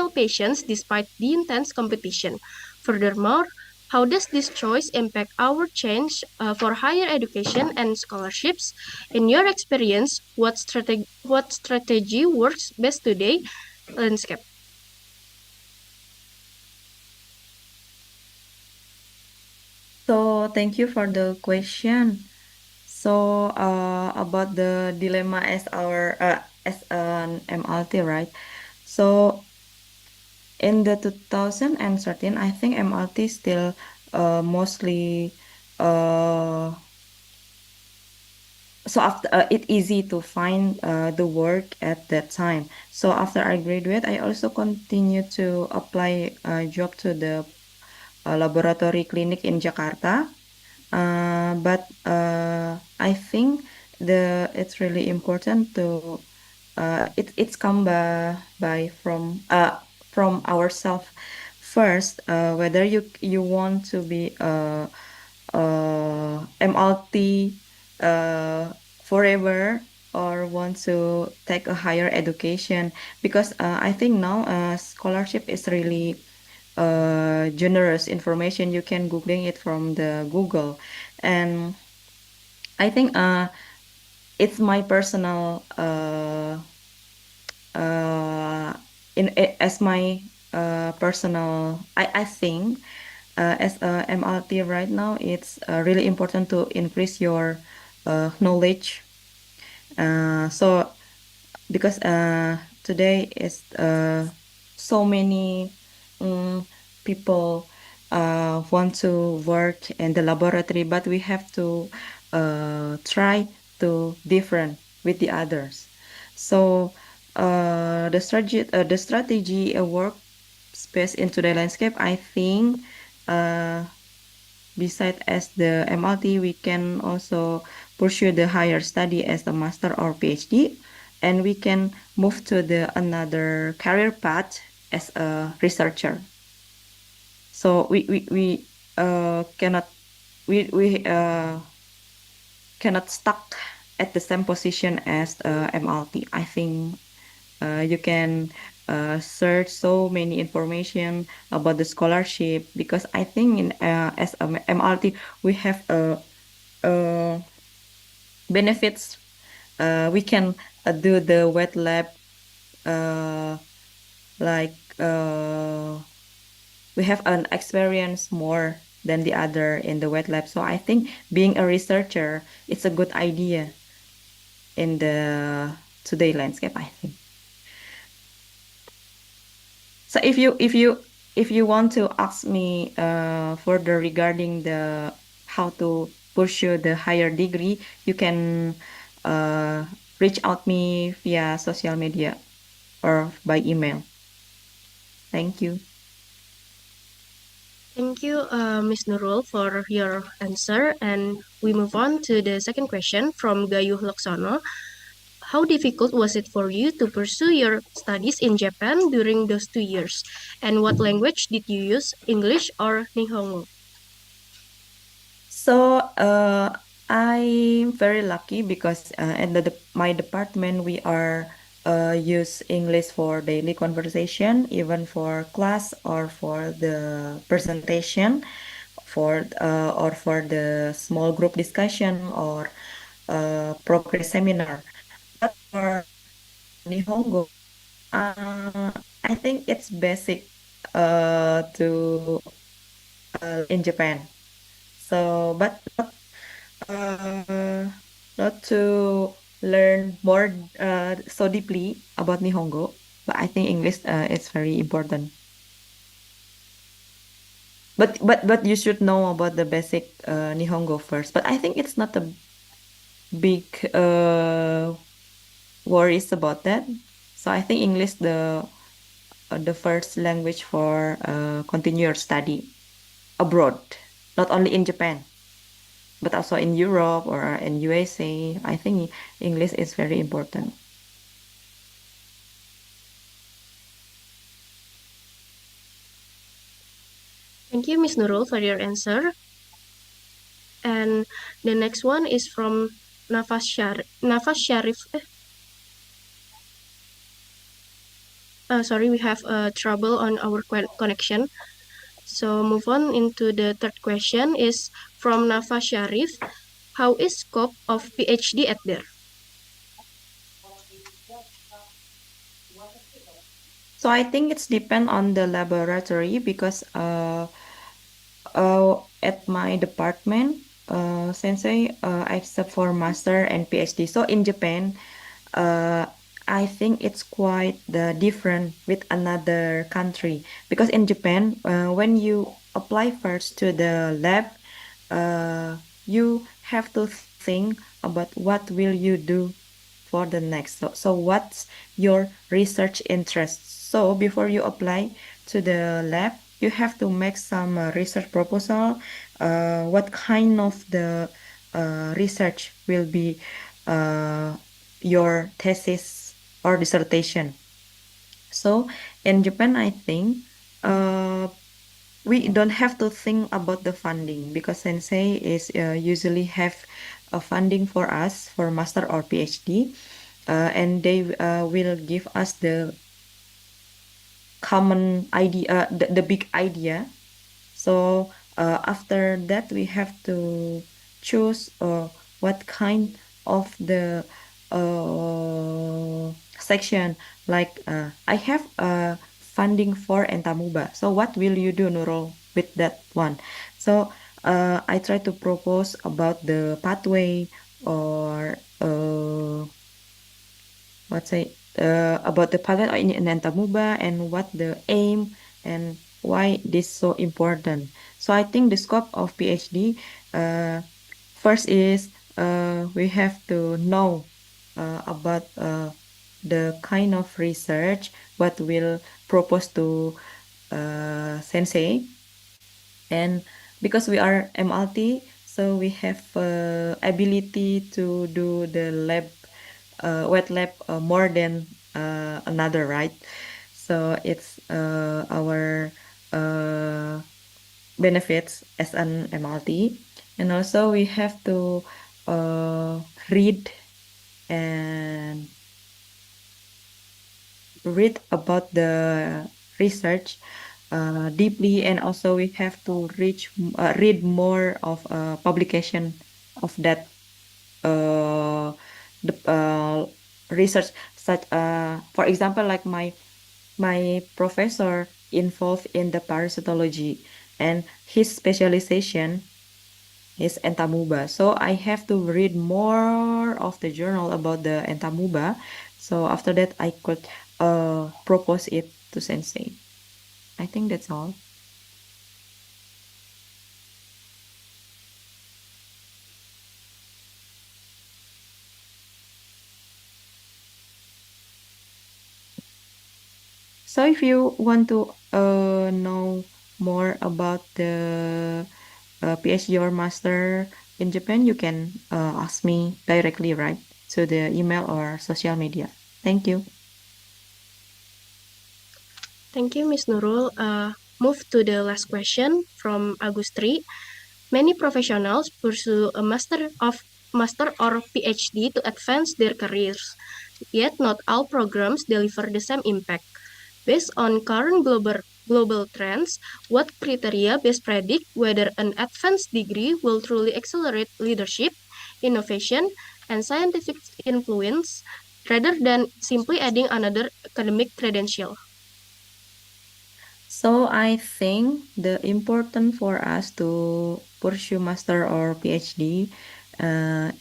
passions despite the intense competition? Furthermore, how does this choice impact our change for higher education and scholarships? In your experience, what strategy works best today? Landscape. So thank you for the question. So about the dilemma as our as an MLT, right? So in the 2013, I think MLT still mostly so after it easy to find the work at that time. So after I graduate, I also continue to apply a job to the laboratory clinic in Jakarta. But I think it's really important to it's come by from ourselves first, whether you want to be MLT forever or want to take a higher education, because I think now scholarship is really generous information. You can googling it from the Google, and I think it's my personal as my personal I think as a MLT right now, it's really important to increase your knowledge. So because today is so many people want to work in the laboratory, but we have to try to different with the others. So the strategy workspace into the landscape, I think besides as the MLT, we can also pursue the higher study as a master or PhD, and we can move to the another career path as a researcher. So we cannot we cannot stuck at the same position as MLT. I think you can search so many information about the scholarship, because I think in as a MLT we have benefits. We can do the wet lab, like we have an experience more than the other in the wet lab. So I think being a researcher, it's a good idea in the today landscape, I think. So if you want to ask me further regarding the how to pursue the higher degree, you can reach out me via social media or by email. Thank you. Thank you, Ms. Nurul, for your answer. And we move on to the second question from Gayuh Loksono. how difficult was it for you to pursue your studies in Japan during those 2 years? And what language did you use, English or Nihongo? So I'm very lucky because in my department we are use English for daily conversation, even for class or for the presentation, or for the small group discussion or progress seminar. But for Nihongo, I think it's basic to in Japan. So, but uh, not to learn more so deeply about Nihongo, but I think English is very important. But you should know about the basic Nihongo first. But I think it's not a big worries about that. So I think English the first language for continue your study abroad, not only in Japan, but also in Europe or in USA. I think English is very important. Thank you, Ms. Nurul, for your answer. And the next one is from Nafas Sharif. Sorry, we have trouble on our connection. So move on into the third question is from Nafas Sharif. How is scope of PhD at there? So I think it's depend on the laboratory because at my department, sensei, except for master and PhD. So in Japan, I think it's quite different with another country because in Japan, when you apply first to the lab, you have to think about what will you do for the next. So what's your research interest? So before you apply to the lab, you have to make some research proposal. What kind of the research will be your thesis or dissertation? So in Japan, I think we don't have to think about the funding because sensei is usually have a funding for us for master or PhD, and they will give us the common idea, the big idea. So after that, we have to choose what kind of the section. Like I have funding for Entamuba. So what will you do, Nurul, with that one? So I try to propose about the pathway or let's say about the pattern in Entamuba and what the aim and why this so important. So I think the scope of PhD first is we have to know about the kind of research what will propose to sensei, and because we are MLT, so we have ability to do the lab wet lab more than another, right? So it's our benefits as an MLT, and also we have to read and read about the research deeply, and also we have to read more of publication of that the research, such for example, like my professor involved in the parasitology, and his specialization is entamuba. So I have to read more of the journal about the entamuba. So after that, I could propose it to sensei. I think that's all. So if you want to know more about the PhD or master in Japan, you can ask me directly, right? to the email or social media. Thank you. Thank you, Ms. Nurul. Move to the last question from Agustri. Many professionals pursue a master or PhD to advance their careers, yet not all programs deliver the same impact. Based on current global trends, what criteria best predict whether an advanced degree will truly accelerate leadership, innovation, and scientific influence rather than simply adding another academic credential? So I think the important for us to pursue master or PhD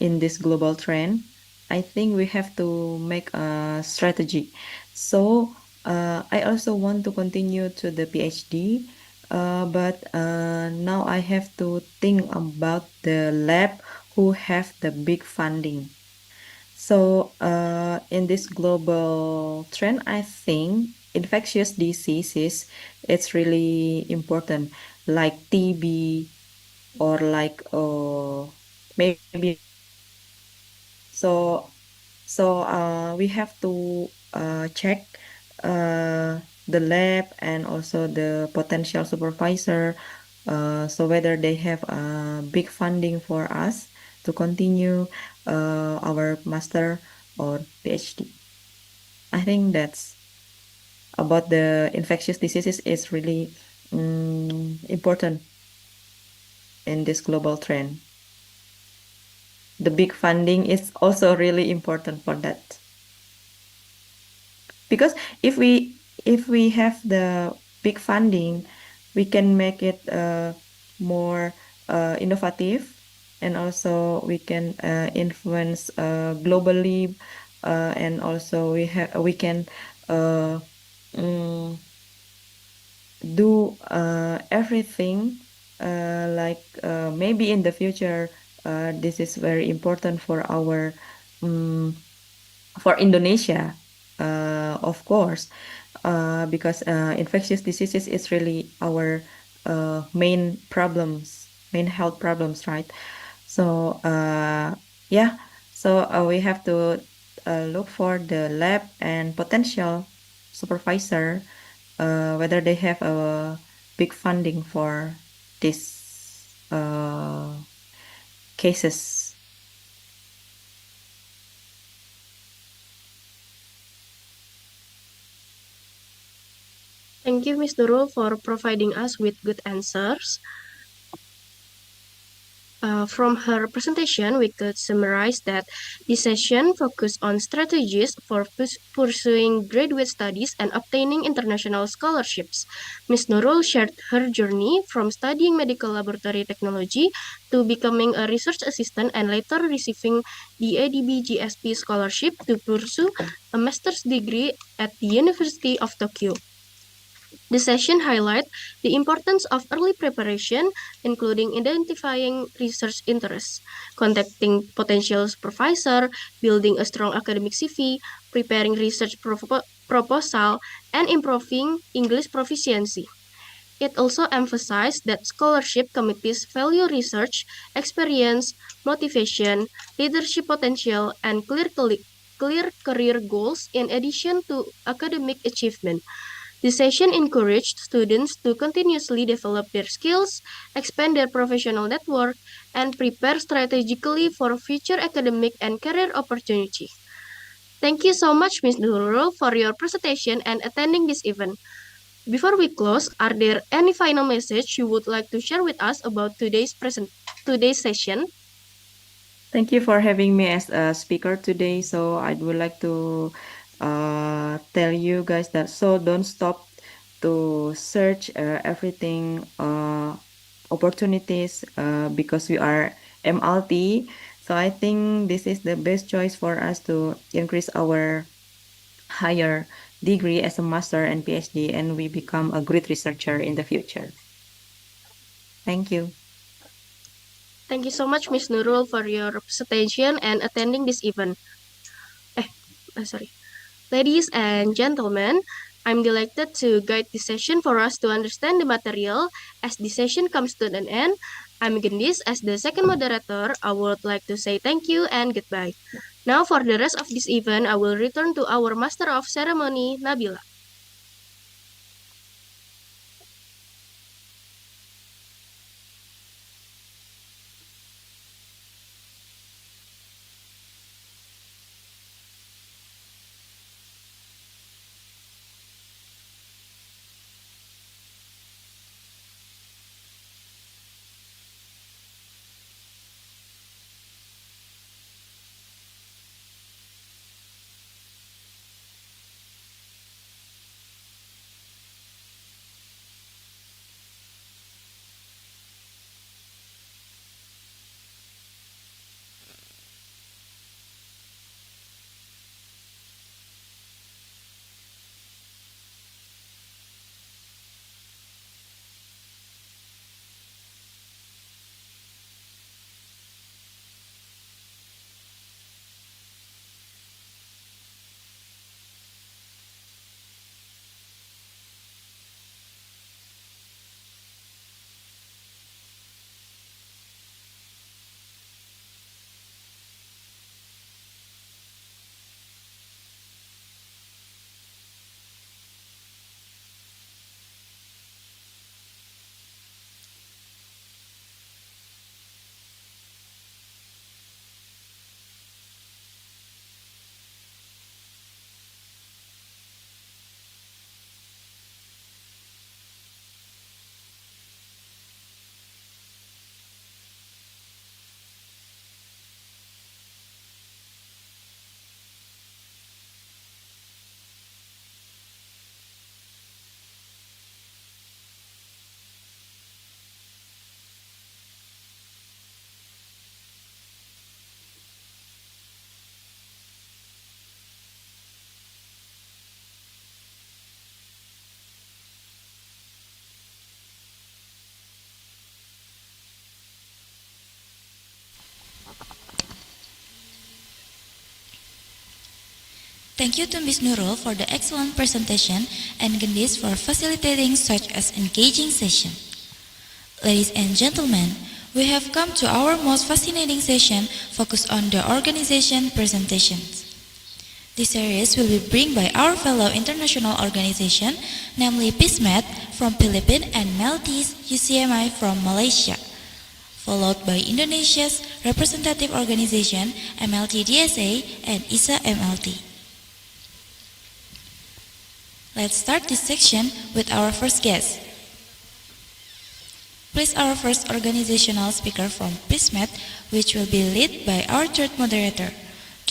in this global trend, I think we have to make a strategy. So I also want to continue to the PhD, but now I have to think about the lab who have the big funding. So, in this global trend, I think infectious diseases it's really important, like TB or like maybe malaria. So, we have to check the lab and also the potential supervisor, so whether they have big funding for us to continue our master or PhD. I think that's about the infectious diseases is really important in this global trend. The big funding is also really important for that. Because if we have the big funding, we can make it more innovative, and also we can influence globally, and also we can mm, do everything like maybe in the future this is very important for our for Indonesia, of course, because infectious diseases is really our main health problems, right? So yeah, so we have to look for the lab and potential supervisor, whether they have a big funding for this cases. Thank you, Ms. Nurul, for providing us with good answers. From her presentation, we could summarize that this session focused on strategies for pursuing graduate studies and obtaining international scholarships. Ms. Nurul shared her journey from studying medical laboratory technology to becoming a research assistant and later receiving the ADB GSP scholarship to pursue a master's degree at the University of Tokyo. The session highlights the importance of early preparation, including identifying research interests, contacting potential supervisor, building a strong academic CV, preparing research proposal, and improving English proficiency. It also emphasized that scholarship committees value research, experience, motivation, leadership potential, and clear career goals in addition to academic achievement. The session encouraged students to continuously develop their skills, expand their professional network, and prepare strategically for future academic and career opportunities. Thank you so much, Ms. Nurul, for your presentation and attending this event. Before we close, are there any final message you would like to share with us about today's session? Thank you for having me as a speaker today. So I would like to tell you guys that so don't stop to search everything opportunities because we are MLT. So I think this is the best choice for us to increase our higher degree as a master and PhD, and we become a great researcher in the future. Thank you. Thank you so much, Ms. Nurul, for your presentation and attending this event. Sorry. Ladies and gentlemen, I'm delighted to guide this session for us to understand the material. As the session comes to an end, I'm Gendis. As the second moderator, I would like to say thank you and goodbye. Now, for the rest of this event, I will return to our Master of Ceremony, Nabila. Thank you to Ms. Nurul for the excellent presentation and Gendis for facilitating such an engaging session. Ladies and gentlemen, we have come to our most fascinating session focused on the organization presentations. This series will be brought by our fellow international organization, namely PISMET from Philippines and Maltese UCMI from Malaysia, followed by Indonesia's representative organization MLT DSA and ISA MLT. Let's start this section with our first guest. Please our first organizational speaker from PISMET, which will be led by our third moderator.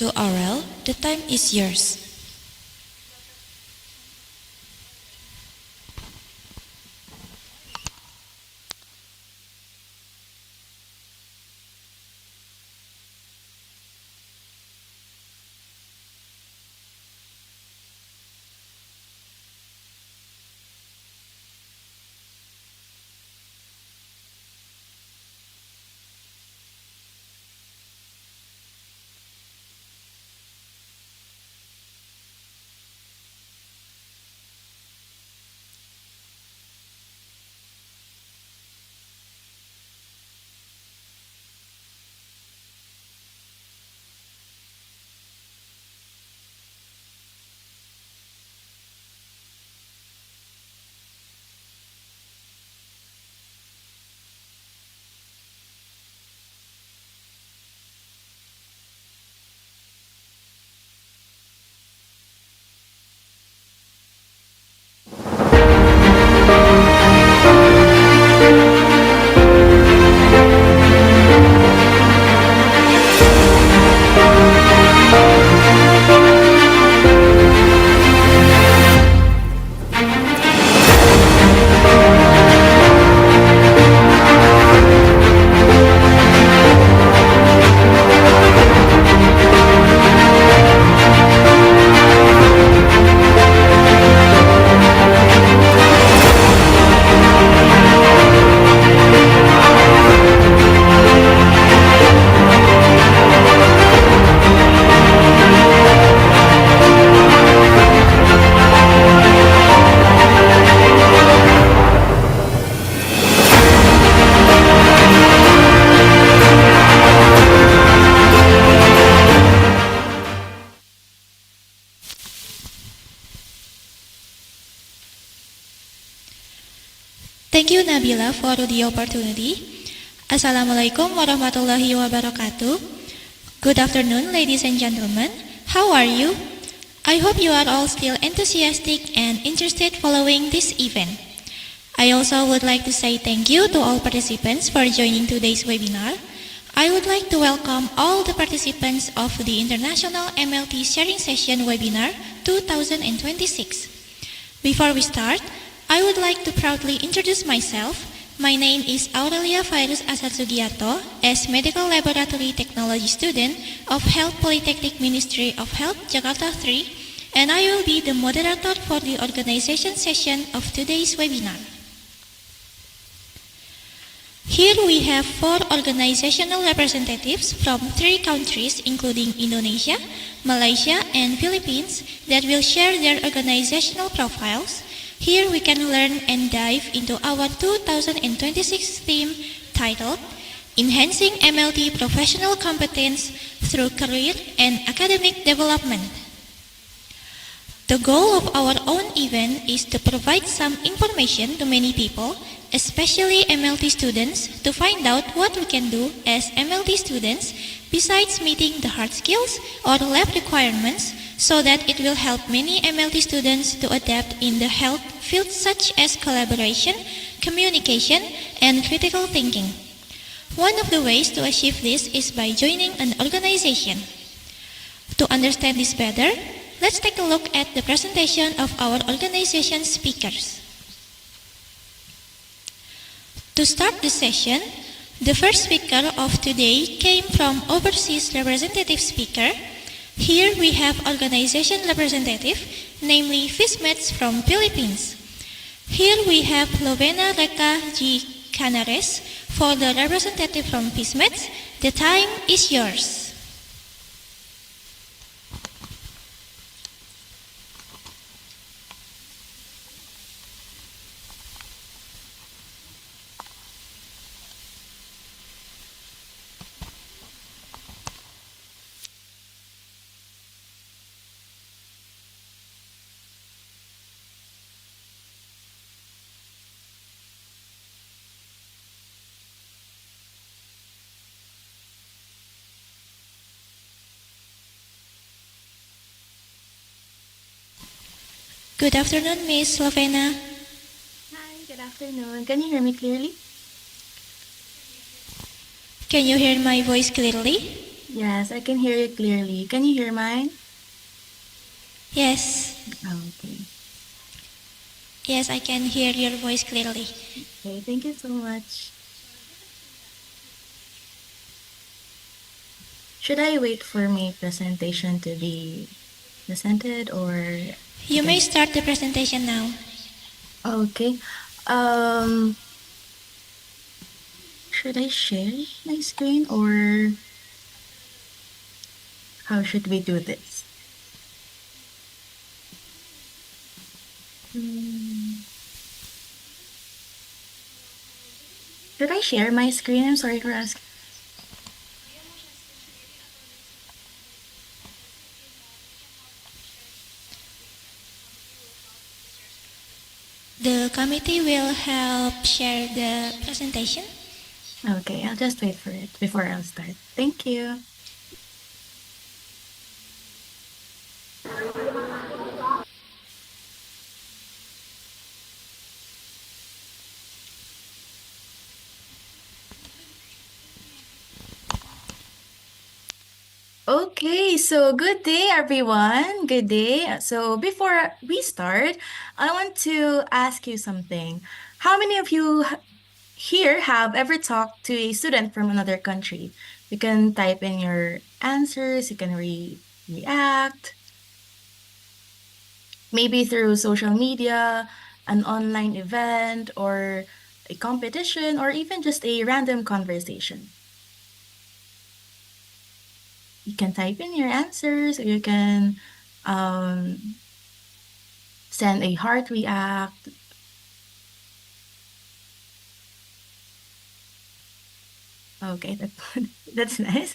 To Aurel, the time is yours. Thank you, Nabila, for the opportunity. Assalamualaikum warahmatullahi wabarakatuh. Good afternoon, ladies and gentlemen. How are you? I hope you are all still enthusiastic and interested following this event. I also would like to say thank you to all participants for joining today's webinar. I would like to welcome all the participants of the International Mlt Sharing Session webinar 2026. Before we start, I would like to proudly introduce myself. My name is Aurelia Virus Asar Sugiarto, as Medical Laboratory Technology student of Health Polytechnic Ministry of Health, Jakarta 3, and I will be the moderator for the organization session of today's webinar. Here we have 4 organizational representatives from 3 countries including Indonesia, Malaysia, and Philippines that will share their organizational profiles. Here we can learn and dive into our 2026 theme titled Enhancing MLT Professional Competence Through Career and Academic Development. The goal of our own event is to provide some information to many people, especially MLT students, to find out what we can do as MLT students besides meeting the hard skills or lab requirements, so that it will help many MLT students to adapt in the health fields such as collaboration, communication, and critical thinking. One of the ways to achieve this is by joining an organization. To understand this better, let's take a look at the presentation of our organization speakers. To start the session, the first speaker of today came from overseas representative speaker. Here we have organization representative, namely FISMETS from Philippines. Here we have Lovena Reka G. Canares for the representative from FISMETS. The time is yours. Good afternoon, Miss Lovena. Hi, good afternoon. Can you hear me clearly? Can you hear my voice clearly? Yes, I can hear you clearly. Can you hear mine? Yes. Okay. Yes, I can hear your voice clearly. Okay, thank you so much. Should I wait for my presentation to be presented or? You may start the presentation now. Okay. Should I share my screen or how should we do this? Should I share my screen? I'm sorry for asking. The committee will help share the presentation. Okay, I'll just wait for it before I'll start. Thank you. Okay, so good day, everyone. Good day. So before we start, I want to ask you something. How many of you here have ever talked to a student from another country? You can type in your answers, you can react, maybe through social media, an online event, or a competition, or even just a random conversation. You can type in your answers, or you can send a heart react. Okay, that's nice.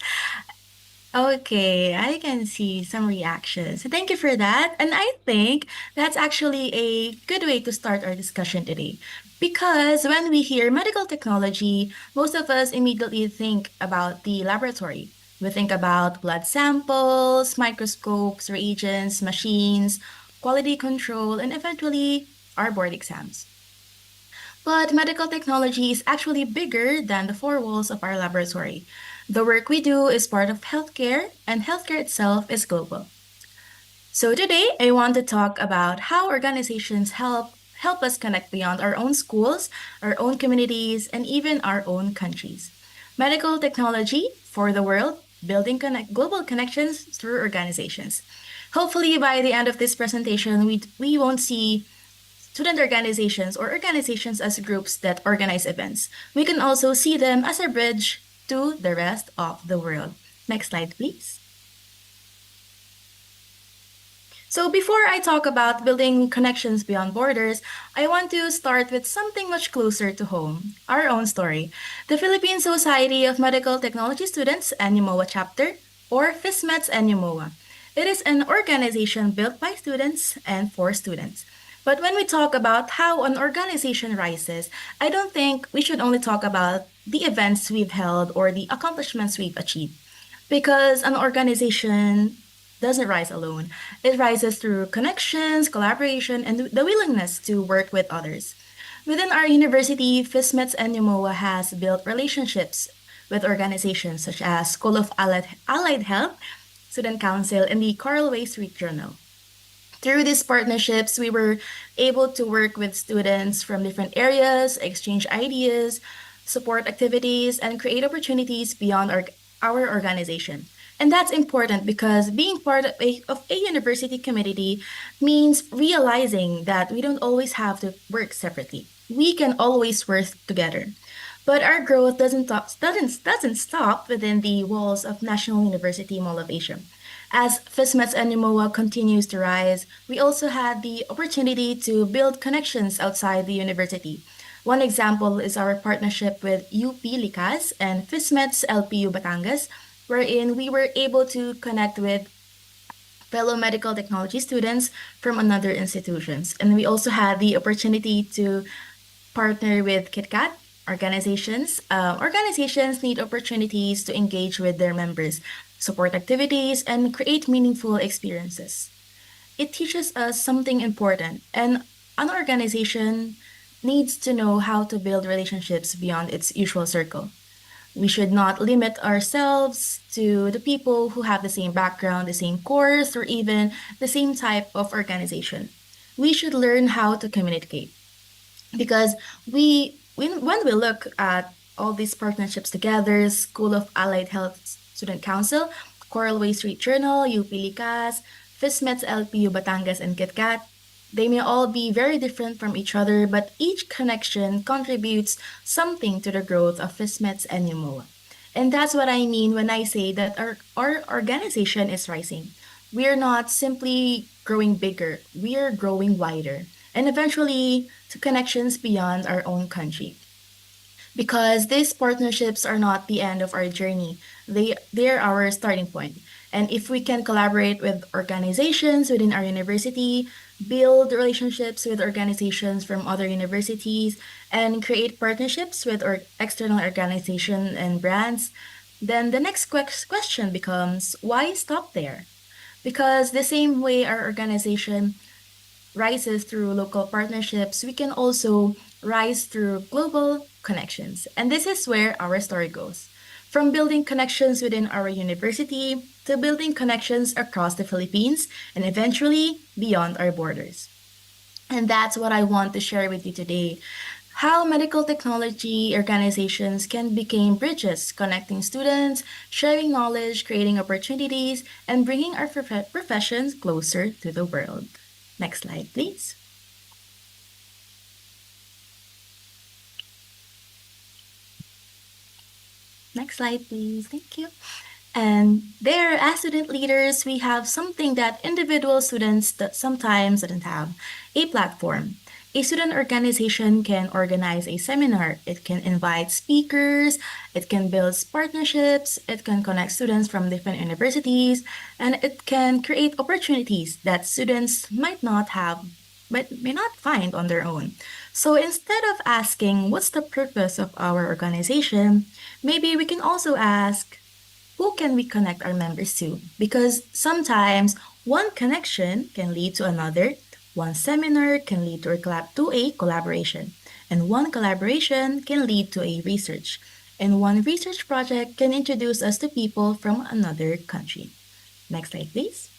Okay, I can see some reactions. So thank you for that. And I think that's actually a good way to start our discussion today. Because when we hear medical technology, most of us immediately think about the laboratory. We think about blood samples, microscopes, reagents, machines, quality control, and eventually our board exams. But medical technology is actually bigger than the four walls of our laboratory. The work we do is part of healthcare, and healthcare itself is global. So today, I want to talk about how organizations help us connect beyond our own schools, our own communities, and even our own countries. Medical technology for the world, building global connections through organizations. Hopefully, by the end of this presentation, we won't see student organizations or organizations as groups that organize events. We can also see them as a bridge to the rest of the world. Next slide, please. So, before I talk about building connections beyond borders, I want to start with something much closer to home, our own story. The Philippine Society of Medical Technology Students, NUMOA chapter, or FISMETS NUMOA. It is an organization built by students and for students. But when we talk about how an organization rises, I don't think we should only talk about the events we've held or the accomplishments we've achieved. Because an organization doesn't rise alone. It rises through connections, collaboration, and the willingness to work with others. Within our university, FISMETS and UMOA has built relationships with organizations such as School of Allied Health, Student Council, and the Coral Way Street Journal. Through these partnerships, we were able to work with students from different areas, exchange ideas, support activities, and create opportunities beyond our organization. And that's important because being part of a university community means realizing that we don't always have to work separately. We can always work together. But our growth doesn't stop within the walls of National University Mall of Asia. As FISMETS and NUMOA continues to rise, we also had the opportunity to build connections outside the university. One example is our partnership with UP Likas and FISMETS LPU Batangas, wherein we were able to connect with fellow medical technology students from another institutions. And we also had the opportunity to partner with KitKat organizations. Organizations need opportunities to engage with their members, support activities, and create meaningful experiences. It teaches us something important, and an organization needs to know how to build relationships beyond its usual circle. We should not limit ourselves to the people who have the same background, the same course, or even the same type of organization. We should learn how to communicate because when we look at all these partnerships together, School of Allied Health Student Council, Coral Way Street Journal, UP Likas, FISMETS LPU Batangas, and KitKat, they may all be very different from each other, but each connection contributes something to the growth of FISMETS and UMOA. And that's what I mean when I say that our organization is rising. We're not simply growing bigger, we're growing wider, and eventually to connections beyond our own country. Because these partnerships are not the end of our journey, they're our starting point. And if we can collaborate with organizations within our university, build relationships with organizations from other universities, and create partnerships with external organizations and brands, then the next question becomes why stop there? Because the same way our organization rises through local partnerships, we can also rise through global connections. And this is where our story goes. From building connections within our university to building connections across the Philippines and eventually beyond our borders. And that's what I want to share with you today. How medical technology organizations can become bridges connecting students, sharing knowledge, creating opportunities, and bringing our professions closer to the world. Next slide, please. Next slide, please. Thank you. And there, as student leaders, we have something that individual students that sometimes didn't have, a platform. A student organization can organize a seminar, it can invite speakers, it can build partnerships, it can connect students from different universities, and it can create opportunities that students might not have but may not find on their own. So instead of asking what's the purpose of our organization, maybe we can also ask who can we connect our members to? Because sometimes one connection can lead to another, one seminar can lead to a collaboration, and one collaboration can lead to a research, and one research project can introduce us to people from another country. Next slide, please.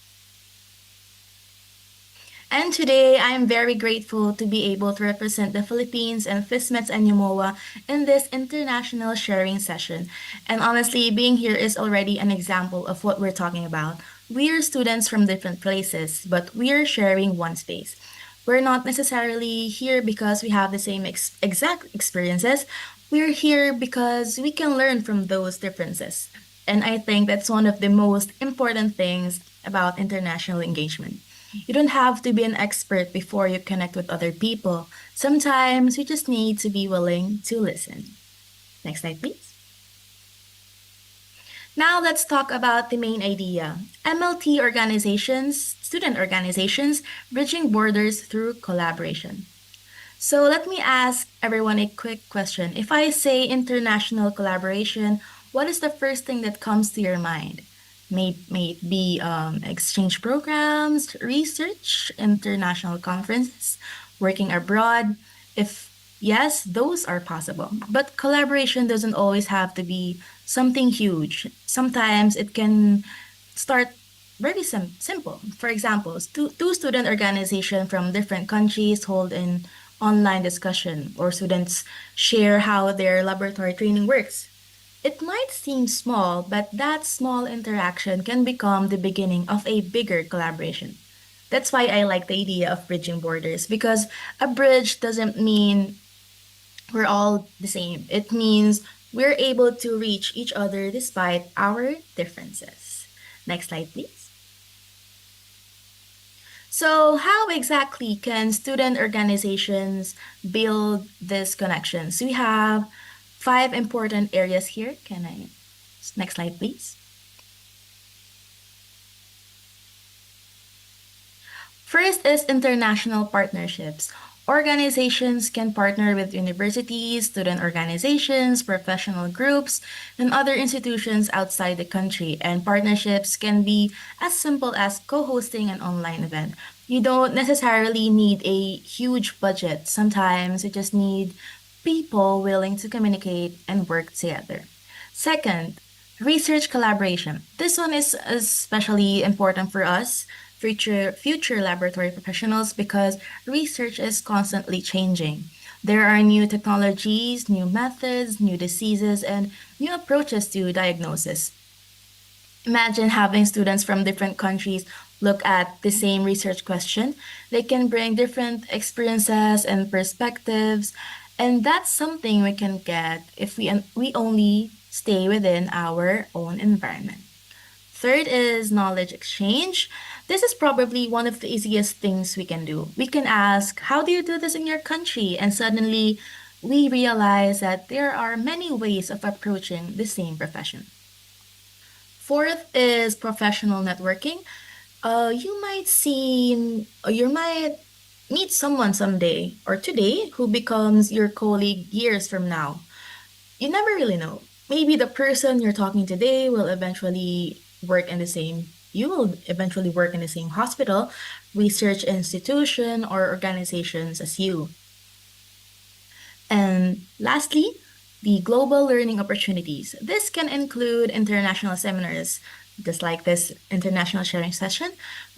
And today, I am very grateful to be able to represent the Philippines and FISMETS and UMOA in this international sharing session. And honestly, being here is already an example of what we're talking about. We are students from different places, but we are sharing one space. We're not necessarily here because we have the same exact experiences. We're here because we can learn from those differences. And I think that's one of the most important things about international engagement. You don't have to be an expert before you connect with other people. Sometimes you just need to be willing to listen. Next slide, please. Now let's talk about the main idea. MLT organizations, student organizations, bridging borders through collaboration. So let me ask everyone a quick question. If I say international collaboration, what is the first thing that comes to your mind? May it be exchange programs, research, international conferences, working abroad. If yes, those are possible. But collaboration doesn't always have to be something huge. Sometimes it can start very simple. For example, two student organizations from different countries hold an online discussion, or students share how their laboratory training works. It might seem small, but that small interaction can become the beginning of a bigger collaboration. That's why I like the idea of bridging borders, because a bridge doesn't mean we're all the same. It means we're able to reach each other despite our differences. Next slide, please. So, how exactly can student organizations build these connections? We have 5 important areas here. Next slide, please. First is international partnerships. Organizations can partner with universities, student organizations, professional groups, and other institutions outside the country. And partnerships can be as simple as co hosting an online event. You don't necessarily need a huge budget. Sometimes you just need people willing to communicate and work together. Second, research collaboration. This one is especially important for us, future laboratory professionals, because research is constantly changing. There are new technologies, new methods, new diseases, and new approaches to diagnosis. Imagine having students from different countries look at the same research question. They can bring different experiences and perspectives, and that's something we can get if we only stay within our own environment. Third is knowledge exchange. This is probably one of the easiest things we can do. We can ask, how do you do this in your country? And suddenly we realize that there are many ways of approaching the same profession. Fourth is professional networking. You might meet someone someday or today who becomes your colleague years from now. You never really know. Maybe the person you're talking today will eventually work in the same you will eventually work in the same hospital, research institution, or organizations as you. And lastly, the global learning opportunities. This can include international seminars, just like this international sharing session,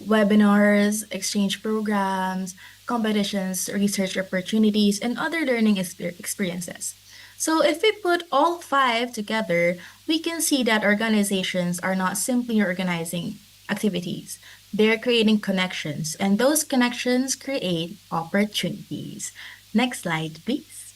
webinars, exchange programs, competitions, research opportunities, and other learning experiences. So, if we put all 5 together, we can see that organizations are not simply organizing activities, they're creating connections, and those connections create opportunities. Next slide, please.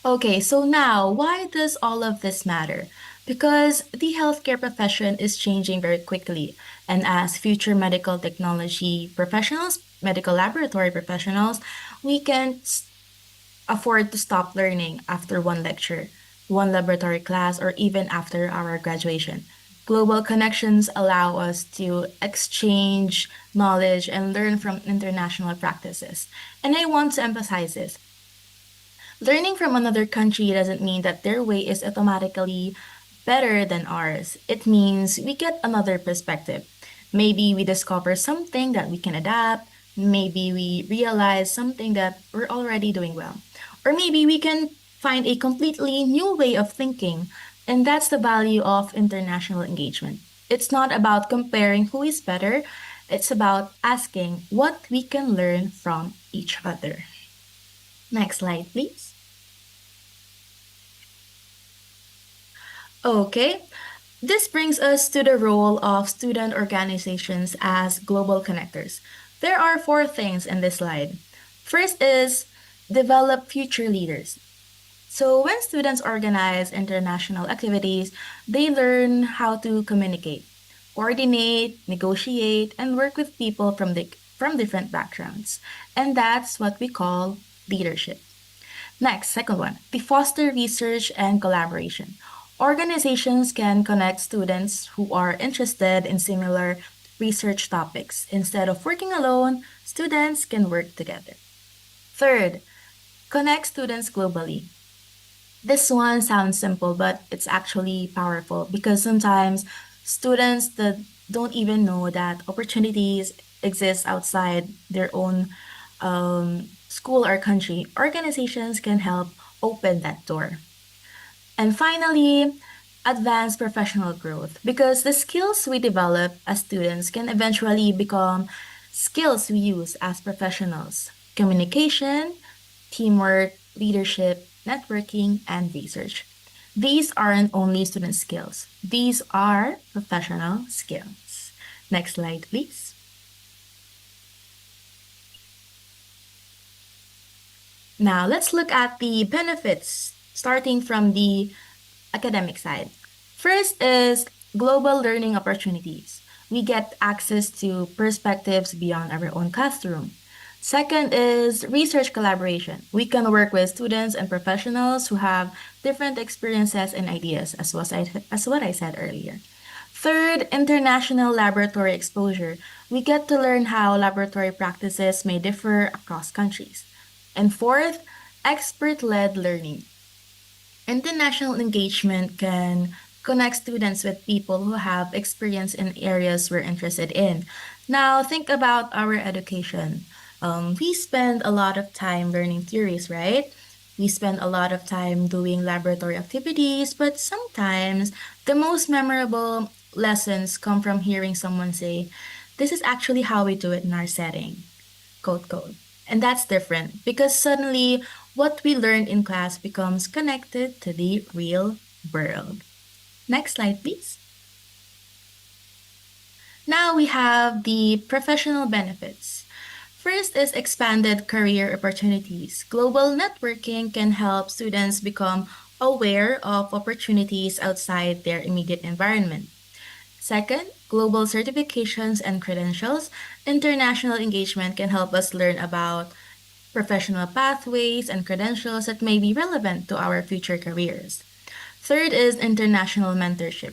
Okay, so now why does all of this matter? because the healthcare profession is changing very quickly. And as future medical technology professionals, medical laboratory professionals, we can afford to stop learning after one lecture, one laboratory class, or even after our graduation. Global connections allow us to exchange knowledge and learn from international practices. And I want to emphasize this. Learning from another country doesn't mean that their way is automatically better than ours. It means we get another perspective. Maybe we discover something that we can adapt. Maybe we realize something that we're already doing well. Or maybe we can find a completely new way of thinking. And that's the value of international engagement. It's not about comparing who is better, it's about asking what we can learn from each other. Next slide, please. Okay, this brings us to the role of student organizations as global connectors. There are four things in this slide. First is develop future leaders. So when students organize international activities, they learn how to communicate, coordinate, negotiate, and work with people from different backgrounds. And that's what we call leadership. Next, second one, they foster research and collaboration. Organizations can connect students who are interested in similar research topics. Instead of working alone, students can work together. Third, connect students globally. This one sounds simple, but it's actually powerful because sometimes students that don't even know that opportunities exist outside their own school or country, organizations can help open that door. And finally, advanced professional growth because the skills we develop as students can eventually become skills we use as professionals. Communication, teamwork, leadership, networking, and research. These aren't only student skills, these are professional skills. Next slide, please. Now, let's look at the benefits starting from the academic side. First is global learning opportunities. We get access to perspectives beyond our own classroom. Second is research collaboration. We can work with students and professionals who have different experiences and ideas, as what I said earlier. Third, international laboratory exposure. We get to learn how laboratory practices may differ across countries. And fourth, expert led learning. International engagement can connect students with people who have experience in areas we're interested in. Now, think about our education. We spend a lot of time learning theories, right? We spend a lot of time doing laboratory activities, but sometimes the most memorable lessons come from hearing someone say, "This is actually how we do it in our setting." Quote, quote. And that's different because suddenly what we learned in class becomes connected to the real world. Next slide, please. Now we have the professional benefits. First is expanded career opportunities. Global networking can help students become aware of opportunities outside their immediate environment. Second, global certifications and credentials. International engagement can help us learn about professional pathways and credentials that may be relevant to our future careers. Third is international mentorship.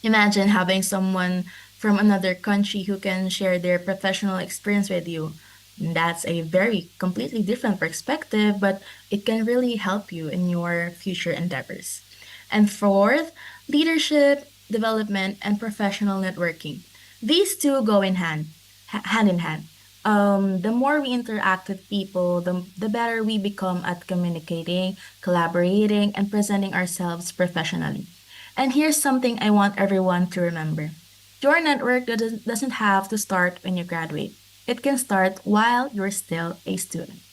Imagine having someone from another country who can share their professional experience with you. That's a very completely different perspective, but it can really help you in your future endeavors. And fourth, leadership, development, and professional networking. These two go in hand in hand. The more we interact with people, the better we become at communicating, collaborating, and presenting ourselves professionally. And here's something I want everyone to remember. Your network doesn't have to start when you graduate. It can start while you're still a student.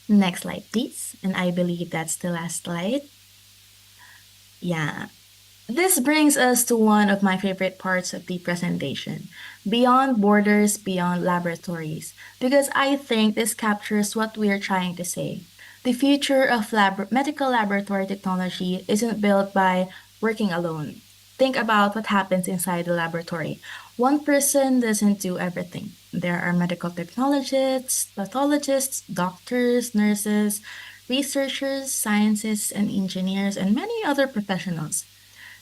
Next slide, please. And I believe that's the last slide. Yeah. This brings us to one of my favorite parts of the presentation, beyond borders, beyond laboratories, because I think this captures what we are trying to say. The future of medical laboratory technology isn't built by working alone. Think about what happens inside the laboratory. One person doesn't do everything. There are medical technologists, pathologists, doctors, nurses, researchers, scientists, and engineers, and many other professionals.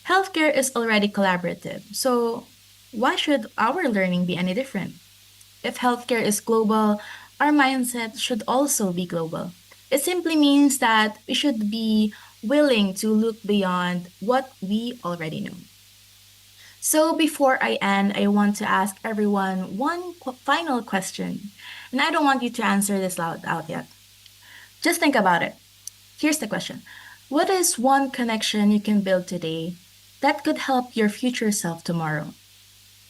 Healthcare is already collaborative, so why should our learning be any different? If healthcare is global, our mindset should also be global. It simply means that we should be willing to look beyond what we already know. So before I end, I want to ask everyone one final question. And I don't want you to answer this loud out yet. Just think about it. Here's the question. What is one connection you can build today that could help your future self tomorrow?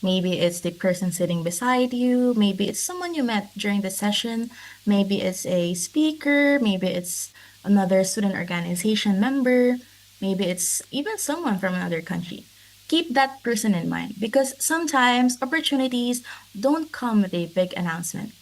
Maybe it's the person sitting beside you. Maybe it's someone you met during the session. Maybe it's a speaker. Maybe it's another student organization member. Maybe it's even someone from another country. Keep that person in mind because sometimes opportunities don't come with a big announcement.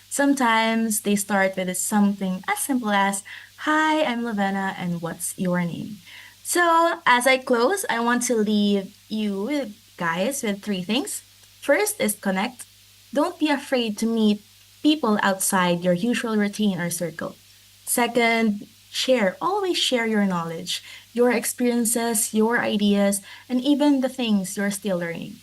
Sometimes they start with something as simple as, "Hi, I'm Lavena, and what's your name?" So, as I close, I want to leave you guys with three things. First is connect. Don't be afraid to meet people outside your usual routine or circle. Second, share. Always share your knowledge, your experiences, your ideas, and even the things you're still learning.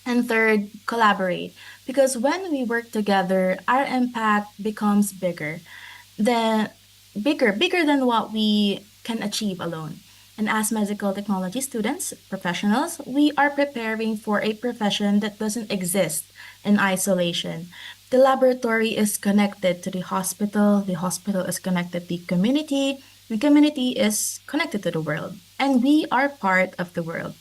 And third, collaborate. Because when we work together, our impact becomes than bigger than what we can achieve alone. And as medical technology students, professionals, we are preparing for a profession that doesn't exist in isolation. The laboratory is connected to the hospital is connected to the community is connected to the world, and we are part of the world.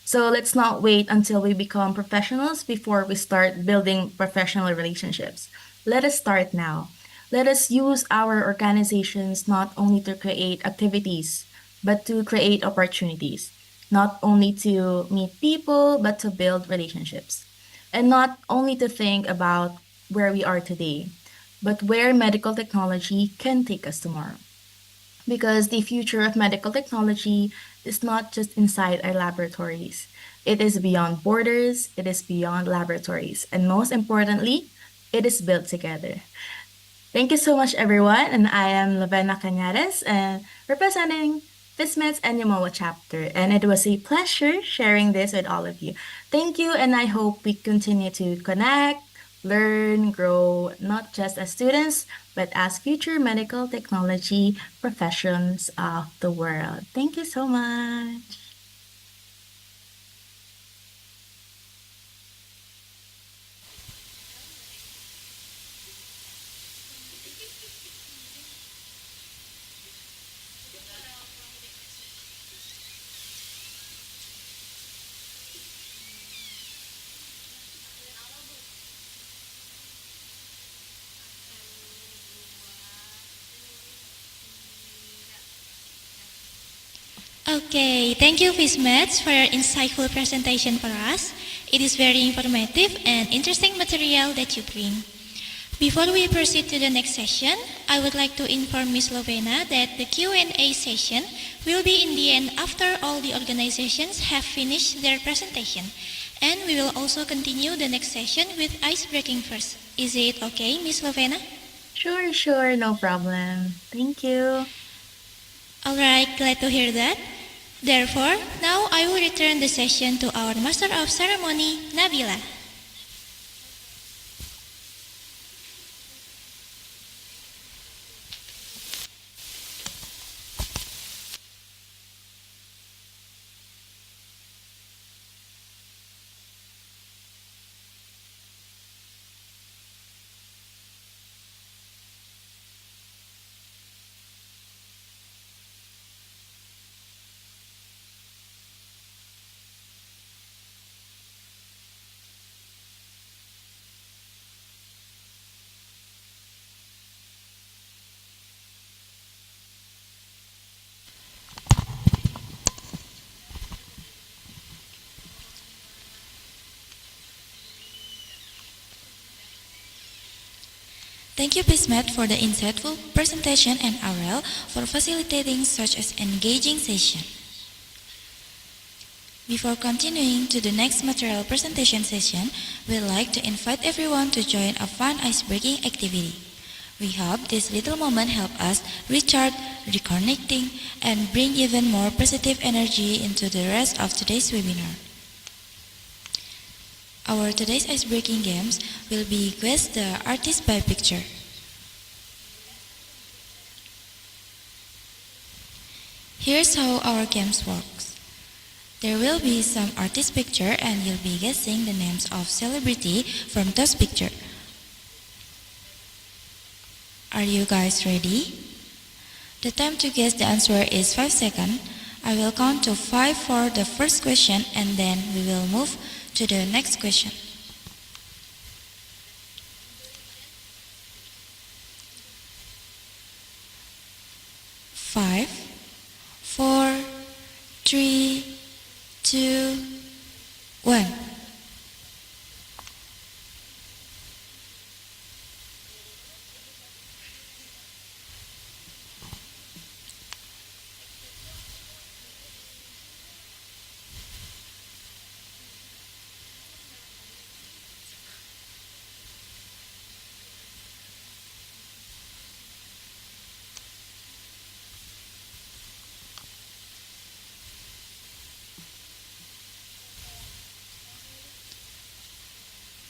So let's not wait until we become professionals before we start building professional relationships. Let us start now. Let us use our organizations not only to create activities, but to create opportunities. Not only to meet people, but to build relationships. And not only to think about where we are today, but where medical technology can take us tomorrow, because the future of medical technology is not just inside our laboratories. It is beyond borders, it is beyond laboratories, and most importantly, it is built together. Thank you so much, everyone, and I am Lavena Cañares, and representing Fismets and Yamoa chapter, and it was a pleasure sharing this with all of you. Thank you, and I hope we continue to connect, learn, grow, not just as students, but as future medical technology professions of the world. Thank you so much. Okay, thank you, Fismets, for your insightful presentation for us. It is very informative and interesting material that you bring. Before we proceed to the next session, I would like to inform Ms. Lovena that the Q&A session will be in the end after all the organizations have finished their presentation. And we will also continue the next session with ice breaking first. Is it okay, Ms. Lovena? Sure, no problem. Thank you. Alright, glad to hear that. Therefore, now I will return the session to our Master of Ceremony, Nabila. Thank you, Bismet, for the insightful presentation and Aurel for facilitating such an engaging session. Before continuing to the next material presentation session, we'd like to invite everyone to join a fun ice-breaking activity. We hope this little moment help us recharge, reconnecting, and bring even more positive energy into the rest of today's webinar. Our today's ice-breaking games will be Guess the Artist by Picture. Here's how our games works. There will be some artist picture and you'll be guessing the names of celebrity from those picture. Are you guys ready? The time to guess the answer is 5 seconds. I will count to 5 for the first question and then we will move to the next question. 5, 4, 3, 2, 1.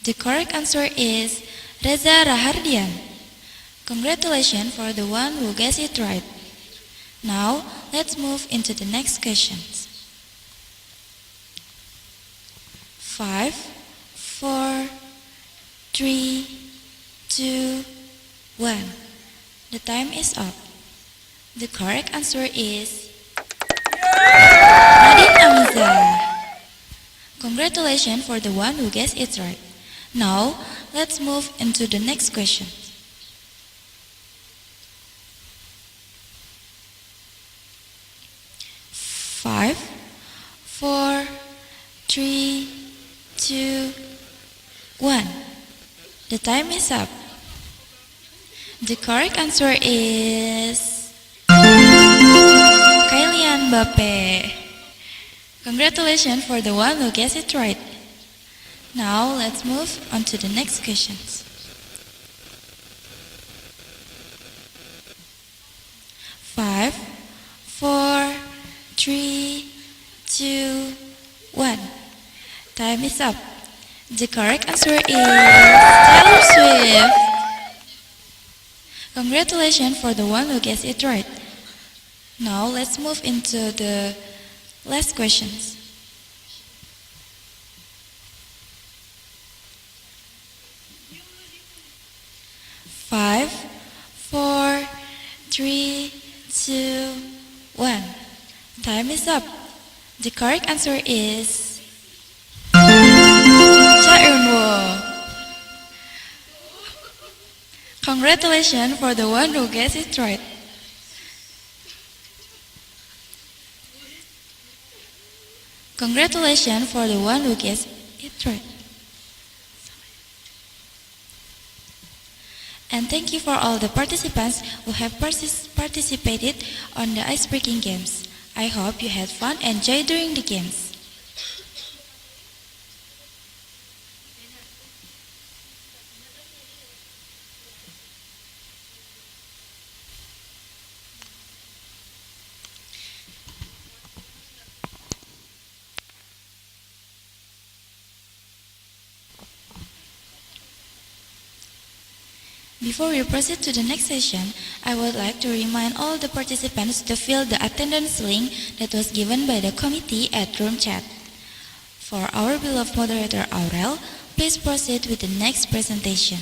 The correct answer is Reza Rahardian. Congratulations for the one who guessed it right. Now, let's move into the next questions. 5, 4, 3, 2, 1. The time is up. The correct answer is Nadine Amiza. Congratulations for the one who guessed it right. Now, let's move into the next question. 5, 4, 3, 2, 1. The time is up. The correct answer is Kylian Mbappe. Congratulations for the one who guessed it right. Now let's move on to the next questions. 5, 4, 3, 2, 1. Time is up. The correct answer is Taylor Swift. Congratulations for the one who guessed it right. Now let's move into the last questions. 5, 4, 3, 2, 1. Time is up. The correct answer is Cha Eun-woo. Congratulations for the one who guessed it right. Congratulations for the one who guessed it right. And thank you for all the participants who have participated on the ice-breaking games. I hope you had fun and enjoyed during the games. Before we proceed to the next session, I would like to remind all the participants to fill the attendance link that was given by the committee at room chat. For our beloved moderator Aurel, please proceed with the next presentation.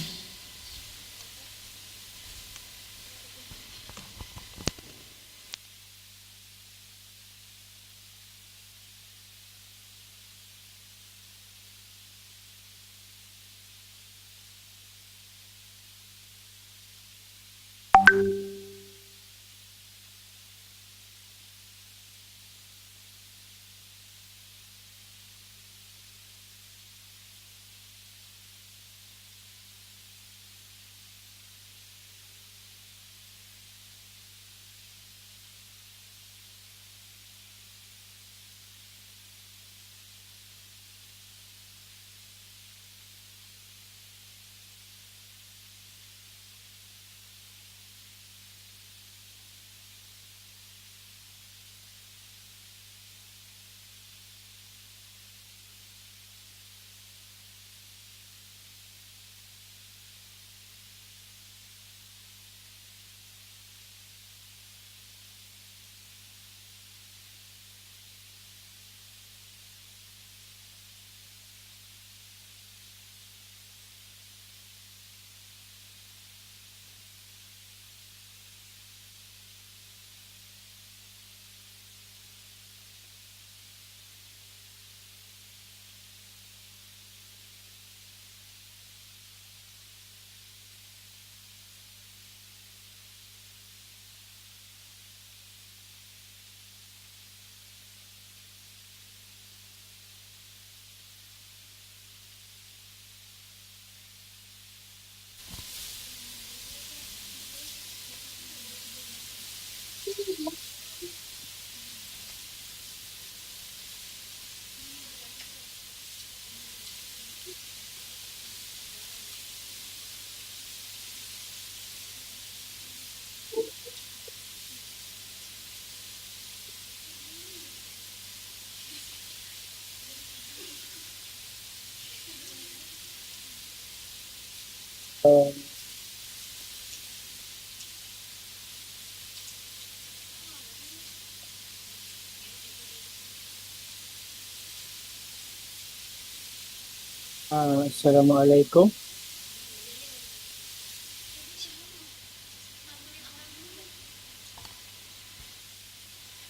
Assalamualaikum.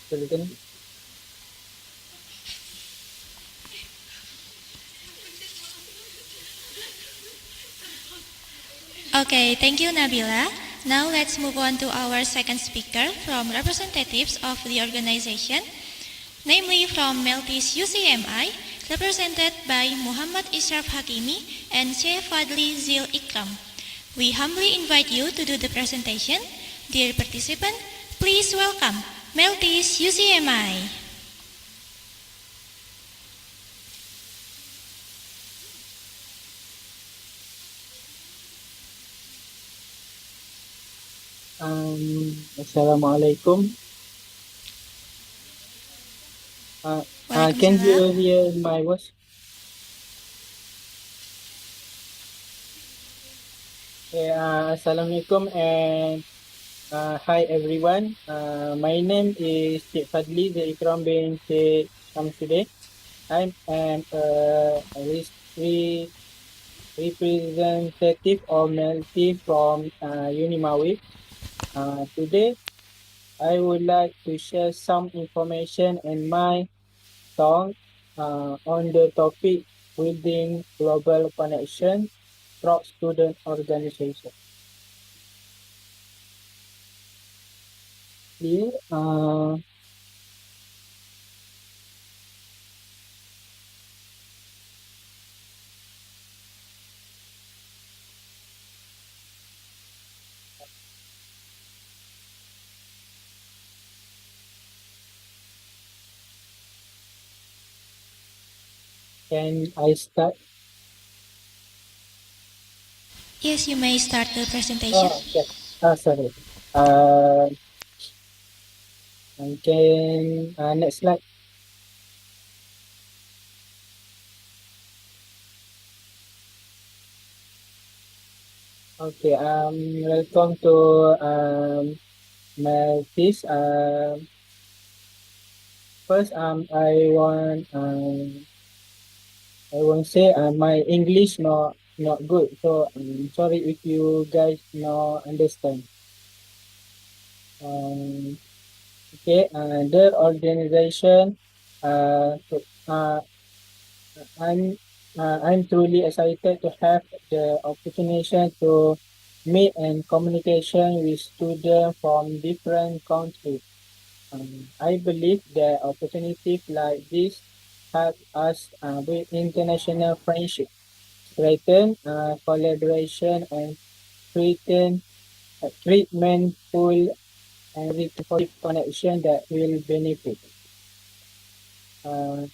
Silakan. Okay, thank you, Nabila. Now let's move on to our second speaker from representatives of the organization, namely from Maltese UCMI, represented by Muhammad Ishraf Hakimi and Sheikh Fadli Zil Ikram. We humbly invite you to do the presentation. Dear participant, please welcome Maltese UCMI. Assalamualaikum. Can you Waalaikumsalam. hear my voice? Assalamualaikum and hi everyone. My name is Cik Fadli Ikram bin Cik Shamsuddin. I'm an representative of Melty from Unimawi. Today, I would like to share some information in my talk on the topic building global connection through student organization. Here, can I start? Yes, you may start the presentation. Okay. Sorry. Uh, can next slide. Okay. Welcome to my piece. First, I want to say my English not good, so I'm sorry if you guys not understand. Okay, the organization. So, I'm truly excited to have the opportunity to meet and communication with students from different countries. I believe that opportunities like this help us with international friendship, strengthen collaboration, and create treatmentful and reinforcing connection that will benefit. Uh,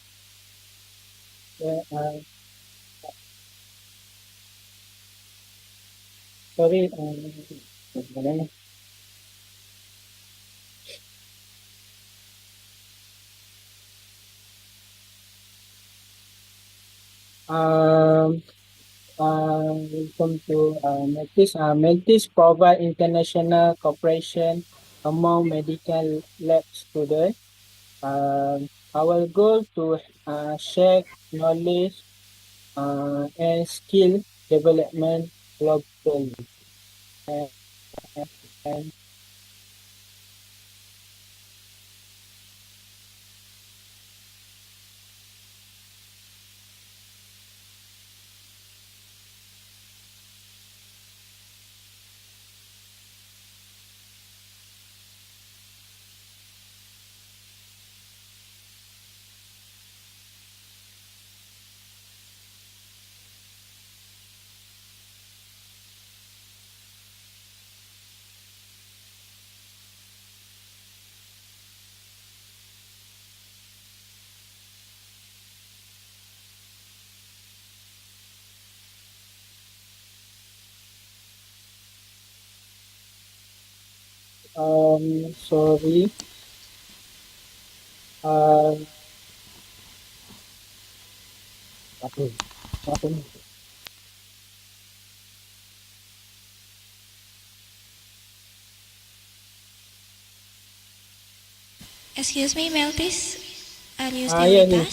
yeah, sorry. Um, Welcome to Metis. Metis provide international cooperation among medical lab students. Our goal to share knowledge and skill development globally. And, and sorry. Uh, apa? Apa ni? Excuse me, Meltis. Are you Ah, still yeah, with yeah.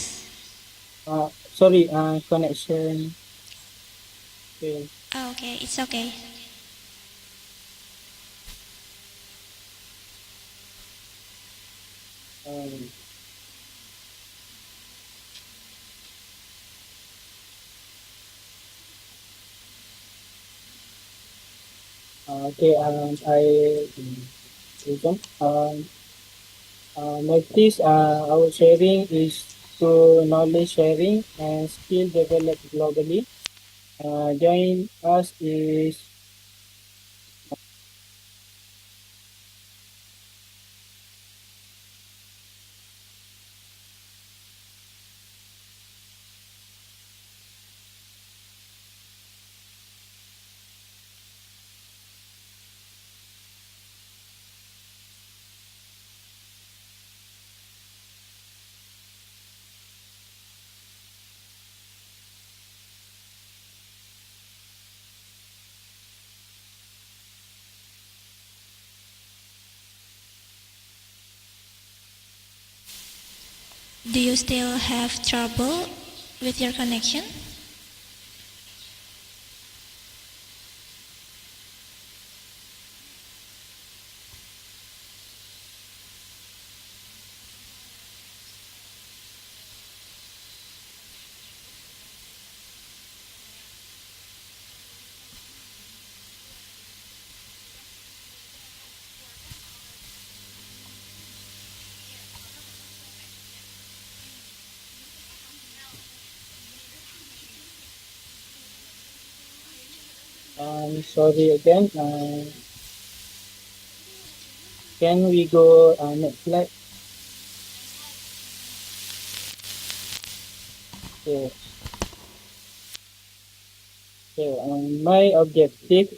us? Sorry, connection failed. Oh, okay, it's okay. Um, okay, resume. Notice our sharing is to knowledge sharing and skill developed globally. Join us is Do you still have trouble with your connection? sorry again. Can we go next slide? Okay. Okay. My objective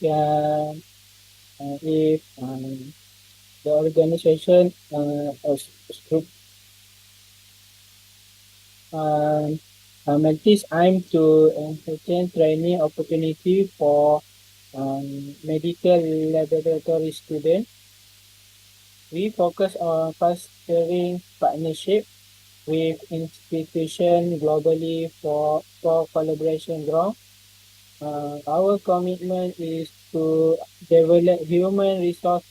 if the organization group Mentees aim to entertain training opportunity for medical laboratory students. We focus on fostering partnership with institutions globally for collaboration growth. Our commitment is to develop human resource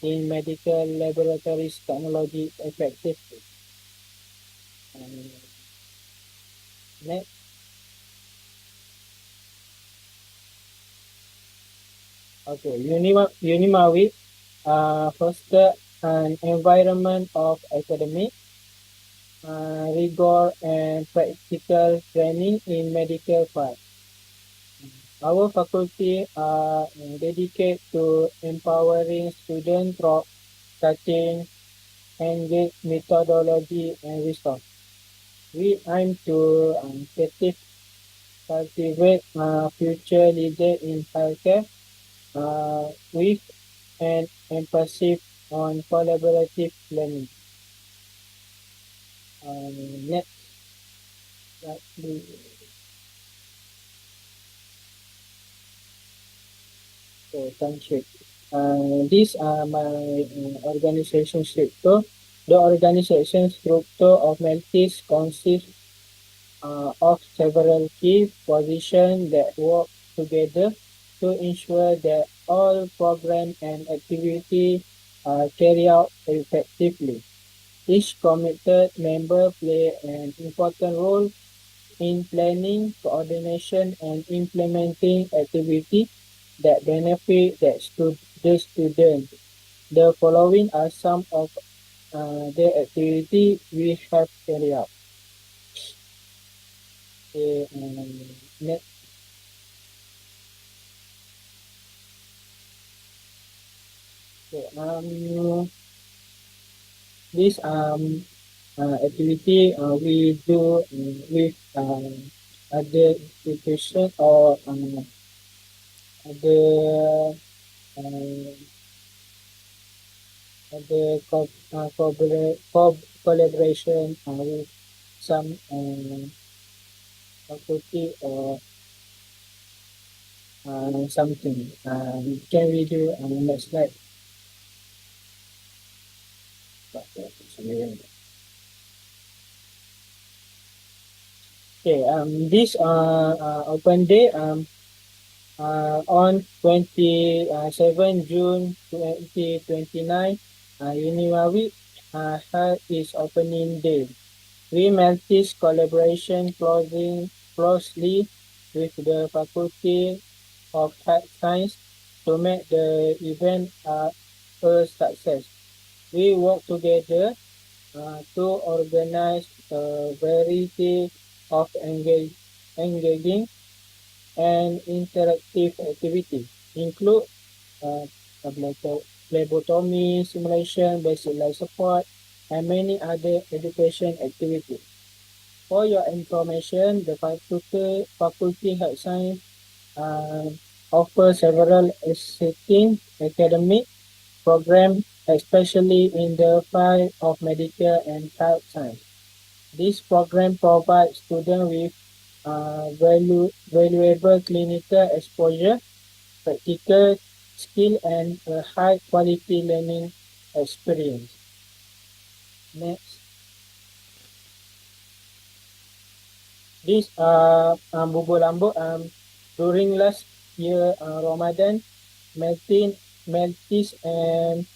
in medical laboratories technology effectively. Um, next, okay, Unimawi foster an environment of academic rigor and practical training in medical field. Our faculty are dedicated to empowering students through cutting engage methodology and resource. We aim to cultivate future leaders in healthcare with an emphasis on collaborative learning. Next slide, please. So, thank you. These are my organization structure. The organization structure of Meltis consists of several key positions that work together to ensure that all programs and activities are carried out effectively. Each committed member play an important role in planning, coordination, and implementing activities that benefit the student. The following are some of the activities we have carried out. Okay, next, okay, this activity we do with other institution or other uh, collaboration with some faculty or something. Can we do next slide? Okay, this open day on 27 June 2029, Unimawi had its opening day. We Maltese collaboration closely with the Faculty of Health Science to make the event a success. We work together to organize a variety of engaging and interactive activities, include uh, phlebotomy, simulation, basic life support, and many other education activities. For your information, the Faculty Health Science uh, offers several exciting academic programs, especially in the field of medical and health science. This program provides students with valuable clinical exposure, practical skill, and a high quality learning experience. Next, this Bubu Lambo during last year Ramadan, Maltese and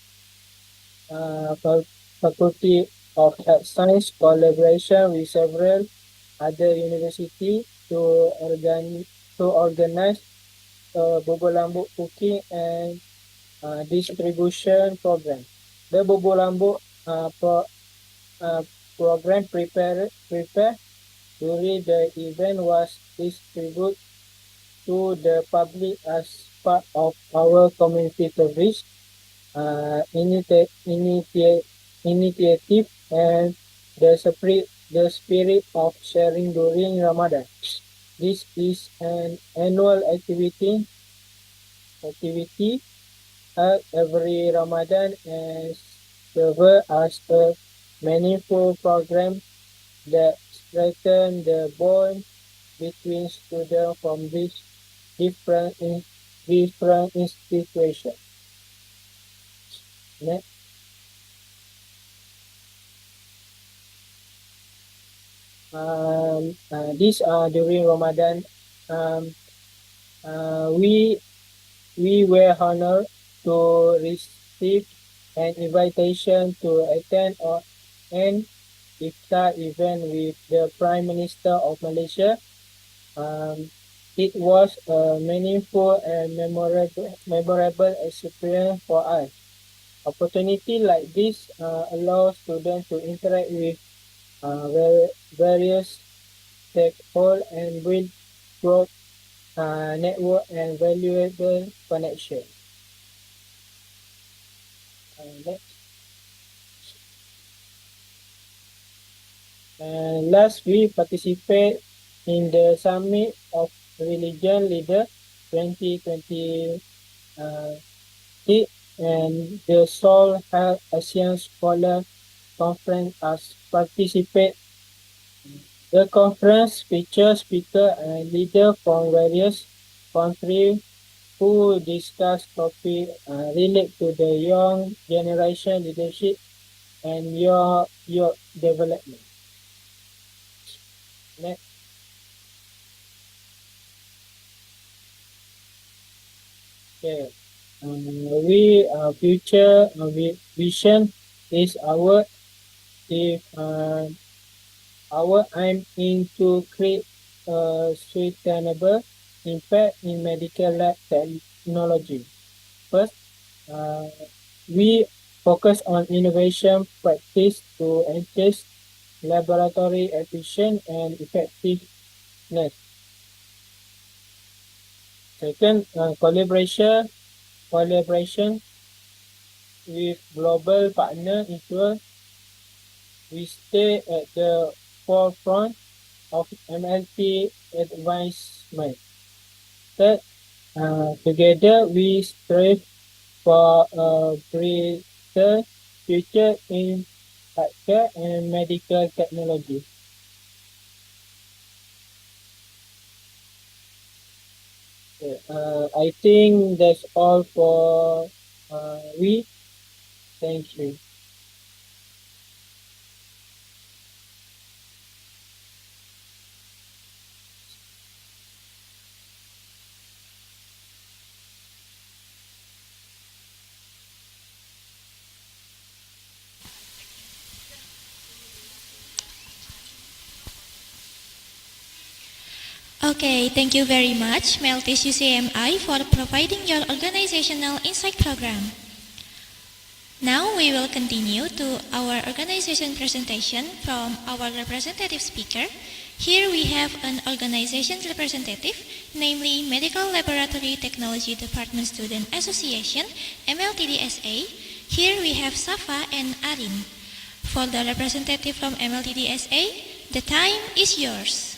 Faculty of Health Science collaboration with several other universities to organize Bobo Lambo cooking and distribution program. The Bobo Lambo uh, program prepare during the event was distributed to the public as part of our community service initiative and the spirit of sharing during Ramadan. This is an annual activity every Ramadan and serve as a meaningful program that strengthen the bond between students from these different institutions. Next. This during Ramadan, um, we were honored to receive an invitation to attend an iftar event with the Prime Minister of Malaysia. Um, it was a meaningful and memorable experience for us. Opportunity like this allow students to interact with various stakeholders and build growth network and valuable connection. Next. And last, we participate in the Summit of Religion Leader 2020 and the Seoul Health ASEAN Scholar Conference as participate. The conference features speakers and leaders from various countries who discuss topics related to the young generation leadership and your development. Next. Okay. We future vision is if our aim in to create a sustainable impact in medical lab technology. First, uh, we focus on innovation practice to enhance laboratory efficient and effectiveness. Second, collaboration with global partner ensure we stay at the forefront of MLT advancement. Third, together we strive for a brighter future in healthcare and medical technology. I think that's all for we. Thank you. Okay, thank you very much, Mlt UCMI, for providing your organizational insight program. Now we will continue to our organization presentation from our representative speaker. Here we have an organization representative, namely Medical Laboratory Technology Department Student Association, MLTDSA. Here we have Safa and Arin. For the representative from MLTDSA, the time is yours.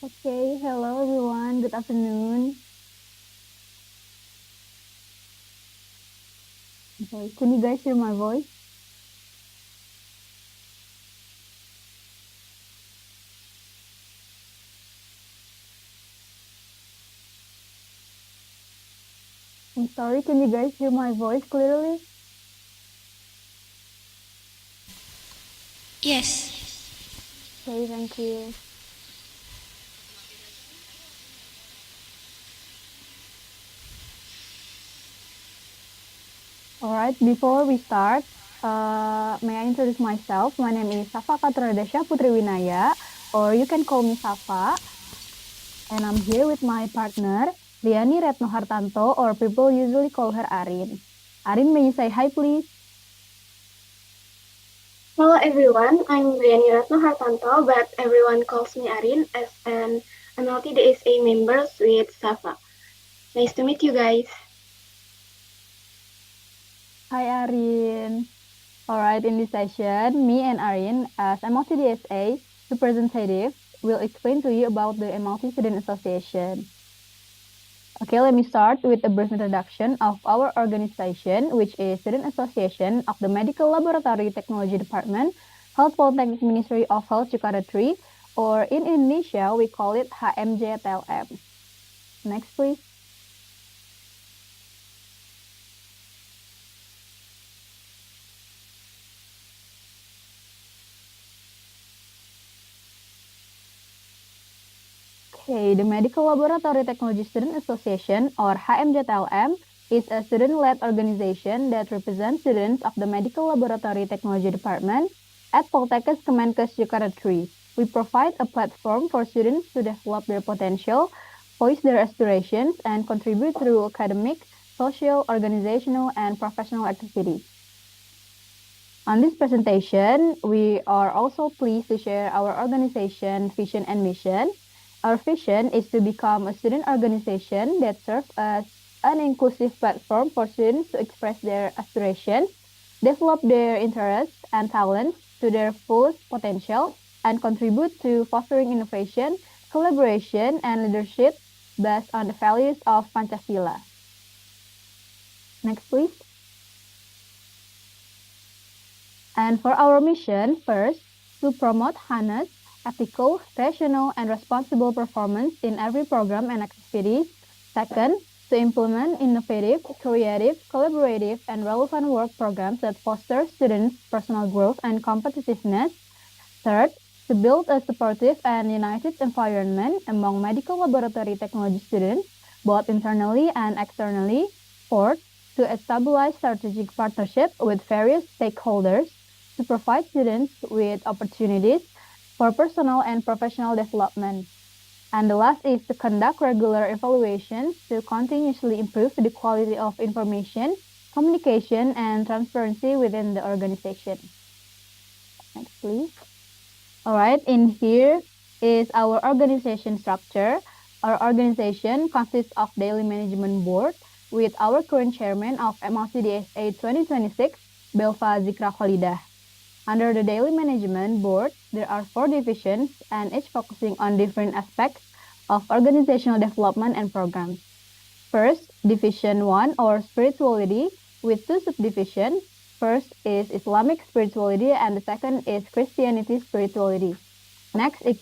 Okay, hello everyone. Good afternoon. Okay, can you guys hear my voice? I'm sorry, can you guys hear my voice clearly? Yes. Okay, thank you. Alright, before we start, may I introduce myself? My name is Safa Katradesha Putri Winaya, or you can call me Safa. And I'm here with my partner, Liani Retno Hartanto, or people usually call her Arin. Arin, may you say hi, please? Hello everyone, I'm Riani Ratno Hartanto, but everyone calls me Arin as an MLTDSA member with Safa. Nice to meet you guys. Hi, Arin. Alright, in this session, me and Arin, as MLTDSA representative, will explain to you about the MLT Student Association. Okay, let me start with a brief introduction of our organization, which is Student Association of the Medical Laboratory Technology Department, Health Polytechnic Ministry of Health Jakarta 3, or in Indonesia, we call it HMJTLM. Next, please. Okay, the Medical Laboratory Technology Student Association, or HMJTLM, is a student-led organization that represents students of the Medical Laboratory Technology Department at Poltekkes Kemenkes Jakarta 3. We provide a platform for students to develop their potential, voice their aspirations, and contribute through academic, social, organizational, and professional activities. On this presentation, we are also pleased to share our organization vision and mission. Our vision is to become a student organization that serves as an inclusive platform for students to express their aspirations, develop their interests and talents to their fullest potential, and contribute to fostering innovation, collaboration, and leadership based on the values of Pancasila. Next, please. And for our mission, first, to promote honest, ethical, rational, and responsible performance in every program and activities. Second, to implement innovative, creative, collaborative, and relevant work programs that foster students' personal growth and competitiveness. Third, to build a supportive and united environment among medical laboratory technology students, both internally and externally. Fourth, to establish strategic partnership with various stakeholders to provide students with opportunities for personal and professional development. And the last is to conduct regular evaluations to continuously improve the quality of information, communication, and transparency within the organization. Next, please. All right, in here is our organization structure. Our organization consists of daily management board with our current chairman of MLCDSA 2026, Belva Zikra Kholidah. Under the daily management board, there are 4 divisions and each focusing on different aspects of organizational development and programs. First, Division 1 or spirituality with two subdivisions. First is Islamic spirituality and the second is Christianity spirituality. Next is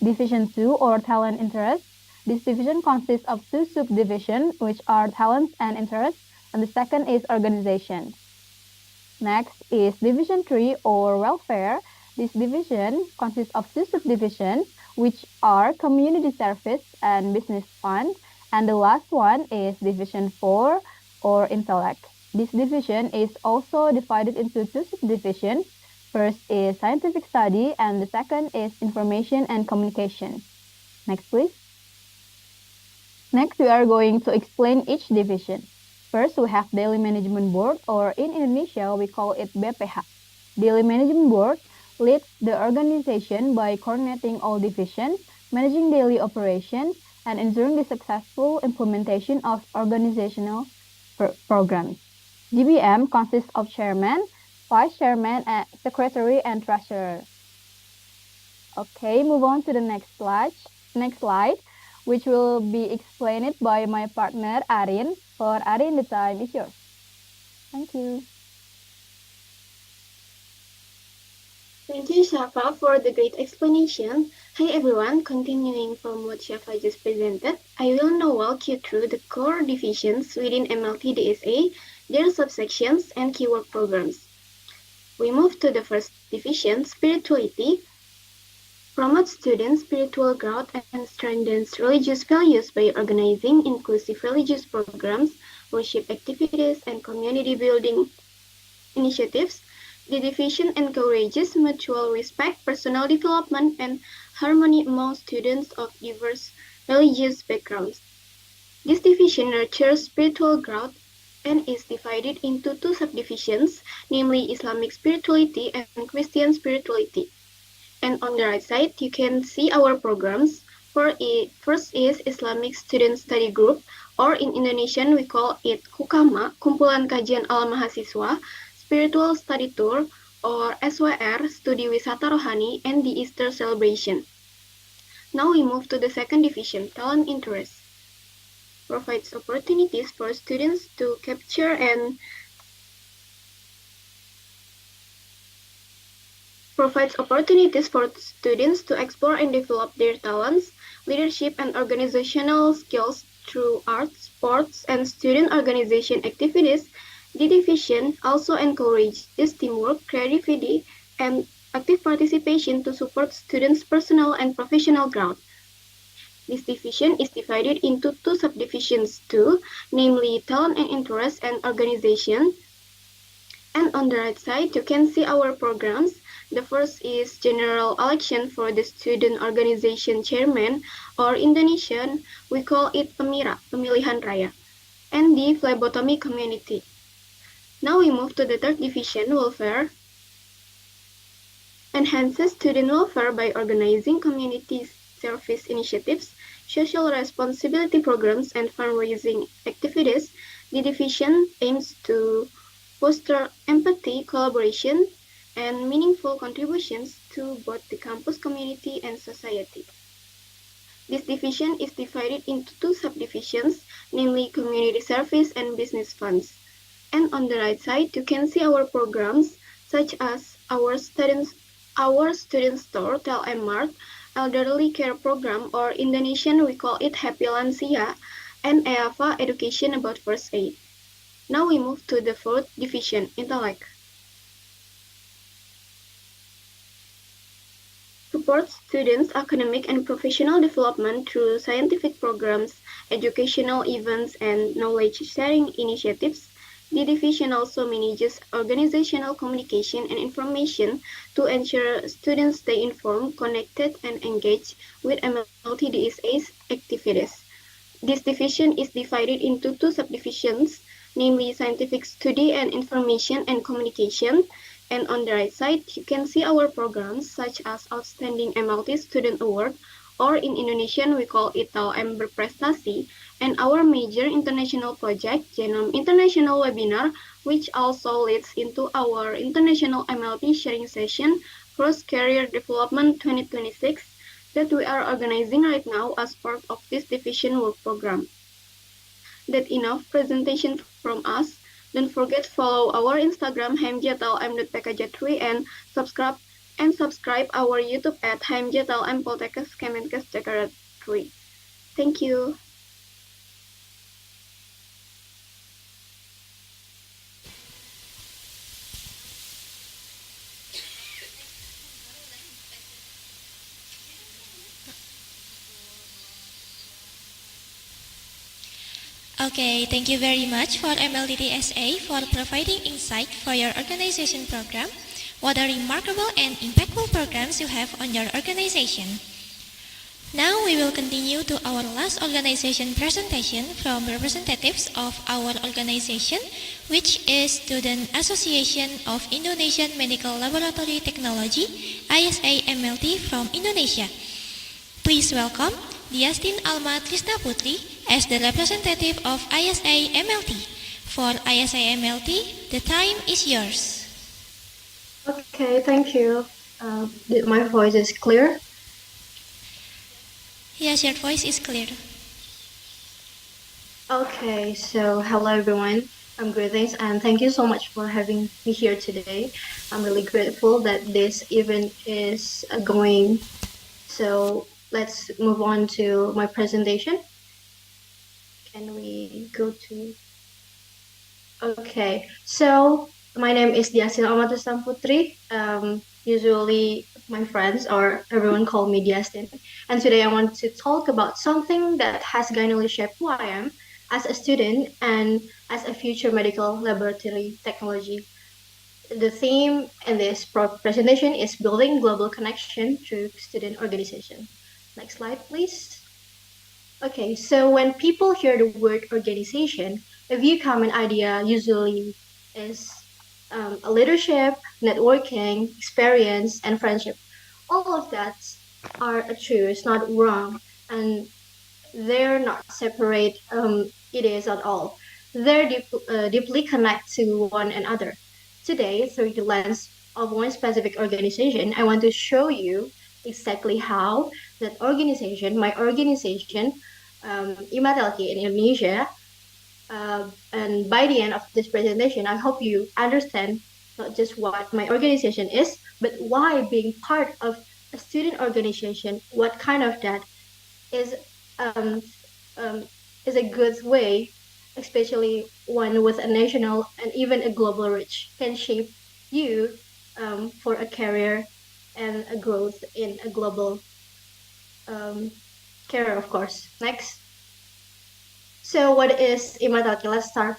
Division 2 or talent interest. This division consists of two subdivisions which are talents and interests, and the second is organization. Next is Division 3 or welfare. This division consists of two subdivisions which are community service and business fund, and the last one is Division 4 or intellect. This division is also divided into two subdivisions. First is scientific study and the second is information and communication. Next, please. Next, we are going to explain each division. First, we have Daily Management Board, or in Indonesia, we call it BPH. Daily Management Board leads the organization by coordinating all divisions, managing daily operations, and ensuring the successful implementation of organizational programs. GBM consists of chairman, vice chairman, secretary, and treasurer. Okay, move on to the next slide, which will be explained by my partner Arin. For Arin, the time is yours. Thank you. Thank you, Shafa, for the great explanation. Hi everyone, continuing from what Shafa just presented, I will now walk you through the core divisions within MLT DSA, their subsections, and keyword programs. We move to the first division, spirituality. Promotes students' spiritual growth and strengthens religious values by organizing inclusive religious programs, worship activities, and community building initiatives. The division encourages mutual respect, personal development, and harmony among students of diverse religious backgrounds. This division nurtures spiritual growth and is divided into two subdivisions, namely Islamic spirituality and Christian spirituality. And on the right side, you can see our programs. First is Islamic Student Study Group, or in Indonesian we call it Hukama, Kumpulan Kajian Al Mahasiswa, Spiritual Study Tour, or SWR, Studi Wisata Rohani, and the Easter Celebration. Now we move to the second division, Talent Interest. Provides opportunities for students to capture and provides opportunities for students to explore and develop their talents, leadership, and organizational skills through arts, sports, and student organization activities. The division also encourages teamwork, creativity, and active participation to support students' personal and professional growth. This division is divided into two subdivisions too, namely talent and interest and organization. And on the right side, you can see our programs. The first is general election for the student organization chairman, or Indonesian, we call it PEMIRA, Pemilihan Raya, and the phlebotomy community. Now we move to the third division, welfare. Enhances student welfare by organizing community service initiatives, social responsibility programs, and fundraising activities. The division aims to foster empathy, collaboration, and meaningful contributions to both the campus community and society. This division is divided into two subdivisions, namely community service and business funds. And on the right side, you can see our programs such as our student store, TLM Mart, elderly care program, or Indonesian we call it Happy Lansia, and EAFA, education about first aid. Now we move to the fourth division, intellect. Supports students' academic and professional development through scientific programs, educational events, and knowledge-sharing initiatives. The division also manages organizational communication and information to ensure students stay informed, connected, and engaged with MLT-DSA's activities. This division is divided into two subdivisions, namely scientific study and information and communication. And on the right side, you can see our programs such as Outstanding MLT Student Award, or in Indonesian we call it TLM Berprestasi, and our major international project, Genome International Webinar, which also leads into our International MLT Sharing Session, Cross Career Development 2026, that we are organizing right now as part of this division work program. That's enough presentation from us. Don't forget to follow our Instagram hmjtlm.pkj3 and subscribe our YouTube at hmjtlm Poltekkes Kemenkes Jakarta 3. Thank you. Okay, thank you very much for MLTTSA for providing insight for your organization program. What a remarkable and impactful programs you have on your organization. Now we will continue to our last organization presentation from representatives of our organization, which is Student Association of Indonesian Medical Laboratory Technology, ISA MLT from Indonesia. Please welcome Diastin Alma Trisna Putri as the representative of ISA MLT. For ISA MLT, the time is yours. Okay, thank you. My voice is clear? Yes, your voice is clear. Okay, so hello everyone. Greetings and thank you so much for having me here today. I'm really grateful that this event is going. So let's move on to my presentation. Can we go to? Okay, so my name is Diasin Amatusam Putri. Usually my friends or everyone call me Diastin. And today I want to talk about something that has genuinely shaped who I am as a student and as a future medical laboratory technology. The theme in this presentation is building global connection through student organization. Next slide, please. Okay, so when people hear the word organization, a view common idea usually is a leadership, networking, experience, and friendship. All of that are true, it's not wrong, and they're not separate ideas at all. They're deeply connected to one another. Today, through the lens of one specific organization, I want to show you exactly how that organization, my organization, Imatelki in Indonesia, and by the end of this presentation, I hope you understand not just what my organization is, but why being part of a student organization, what kind of that is um, um, is a good way, especially one with a national and even a global reach, can shape you for a career and a growth in a global um, career, of course. Next. So what is Imatalki? Let's start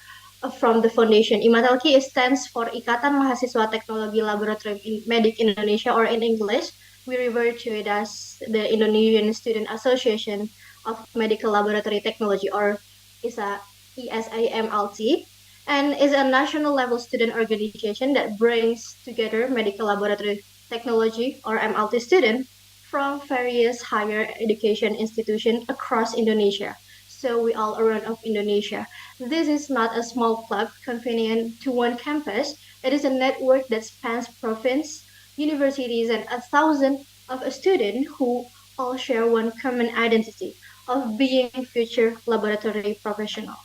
from the foundation. Imatalki stands for Ikatan Mahasiswa Teknologi Laboratorium Medik Indonesia, or in English, we refer to it as the Indonesian Student Association of Medical Laboratory Technology, or ISA, ESAMLT, and is a national level student organization that brings together medical laboratory technology, or MLT students from various higher education institutions across Indonesia. So we all around of Indonesia. This is not a small club convenient to one campus. It is a network that spans province, universities, and 1,000 of students who all share one common identity of being future laboratory professional.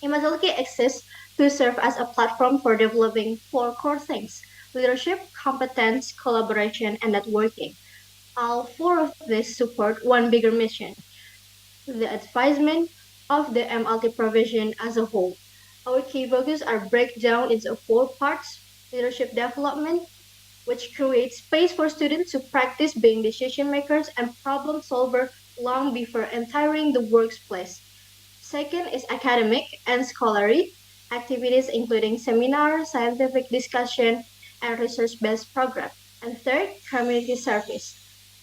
Imazalki exists to serve as a platform for developing four core things: leadership, competence, collaboration, and networking. All four of these support one bigger mission: the advancement of the MLT provision as a whole. Our key focus are breakdown into four parts: leadership development, which creates space for students to practice being decision makers and problem solvers long before entering the workplace. Second is academic and scholarly activities, including seminars, scientific discussion, and research-based program. And third, community service,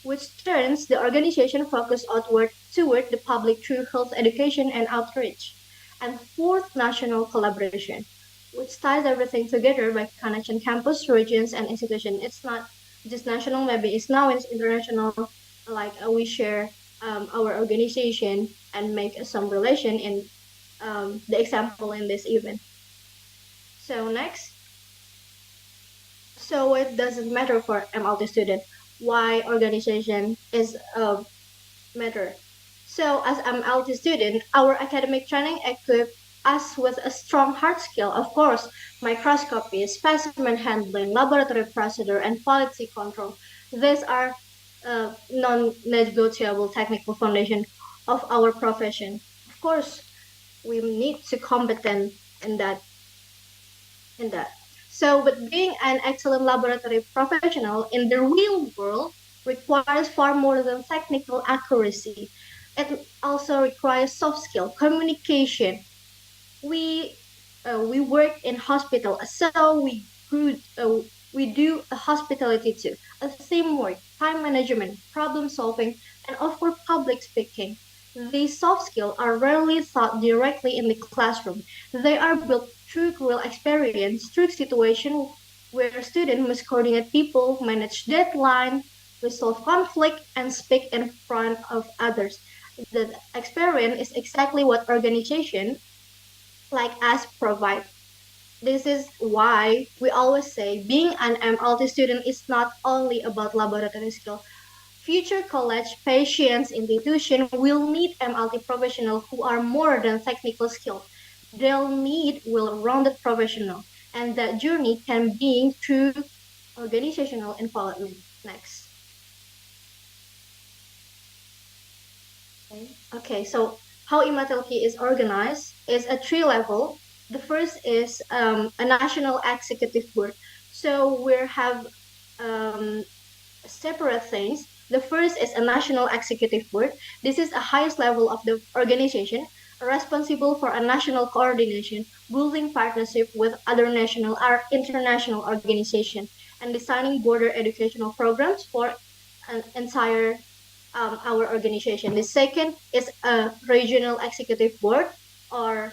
which turns the organization focus outward toward the public through health education and outreach. And fourth, national collaboration, which ties everything together by connection campus, regions, and institution. It's not just national, maybe it's now it's international, like we share our organization and make some relation in the example in this event. So next, so it doesn't matter for MLT student why organization is matter. So as MLT student, our academic training equip us with a strong hard skill, of course, microscopy, specimen handling, laboratory procedure, and quality control. These are non-negotiable technical foundation of our profession. Of course, we need to competent in that. So, but being an excellent laboratory professional in the real world requires far more than technical accuracy. It also requires soft skill, communication. We we work in hospital, so we do a hospitality too, a teamwork, time management, problem solving, and of course public speaking. These soft skills are rarely taught directly in the classroom. They are built through real experience, through situation where students must coordinate people, manage deadline, resolve conflict, and speak in front of others. The experience is exactly what organization like us provide. This is why we always say being an MLT student is not only about laboratory skill. Future college patients institution will need MLT professionals who are more than technical skilled. They'll need well-rounded professional, and that journey can be through organizational involvement. Next. Okay, so how Imatelki is organized is a three level. The first is a national executive board. So we have um, separate things. The first is a national executive board. This is the highest level of the organization, responsible for a national coordination, building partnership with other national or international organizations, and designing border educational programs for an entire our organization. The second is a regional executive board, or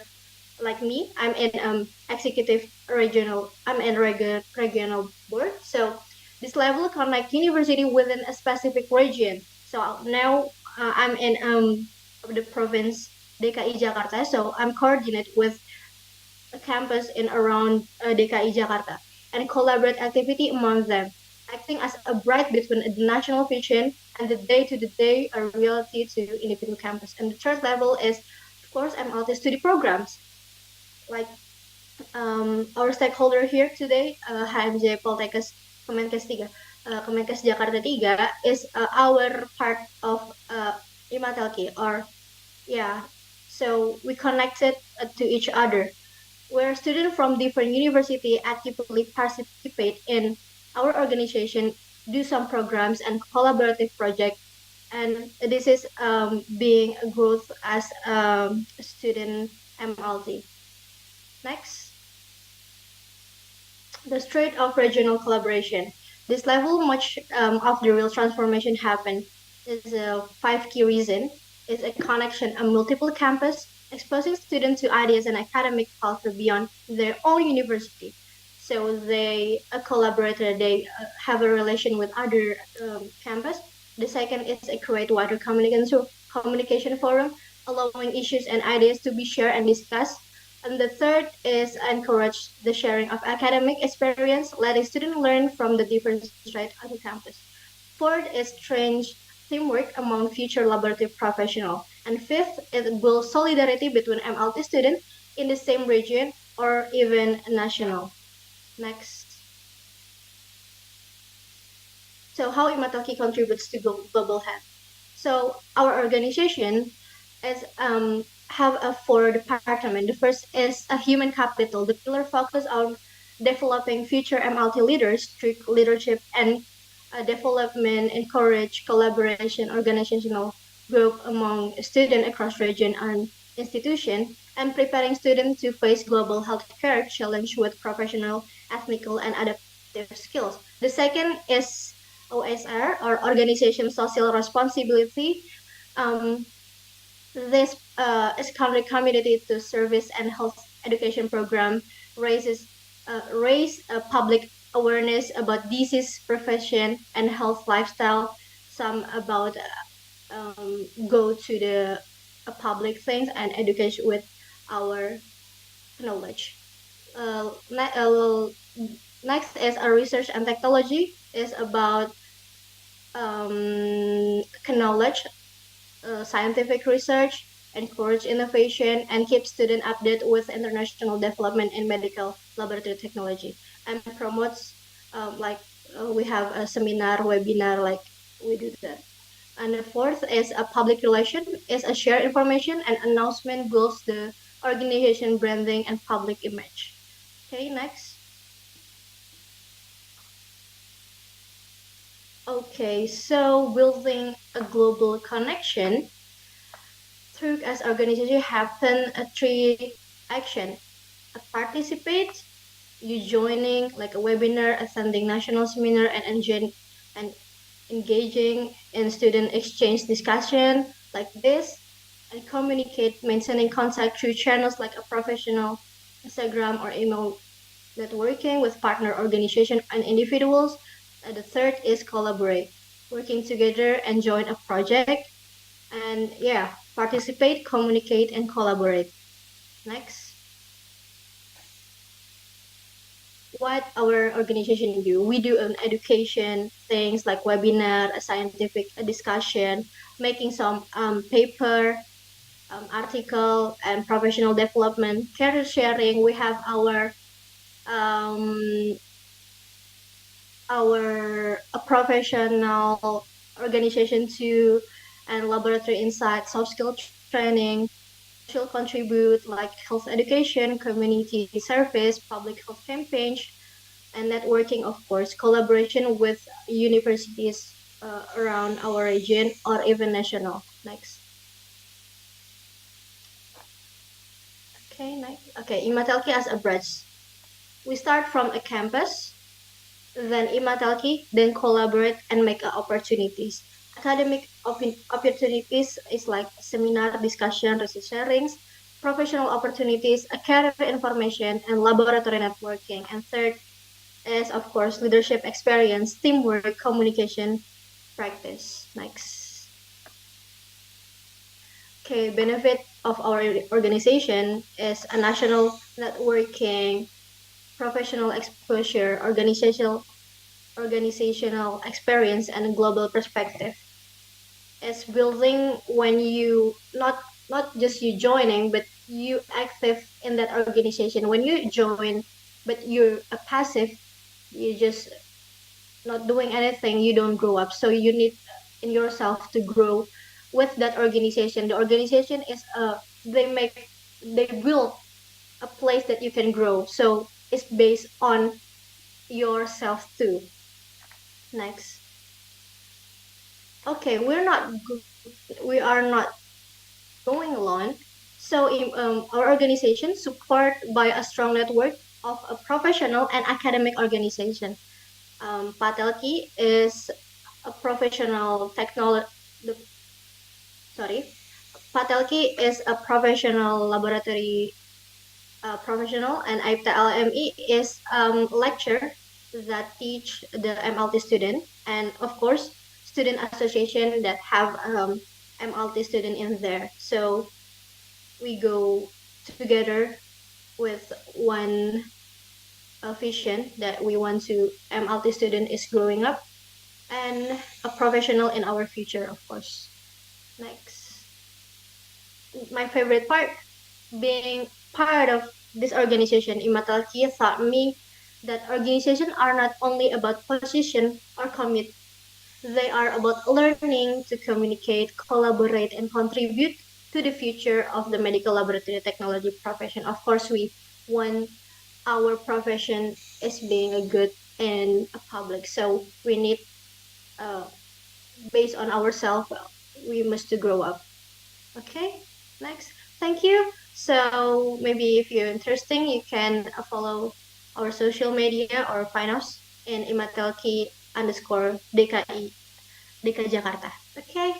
like me, I'm in executive regional. I'm in regional board. So this level connect university within a specific region. So now I'm in the province DKI Jakarta. So I'm coordinate with a campus in around DKI Jakarta and collaborate activity among them, acting as a bridge between the national vision and the day-to-day reality to individual campus. And the third level is, of course, MLT study programs. Like our stakeholder here today, HMJ Poltekkes Kemenkes 3, Kemenkes Jakarta 3 is our part of Imatelki, or yeah, so we connected to each other where students from different universities actively participate in our organization, do some programs and collaborative project. And this is being a growth as a student MLT. Next, the straight of regional collaboration. This level, much of the real transformation happened. Is a five key reason. Is a connection on multiple campus, exposing students to ideas and academic culture beyond their own university. So they collaborator, they have a relation with other campus. The second is a create wider communication forum, allowing issues and ideas to be shared and discussed. And the third is encourage the sharing of academic experience, letting students learn from the different sides on the campus. Fourth is train teamwork among future laboratory professionals. And fifth is build solidarity between MLT students in the same region or even national. Next. So how Imatoki contributes to global health. So our organization is have a four department. The first is a human capital. The pillar focus on developing future MLT leaders through leadership and development, encourage collaboration, organizational growth among students across region and institution, and preparing students to face global healthcare challenge with professional, ethical, and adaptive skills. The second is OSR, or Organization Social Responsibility. Um, this is committed to service and health education program, raise public awareness about disease prevention and health lifestyle. Some about go to the public things and educate with our knowledge. Next is our research and technology is about knowledge, scientific research, encourage innovation, and keep students updated with international development in medical laboratory technology, and promotes we have a seminar, webinar, like we do that. And the fourth is a public relation, is a share information and announcement builds the organization branding and public image. Okay, next. Okay, so building a global connection through as organization happen a three action. A participate, you joining like a webinar, attending national seminar, and engaging in student exchange discussion like this, and communicate, maintaining contact through channels like a professional Instagram or email networking with partner organization and individuals. And the third is collaborate, working together and join a project. And yeah, participate, communicate, and collaborate. Next. What our organization do? We do an education things like webinar, a scientific discussion, making some paper, article, and professional development, career sharing. We have um, a professional organization too, and laboratory insight, soft skill training, social contribute like health education, community service, public health campaigns, and networking, of course, collaboration with universities around our region or even national. Next. Okay, next. Okay, Imatelki as a branch. We start from a campus, then Imatelki, then collaborate and make opportunities. Academic opportunities is like seminar, discussion, research sharings, professional opportunities, a career information, and laboratory networking. And third is, of course, leadership experience, teamwork, communication, practice. Next. Okay, benefit of our organization is a national networking, professional exposure, organizational experience, and global perspective. It's building when you not just you joining, but you active in that organization. When you join, but you're a passive, you just not doing anything, you don't grow up. So you need in yourself to grow with that organization. The organization is they build a place that you can grow. So it's based on yourself too. Next. Okay, we are not going alone. So our organization support by a strong network of a professional and academic organization. Patelki is a professional technology. Sorry, Patelki is a professional laboratory professional, and IPTA LME is lecture that teach the MLT student, and of course, student association that have MLT student in there. So we go together with one vision that we want to MLT student is growing up and a professional in our future, of course. Next, my favorite part, being part of this organization, Imatalki taught me that organizations are not only about position or commit. They are about learning to communicate, collaborate, and contribute to the future of the medical laboratory technology profession. Of course, we want our profession is being a good and a public. So we need, uh, based on ourselves, we must to grow up. Okay, next. Thank you. So maybe if you're interested, you can follow our social media or find us in imatelki underscore DK Jakarta. Okay,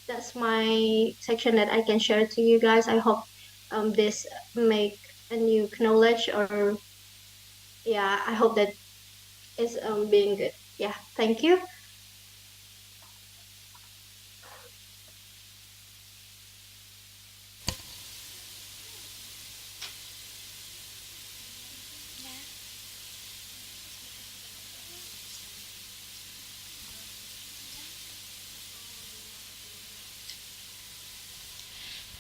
that's my section that I can share to you guys. I hope this make a new knowledge, or yeah, I hope that is being good. Yeah, thank you.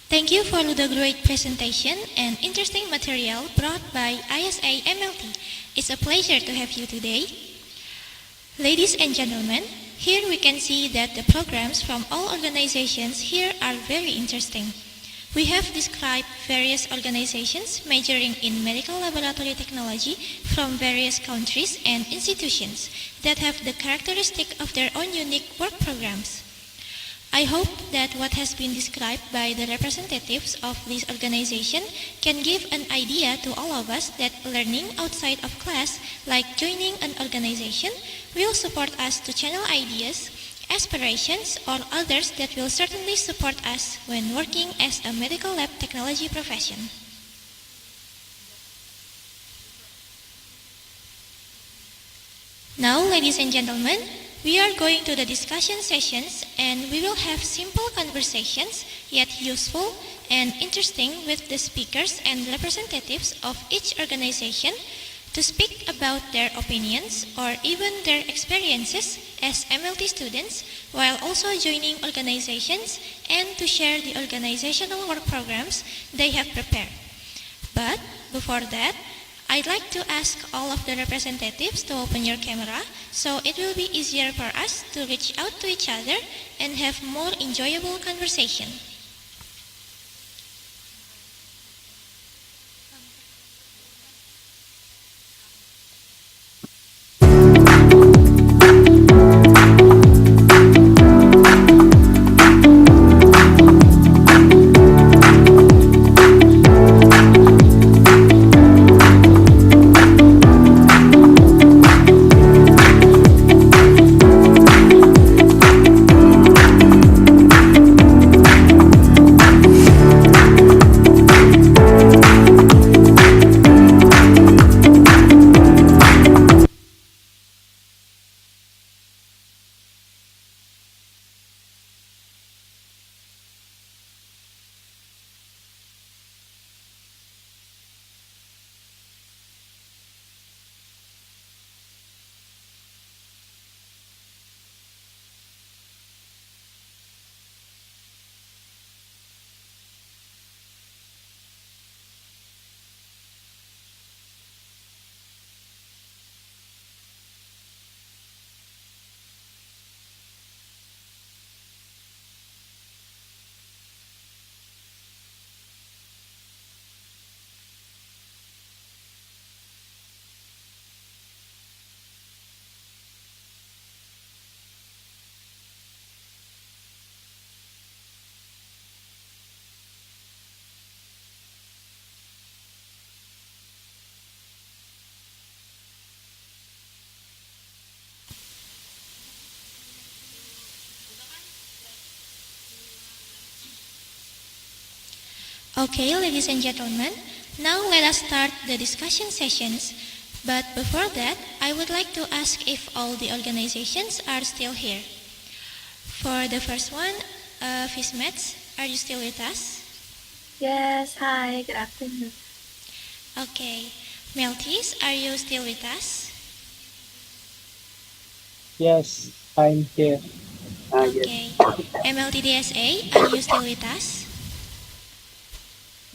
Thank Thank you for the great presentation and interesting material brought by ISA MLT. It's a pleasure to have you today. Ladies and gentlemen, here we can see that the programs from all organizations here are very interesting. We have described various organizations majoring in medical laboratory technology from various countries and institutions that have the characteristic of their own unique work programs. I hope that what has been described by the representatives of this organization can give an idea to all of us that learning outside of class, like joining an organization, will support us to channel ideas, aspirations, or others that will certainly support us when working as a medical lab technology profession. Now, ladies and gentlemen, we are going to the discussion sessions and we will have simple conversations yet useful and interesting with the speakers and representatives of each organization to speak about their opinions or even their experiences as MLT students while also joining organizations and to share the organizational work programs they have prepared. But before that, I'd like to ask all of the representatives to open your camera so it will be easier for us to reach out to each other and have more enjoyable conversation. Okay, ladies and gentlemen, now let us start the discussion sessions. But before that, I would like to ask if all the organizations are still here. For the first one, FISMETS, are you still with us? Yes, hi, good afternoon. Okay. Meltis, are you still with us? Yes, I'm here. Okay. MLTDSA, are you still with us?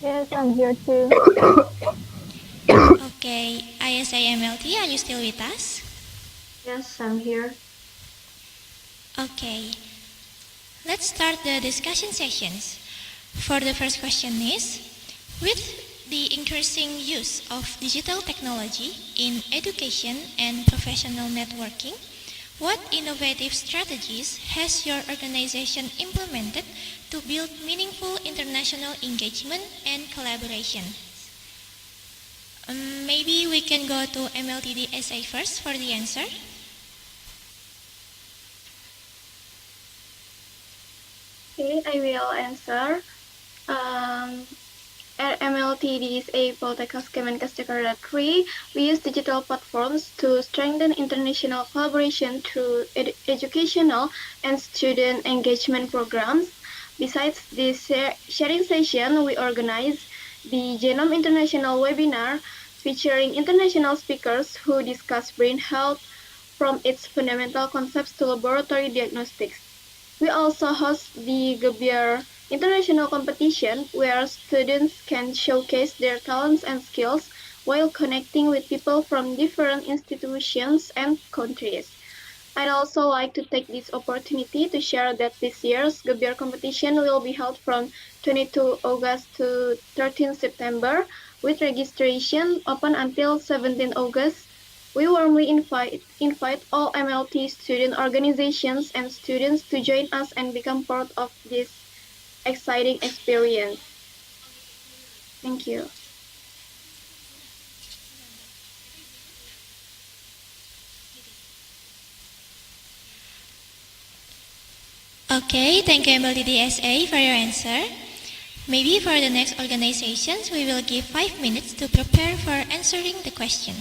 Yes, I'm here too. Okay. ISAMLT, are you still with us? Yes, I'm here. Okay. Let's start the discussion sessions. For the first question is, with the increasing use of digital technology in education and professional networking, what innovative strategies has your organization implemented to build meaningful international engagement and collaboration? Maybe we can go to MLTD SA first for the answer. Okay, I will answer. At MLTD's Poltekkes Kemenkes Jakarta 3, we use digital platforms to strengthen international collaboration through educational and student engagement programs. Besides this sharing session, we organize the Genome International webinar featuring international speakers who discuss brain health from its fundamental concepts to laboratory diagnostics. We also host the Gebiar international competition where students can showcase their talents and skills while connecting with people from different institutions and countries. I'd also like to take this opportunity to share that this year's Gebiar competition will be held from 22 August to 13 September, with registration open until 17 August. We warmly invite all MLT student organizations and students to join us and become part of this exciting experience. Thank you. Okay, thank you MLTDSA for your answer. Maybe for the next organizations, we will give 5 minutes to prepare for answering the question.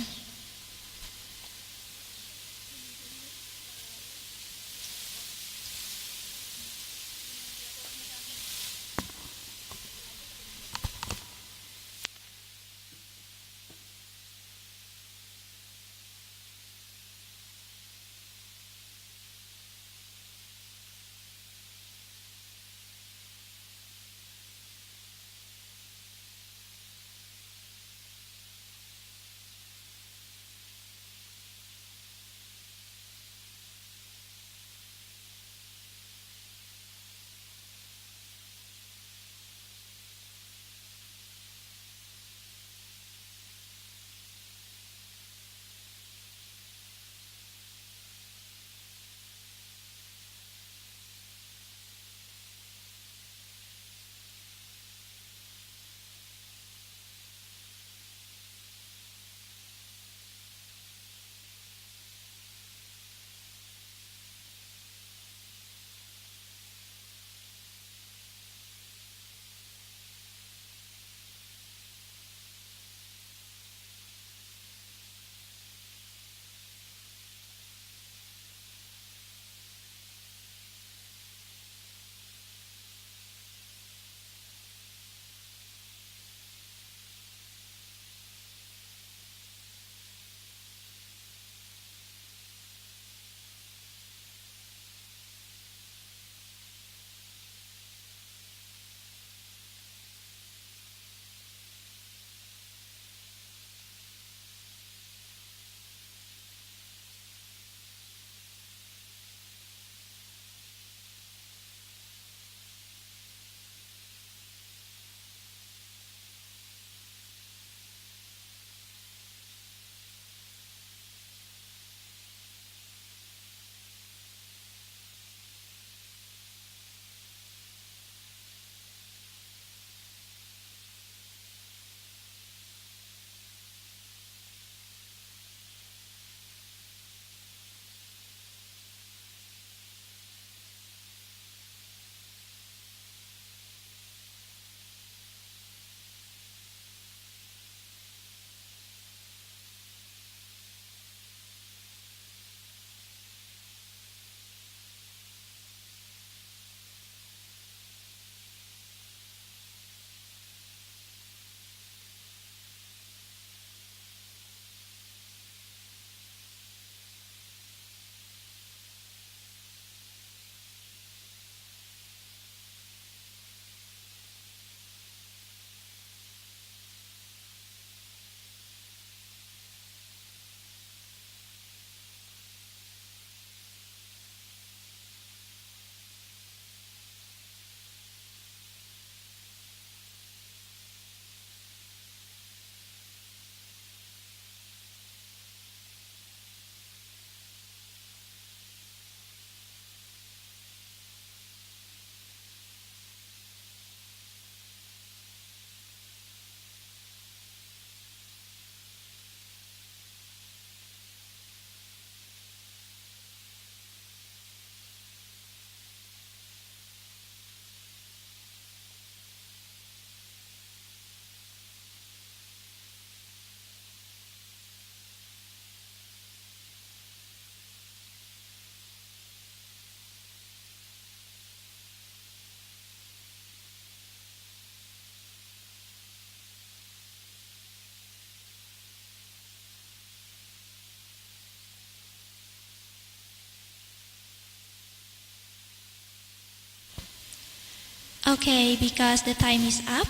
Okay, because the time is up,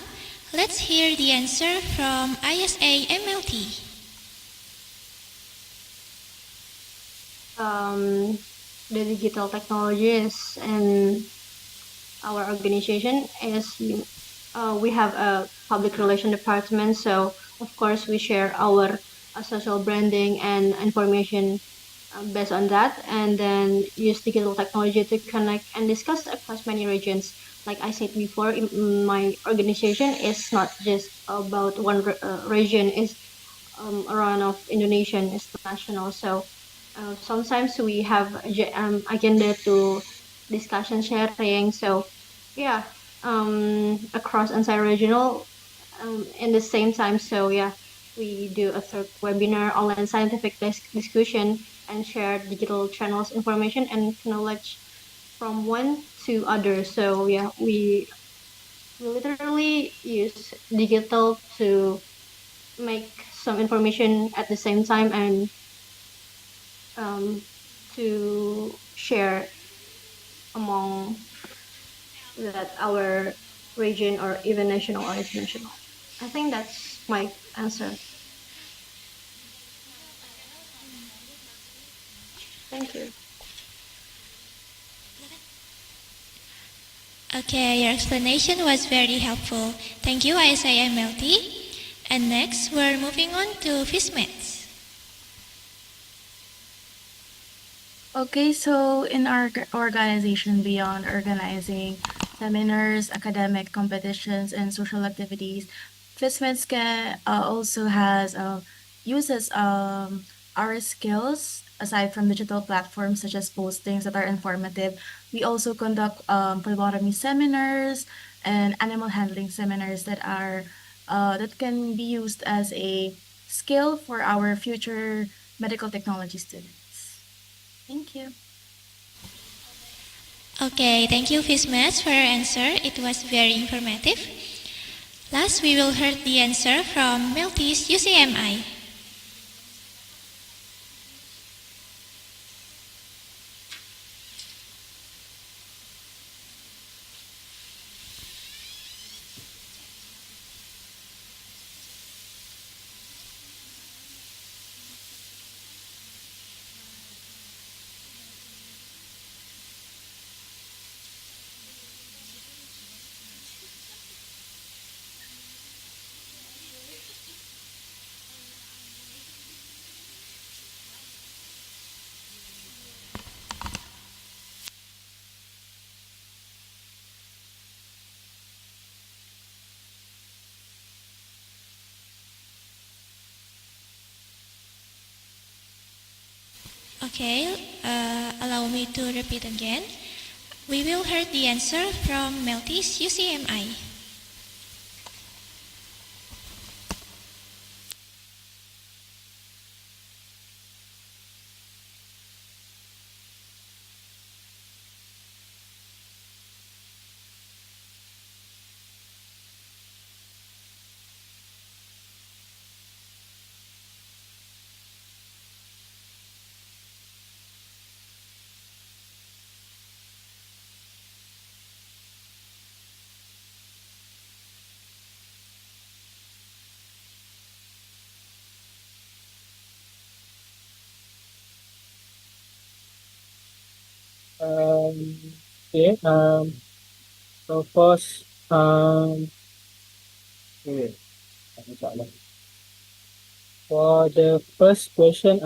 let's hear the answer from ISA MLT. The digital technologies and our organization is we have a public relation department, so of course we share our social branding and information based on that, and then use digital technology to connect and discuss across many regions. Like I said before, my organization is not just about one region; is around of Indonesian, is national. So sometimes we have agenda to discussion sharing. So yeah, across inside regional in the same time. So yeah, we do a third webinar, online scientific discussion, and share digital channels information and knowledge from one to other. So yeah, we literally use digital to make some information at the same time and to share among that our region or even national or international. I think that's my answer. Thank you. Okay, your explanation was very helpful. Thank you, ISA MLT. And next, we're moving on to FISMETS. Okay, so in our organization, beyond organizing seminars, academic competitions, and social activities, FISMEDSCA also has uses our skills aside from digital platforms such as postings that are informative. We also conduct phlebotomy seminars and animal handling seminars that are that can be used as a skill for our future medical technology students. Thank you. Okay, thank you, FISMETS, for your answer. It was very informative. Last, we will hear the answer from Meltis UCMI. Okay, allow me to repeat again. We will hear the answer from Meltis UCMI. Okay. So first, wait, masalah. For the first question,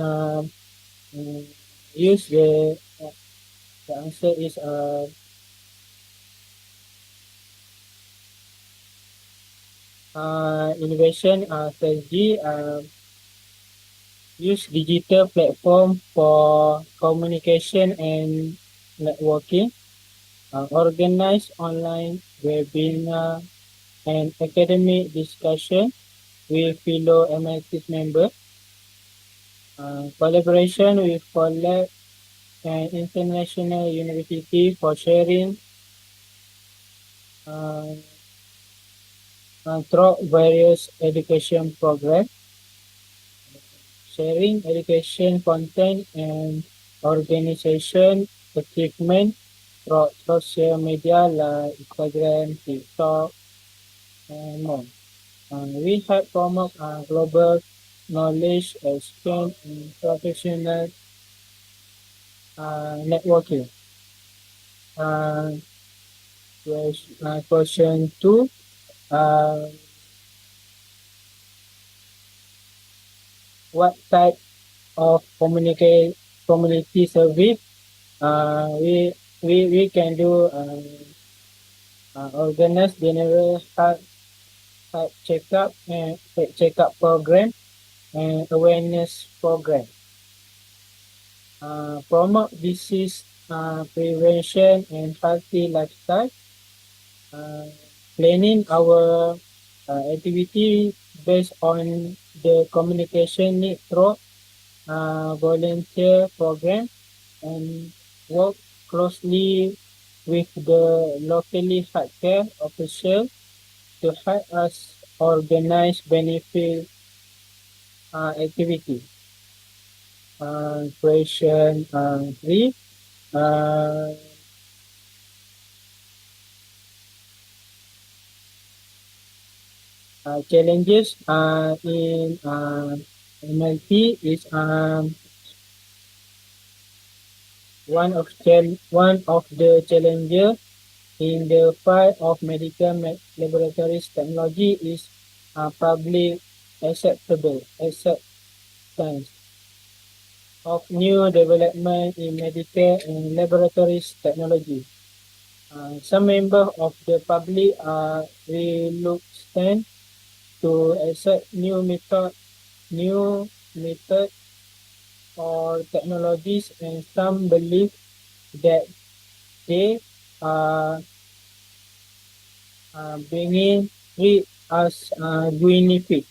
use the answer is innovation strategy. Use digital platform for communication and networking. Organize online webinar and academic discussion with fellow MLT members. Collaboration with college and international university for sharing uh, through various education programs. Sharing education content and organization achievement through social media like Instagram, TikTok, and more. We help promote global knowledge exchange and professional networking. Uh, Question two. Uh, what type of community service we can do? Organize general health checkup and checkup program and awareness program. Promote disease prevention and healthy lifestyle. Uh, Planning our activity based on the communication need through volunteer program and work closely with the locally healthcare official to help us organize benefit activity. Question three. Uh, Challenges in MLT is one of the challenges in the field of medical laboratories technology is public acceptance of new development in medical and laboratories technology. Some members of the public are reluctant to accept new method or technologies, and some believe that they are bringing treat as benefit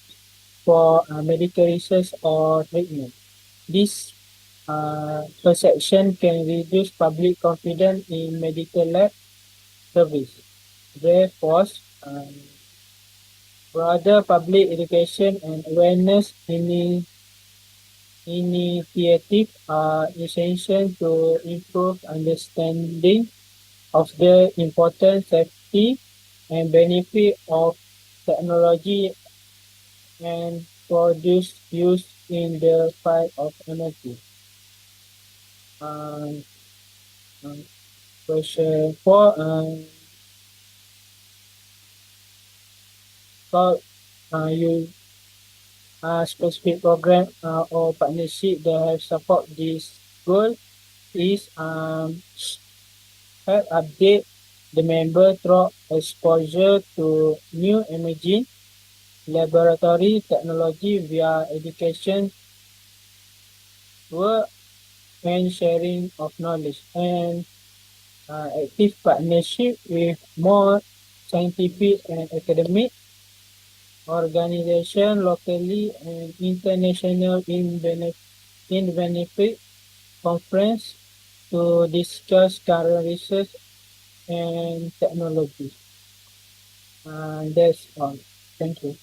for medical research or treatment. This perception can reduce public confidence in medical lab service. Therefore, broader public education and awareness initiatives are essential to improve understanding of the important safety and benefit of technology and produce used in the fight of energy. Um, um, Question four. About you specific program or partnership that have support this goal is help update the member through exposure to new emerging laboratory technology via education, work, and sharing of knowledge, and active partnership with more scientific and academic organization locally and international in benefit conference to discuss current research and technology. That's all. Thank you.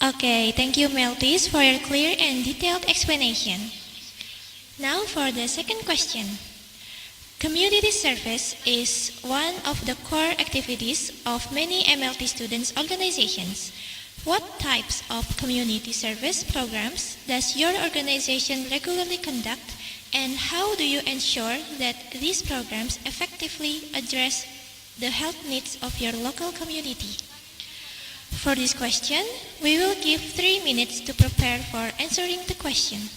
Okay, thank you, Meltis, for your clear and detailed explanation. Now for the second question. Community service is one of the core activities of many MLT students' organizations. What types of community service programs does your organization regularly conduct, And how do you ensure that these programs effectively address the health needs of your local community? For this question, we will give 3 minutes to prepare for answering the question.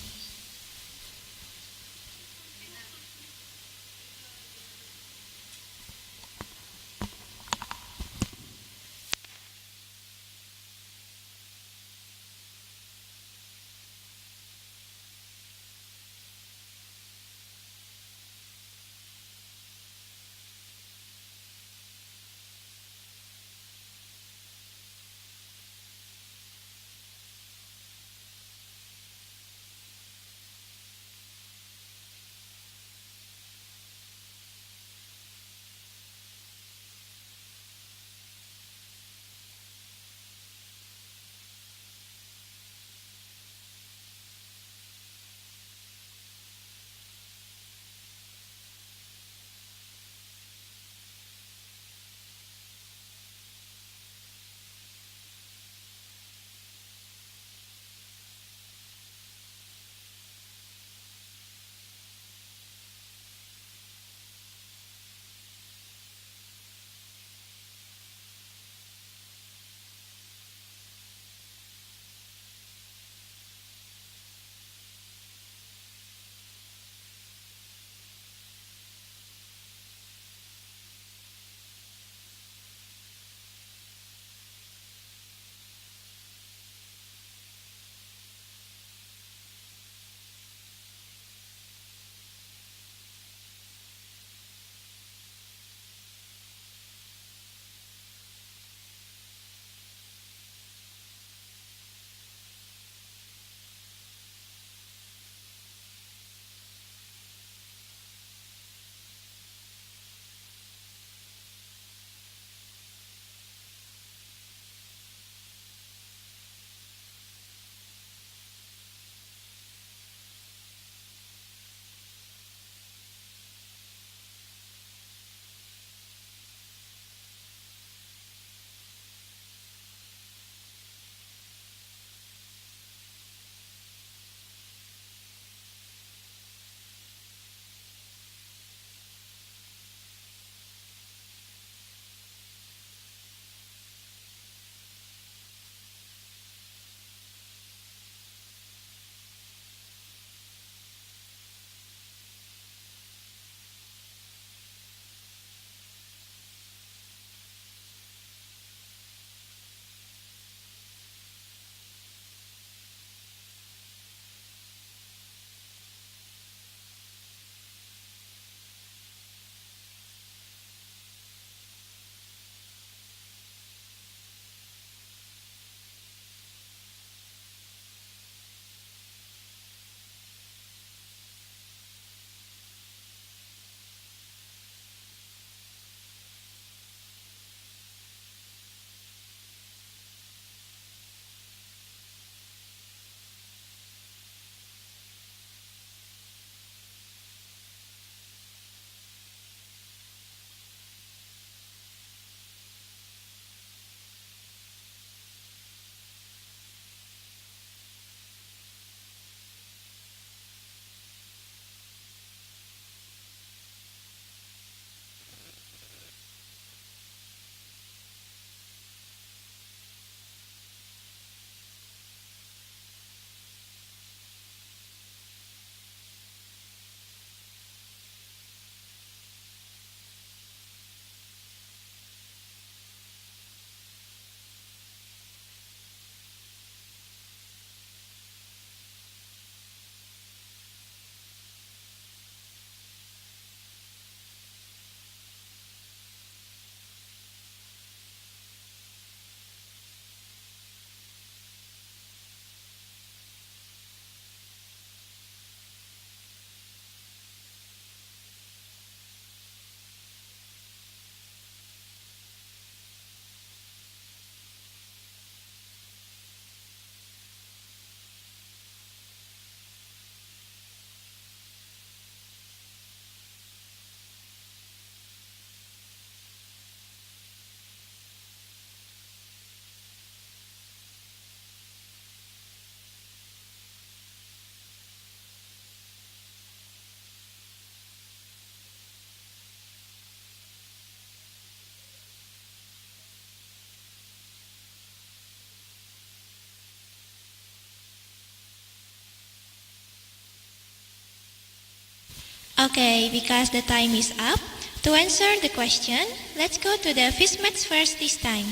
Okay, because the time is up, to answer the question, let's go to the Fishmats first this time.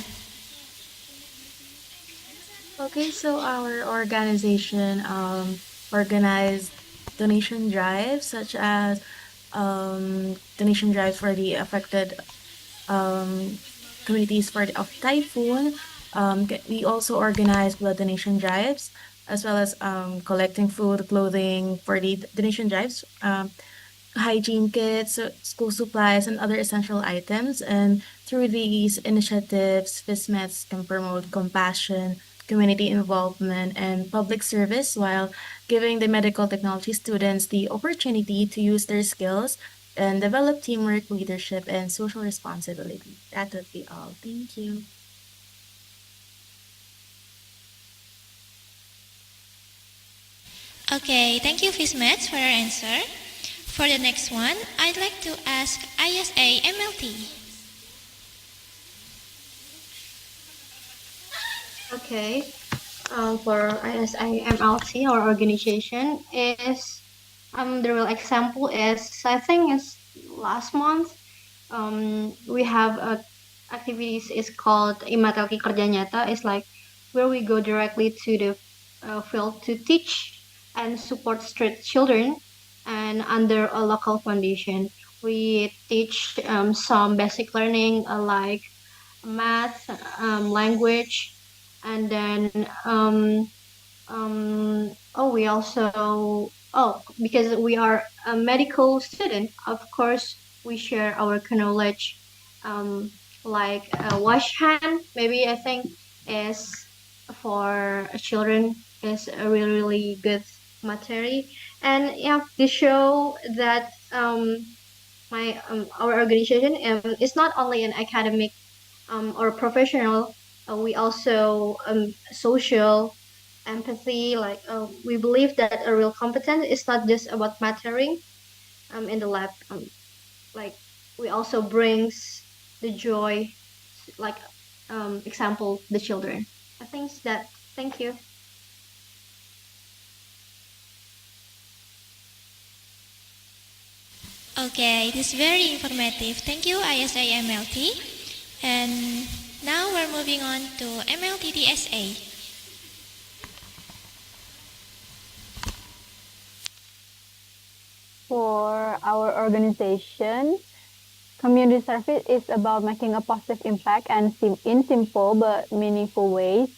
Okay, so our organization organized donation drives such as donation drives for the affected um, communities of typhoon. We also organize blood donation drives as well as collecting food, clothing for the donation drives. Hygiene kits, school supplies, and other essential items. And through these initiatives, FISMETs can promote compassion, community involvement, and public service while giving the medical technology students the opportunity to use their skills and develop teamwork, leadership, and social responsibility. That would be all. Thank you. Okay, thank you, Fishmats, for your answer. For the next one, I'd like to ask ISA MLT. Okay. For ISIMLT, our organization is the real example is I think is last month we have activities is called Imatelki Kerja Nyata. It's like where we go directly to the field to teach and support street children, and under a local foundation we teach some basic learning like math, language, and then we also because we are a medical student, of course we share our knowledge, um, like wash hand. Maybe I think is for children is a really really good material, and yeah, to show that my our organization is not only an academic or professional. We also social empathy. Like we believe that a real competence is not just about mattering in the lab. Like we also brings the joy, like example the children. I think that. Thank you. Okay, it is very informative. Thank you, ISA MLT. And now we're moving on to MLTDSA. For our organization, community service is about making a positive impact and in simple but meaningful ways.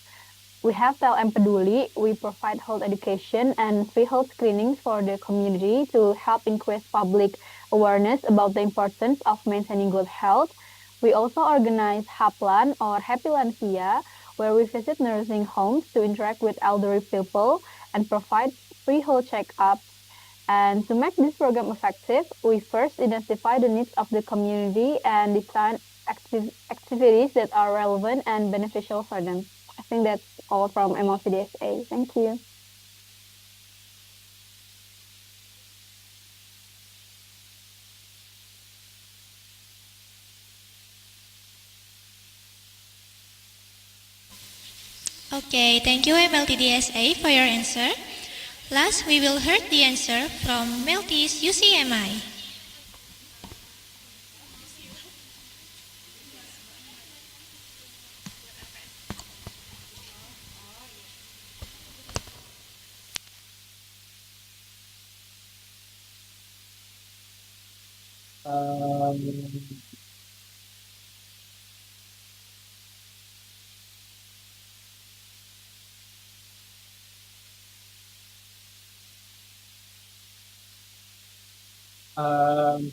We have Tel and Peduli. We provide health education and free health screenings for the community to help increase public awareness about the importance of maintaining good health. We also organize Haplan or Happy Lansia, where we visit nursing homes to interact with elderly people and provide free health checkups. And to make this program effective, we first identify the needs of the community and design activities that are relevant and beneficial for them. I think that's all from MLCDSA. Thank you. Okay, thank you MLTDSA for your answer. Last, we will hear the answer from Meltis UCMI. Um,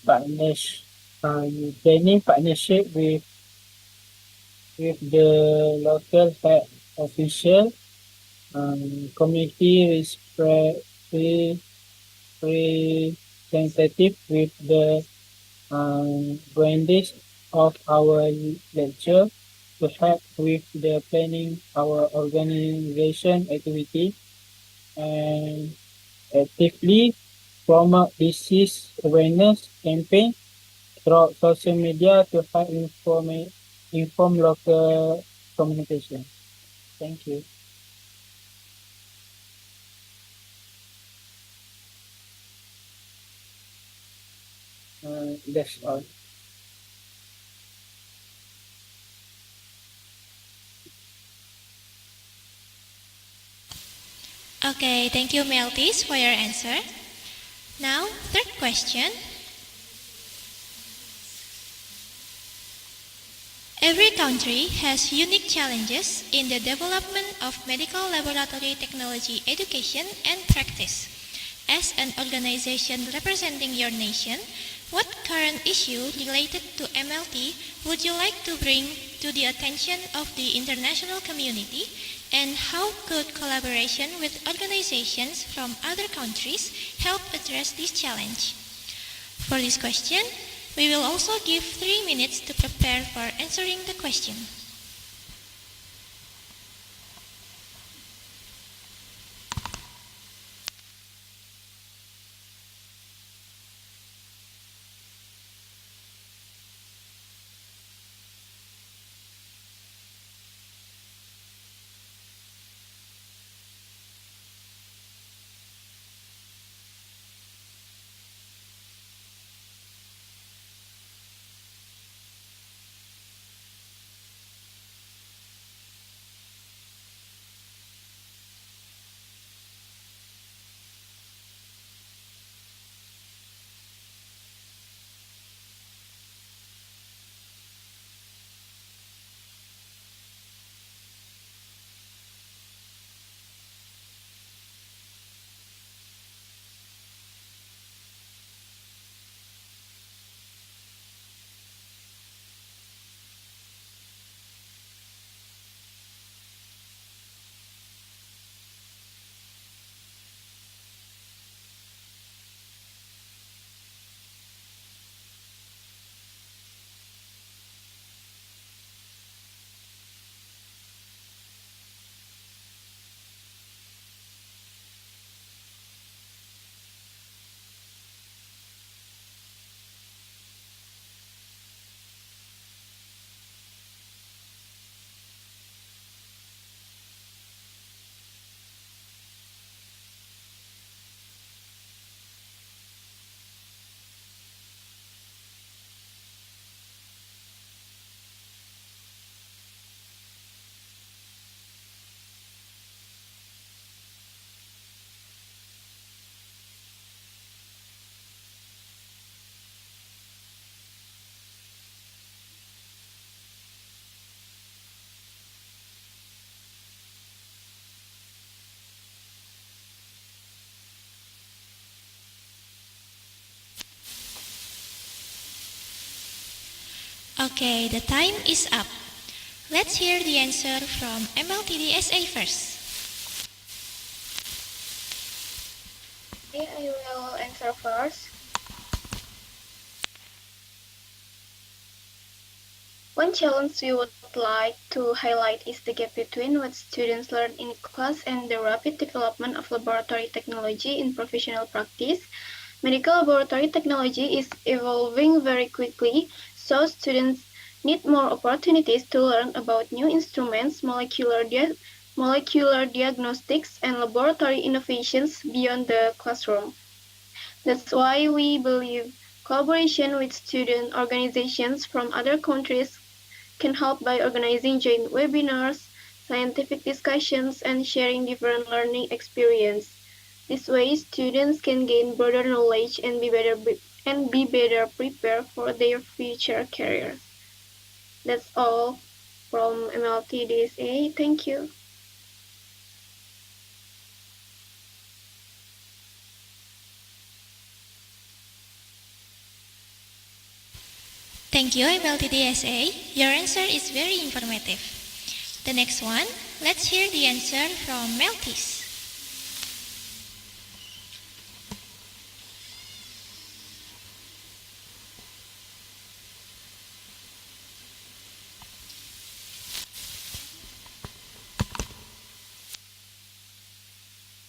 partnership, training partnership with the local health official, community representative with the branches of our lecture to help with the planning our organization activity and actively promote disease awareness campaign through social media to help inform local communication. Thank you. That's all. Okay, thank you, Meltis, for your answer. Now, third question. Every country has unique challenges in the development of medical laboratory technology education and practice. As an organization representing your nation, what current issue related to MLT would you like to bring to the attention of the international community, and how could collaboration with organizations from other countries help address this challenge? For this question, we will also give 3 minutes to prepare for answering the question. Okay, the time is up. Let's hear the answer from MLTDSA first. Okay, I will answer first. One challenge we would like to highlight is the gap between what students learn in class and the rapid development of laboratory technology in professional practice. Medical laboratory technology is evolving very quickly, so students need more opportunities to learn about new instruments, molecular diagnostics, and laboratory innovations beyond the classroom. That's why we believe collaboration with student organizations from other countries can help by organizing joint webinars, scientific discussions, and sharing different learning experiences. This way, students can gain broader knowledge and be better prepared for their future careers. That's all from MLT Thank you. Thank you, MLTDSA. Your answer is very informative. The next one, let's hear the answer from Meltis.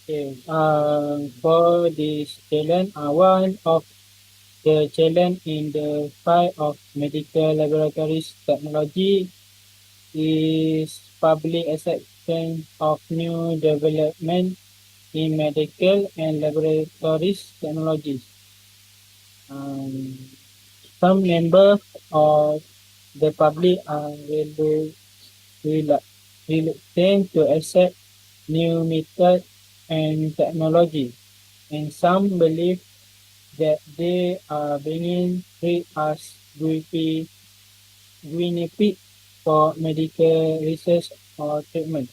Okay. For this challenge, one of the challenge in the field of medical laboratories technology is public acceptance of new development in medical and laboratories technologies. Um, some members of the public are reluctant to accept new methods and technology, and some believe that they are being treated as guinea pig for medical research or treatment.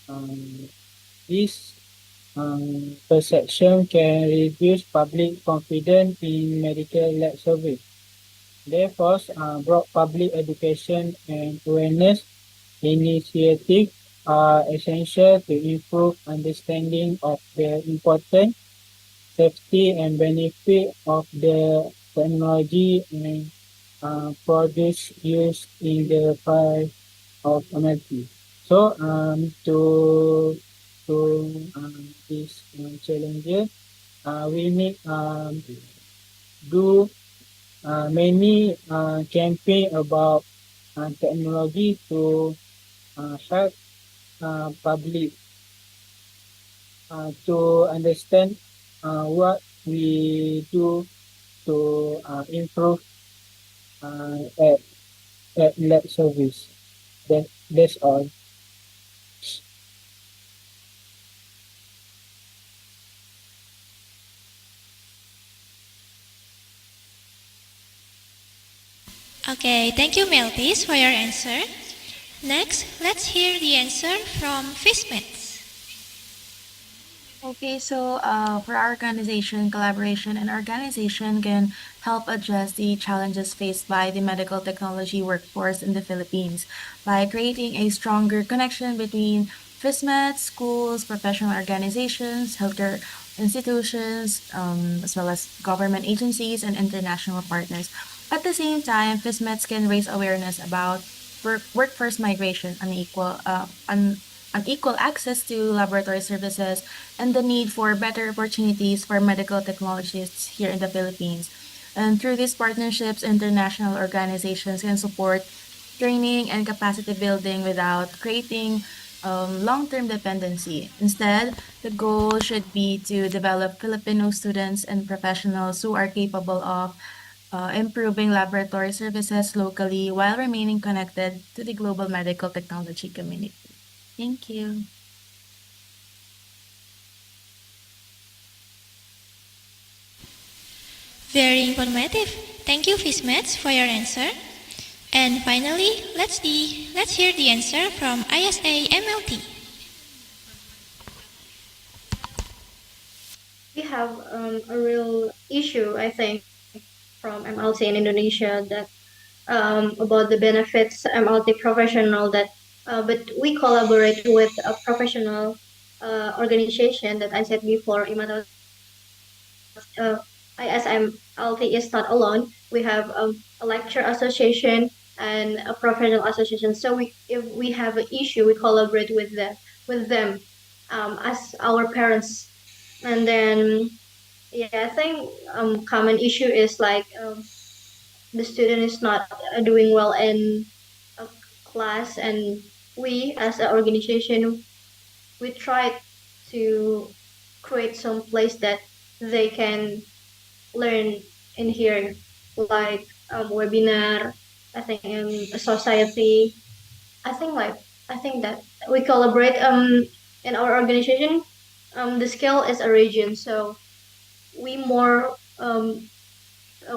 Um, this perception can reduce public confidence in medical lab service. Therefore, broad public education and awareness initiatives are essential to improve understanding of the importance, safety, and benefit of the technology and produce used in the field of MLT. So, to this challenges, we need do many campaign about technology to help public to understand what we do to improve at lab service. That's all. Okay, thank you, Meltis, for your answer. Next, let's hear the answer from Fishmates. Okay, so for our organization, collaboration and organization can help address the challenges faced by the medical technology workforce in the Philippines by creating a stronger connection between FISMET, schools, professional organizations, healthcare institutions, as well as government agencies and international partners. At the same time, FISMETs can raise awareness about workforce migration, unequal access to laboratory services, and the need for better opportunities for medical technologists here in the Philippines. And through these partnerships, international organizations can support training and capacity building without creating long term dependency. Instead, the goal should be to develop Filipino students and professionals who are capable of improving laboratory services locally while remaining connected to the global medical technology community. Thank you. Very informative. Thank you, Fishmates, for your answer. And finally, let's hear the answer from ISA MLT. We have a real issue, I think, from MLT in Indonesia that about the benefits MLT professional that, but we collaborate with a professional organization that I said before, ISMLT is not alone. We have a lecture association and a professional association. So if we have an issue, we collaborate with them as our parents. And then, yeah, I think common issue is like the student is not doing well in a class, and we as an organization we try to create some place that they can learn in here, like webinar. I think a society. I think like I think that we collaborate in our organization. The scale is a region, so we more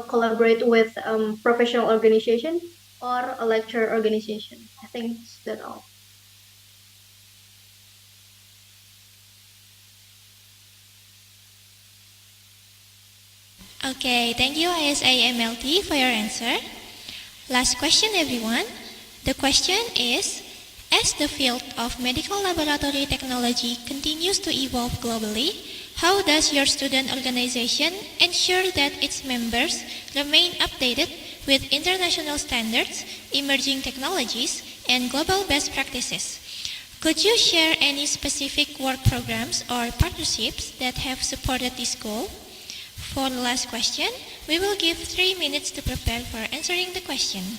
collaborate with professional organization or a lecture organization. I think that's all. Okay, thank you, ISA MLT, for your answer. Last question, everyone. The question is, as the field of medical laboratory technology continues to evolve globally, how does your student organization ensure that its members remain updated with international standards, emerging technologies, and global best practices? Could you share any specific work programs or partnerships that have supported this goal? For the last question, we will give 3 minutes to prepare for answering the question.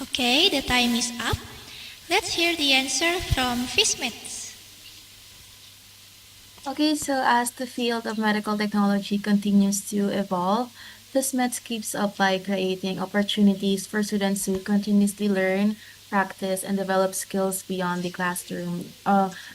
Okay, the time is up. Let's hear the answer from Fishmates. Okay, so as the field of medical technology continues to evolve, FISMETS keeps up by creating opportunities for students to continuously learn, practice, and develop skills beyond the classroom.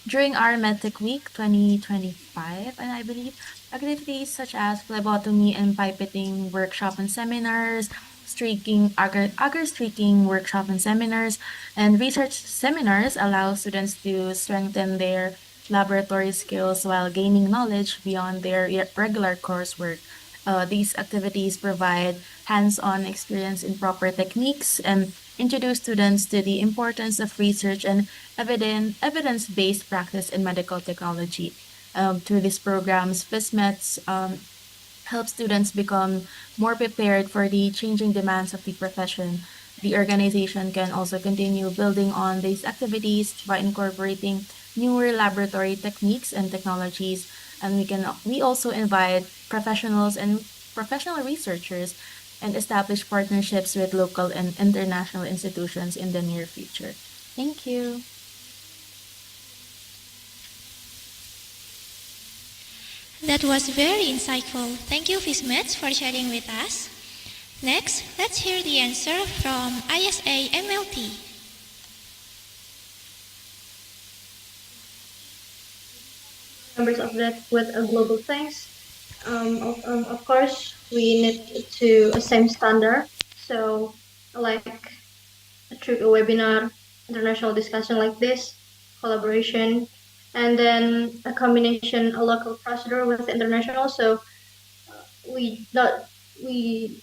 During our MedTech Week 2025, and I believe activities such as phlebotomy and pipetting workshop and seminars, agar streaking workshop and seminars, and research seminars allow students to strengthen their laboratory skills while gaining knowledge beyond their regular coursework. These activities provide hands-on experience in proper techniques and introduce students to the importance of research and evidence-based practice in medical technology. Through these programs, FISMETs help students become more prepared for the changing demands of the profession. The organization can also continue building on these activities by incorporating newer laboratory techniques and technologies, and we also invite professionals and professional researchers and establish partnerships with local and international institutions in the near future. Thank you. That was very insightful. Thank you, Fishmates, for sharing with us. Next, let's hear the answer from ISA MLT. Members of that with a global thanks. Of course, we need to a same standard. So, like through a webinar, international discussion like this, collaboration, and then a combination, a local procedure with international. So we not we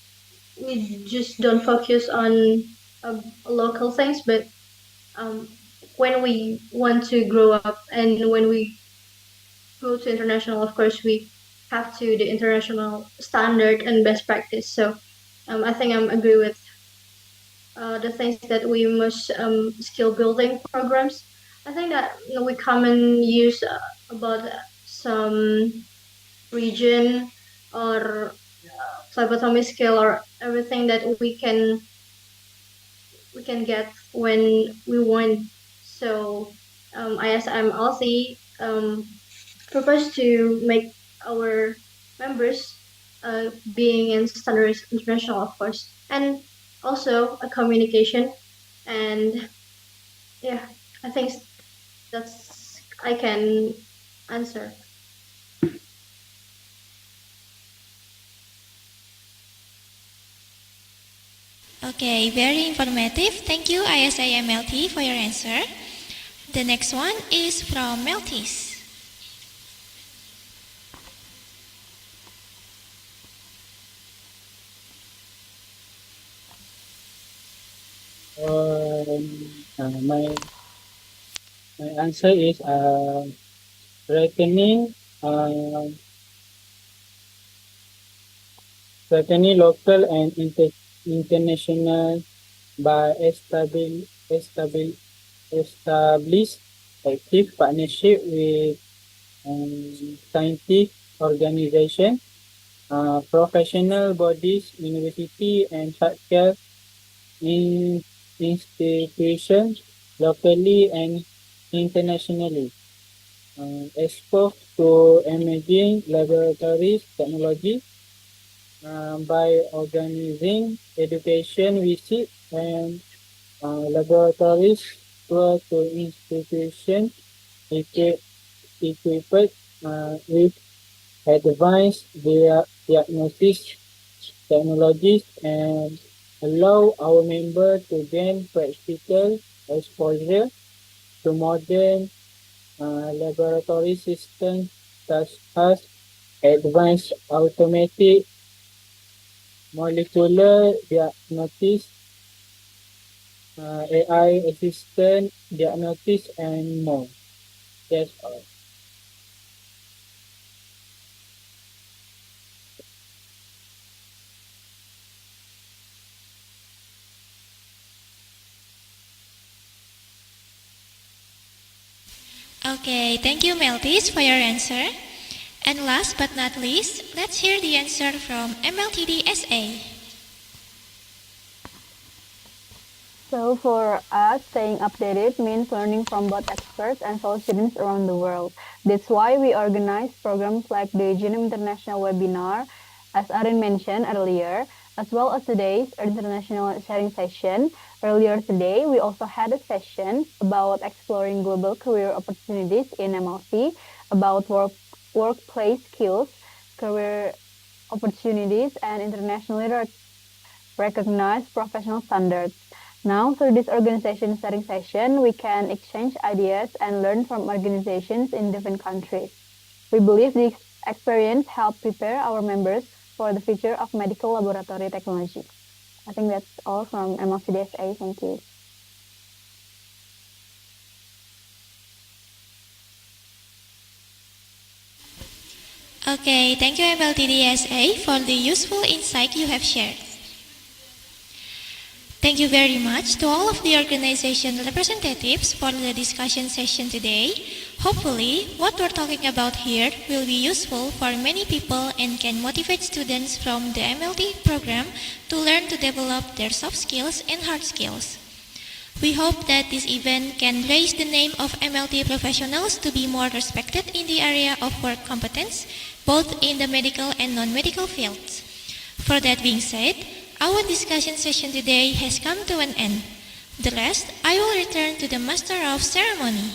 we just don't focus on local things, but when we want to grow up and when we go to international, of course, we have to the international standard and best practice. So I think I agree with the things that we must skill building programs. I think that we common use about some region or phlebotomy skill or everything that we can get when we want. So ISM LC propose to make our members being in standards international, of course, and also a communication. And yeah, I think that's I can answer. Okay, very informative. Thank you, ISA MLT, for your answer. The next one is from Meltis. My answer is threatening threatening local and international by establish active partnership with scientific organization, professional bodies, university and healthcare institutions locally and internationally. Exposed to emerging laboratories technology by organizing education visit and laboratories tour to institutions equipped with advanced diagnosis technologies and allow our members to gain practical exposure to modern laboratory systems such as advanced automatic molecular diagnosis, AI assistant diagnosis, and more. That's all. Okay, thank you, Meltis, for your answer. And last but not least, let's hear the answer from MLTD SA. So for us, staying updated means learning from both experts and fellow students around the world. That's why we organize programs like the Genome International webinar, as Arin mentioned earlier, as well as today's International Sharing Session. Earlier today, we also had a session about exploring global career opportunities in MLC, about workplace skills, career opportunities, and internationally recognized professional standards. Now, through this organization sharing session, we can exchange ideas and learn from organizations in different countries. We believe this experience help prepare our members for the future of medical laboratory technology. I think that's all from MLCDSA. Thank you. Okay, thank you MLTDSA for the useful insight you have shared. Thank you very much to all of the organization representatives for the discussion session today. Hopefully, what we're talking about here will be useful for many people and can motivate students from the MLT program to learn to develop their soft skills and hard skills. We hope that this event can raise the name of MLT professionals to be more respected in the area of work competence, both in the medical and non-medical fields. For that being said, our discussion session today has come to an end. The rest, I will return to the Master of Ceremony.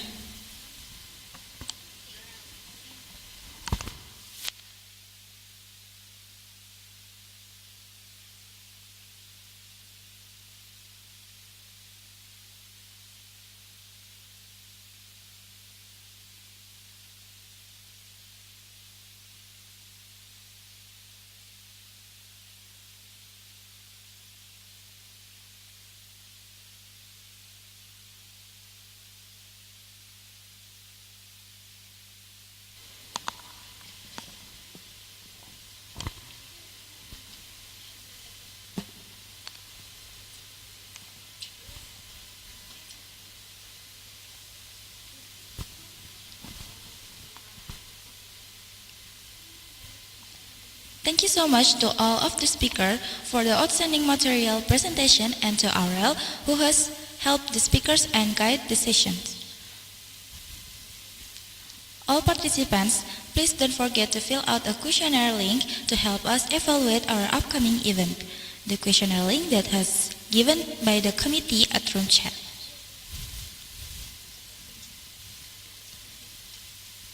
Thank you so much to all of the speakers for the outstanding material presentation and to Aurel who has helped the speakers and guide the sessions. All participants, please don't forget to fill out a questionnaire link to help us evaluate our upcoming event. The questionnaire link that has given by the committee at room chat.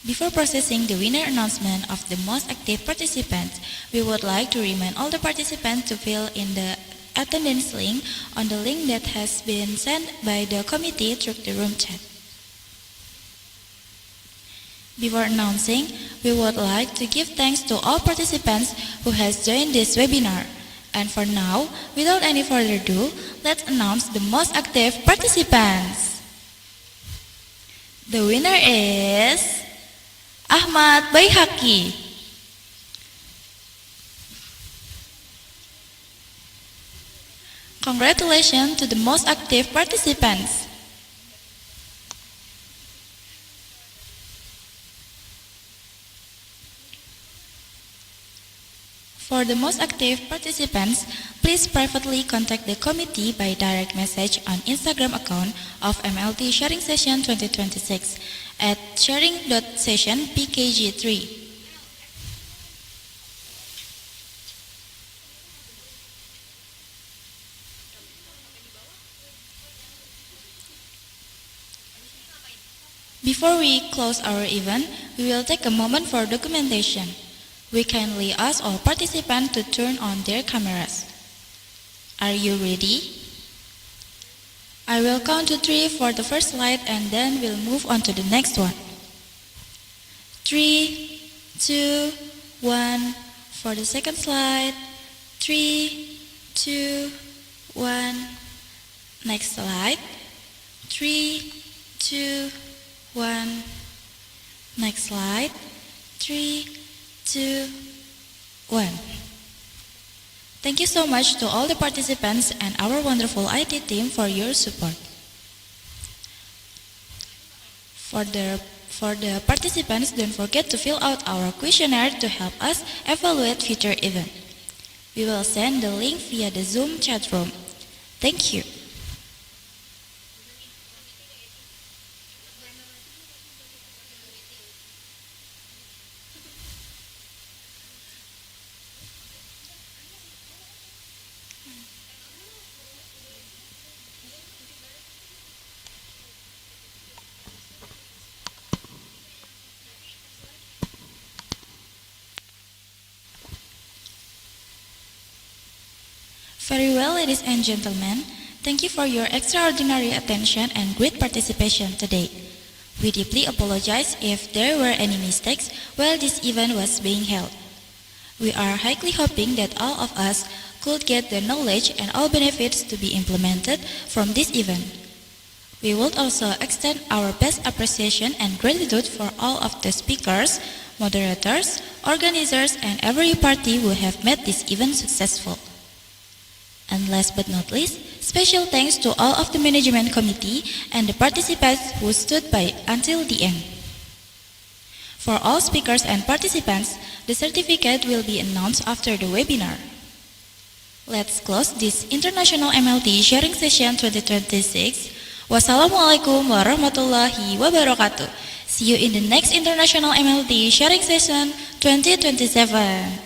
Before processing the winner announcement of the most active participants, we would like to remind all the participants to fill in the attendance link on the link that has been sent by the committee through the room chat. Before announcing, we would like to give thanks to all participants who has joined this webinar. And for now, without any further ado, let's announce the most active participants. The winner is Ahmad Baihaki. Congratulations to the most active participants. For the most active participants, please privately contact the committee by direct message on Instagram account of Mlt Sharing Session 2026 at sharing.sessionpkg3. Before we close our event, we will take a moment for documentation. We kindly ask all participants to turn on their cameras. Are you ready? I will count to 3 for the first slide and then we'll move on to the next one. 3, 2, 1 for the second slide. 3, 2, 1. Next slide. 3, 2, 1. Next slide. 3, 2, 1. Thank you so much to all the participants and our wonderful IT team for your support. For the participants, don't forget to fill out our questionnaire to help us evaluate future events. We will send the link via the Zoom chat room. Thank you. Very well, ladies and gentlemen. Thank you for your extraordinary attention and great participation today. We deeply apologize if there were any mistakes while this event was being held. We are highly hoping that all of us could get the knowledge and all benefits to be implemented from this event. We would also extend our best appreciation and gratitude for all of the speakers, moderators, organizers, and every party who have made this event successful. And last but not least, special thanks to all of the management committee and the participants who stood by until the end. For all speakers and participants, the certificate will be announced after the webinar. Let's close this International MLT Sharing Session 2026. Wassalamualaikum warahmatullahi wabarakatuh. See you in the next International MLT Sharing Session 2027.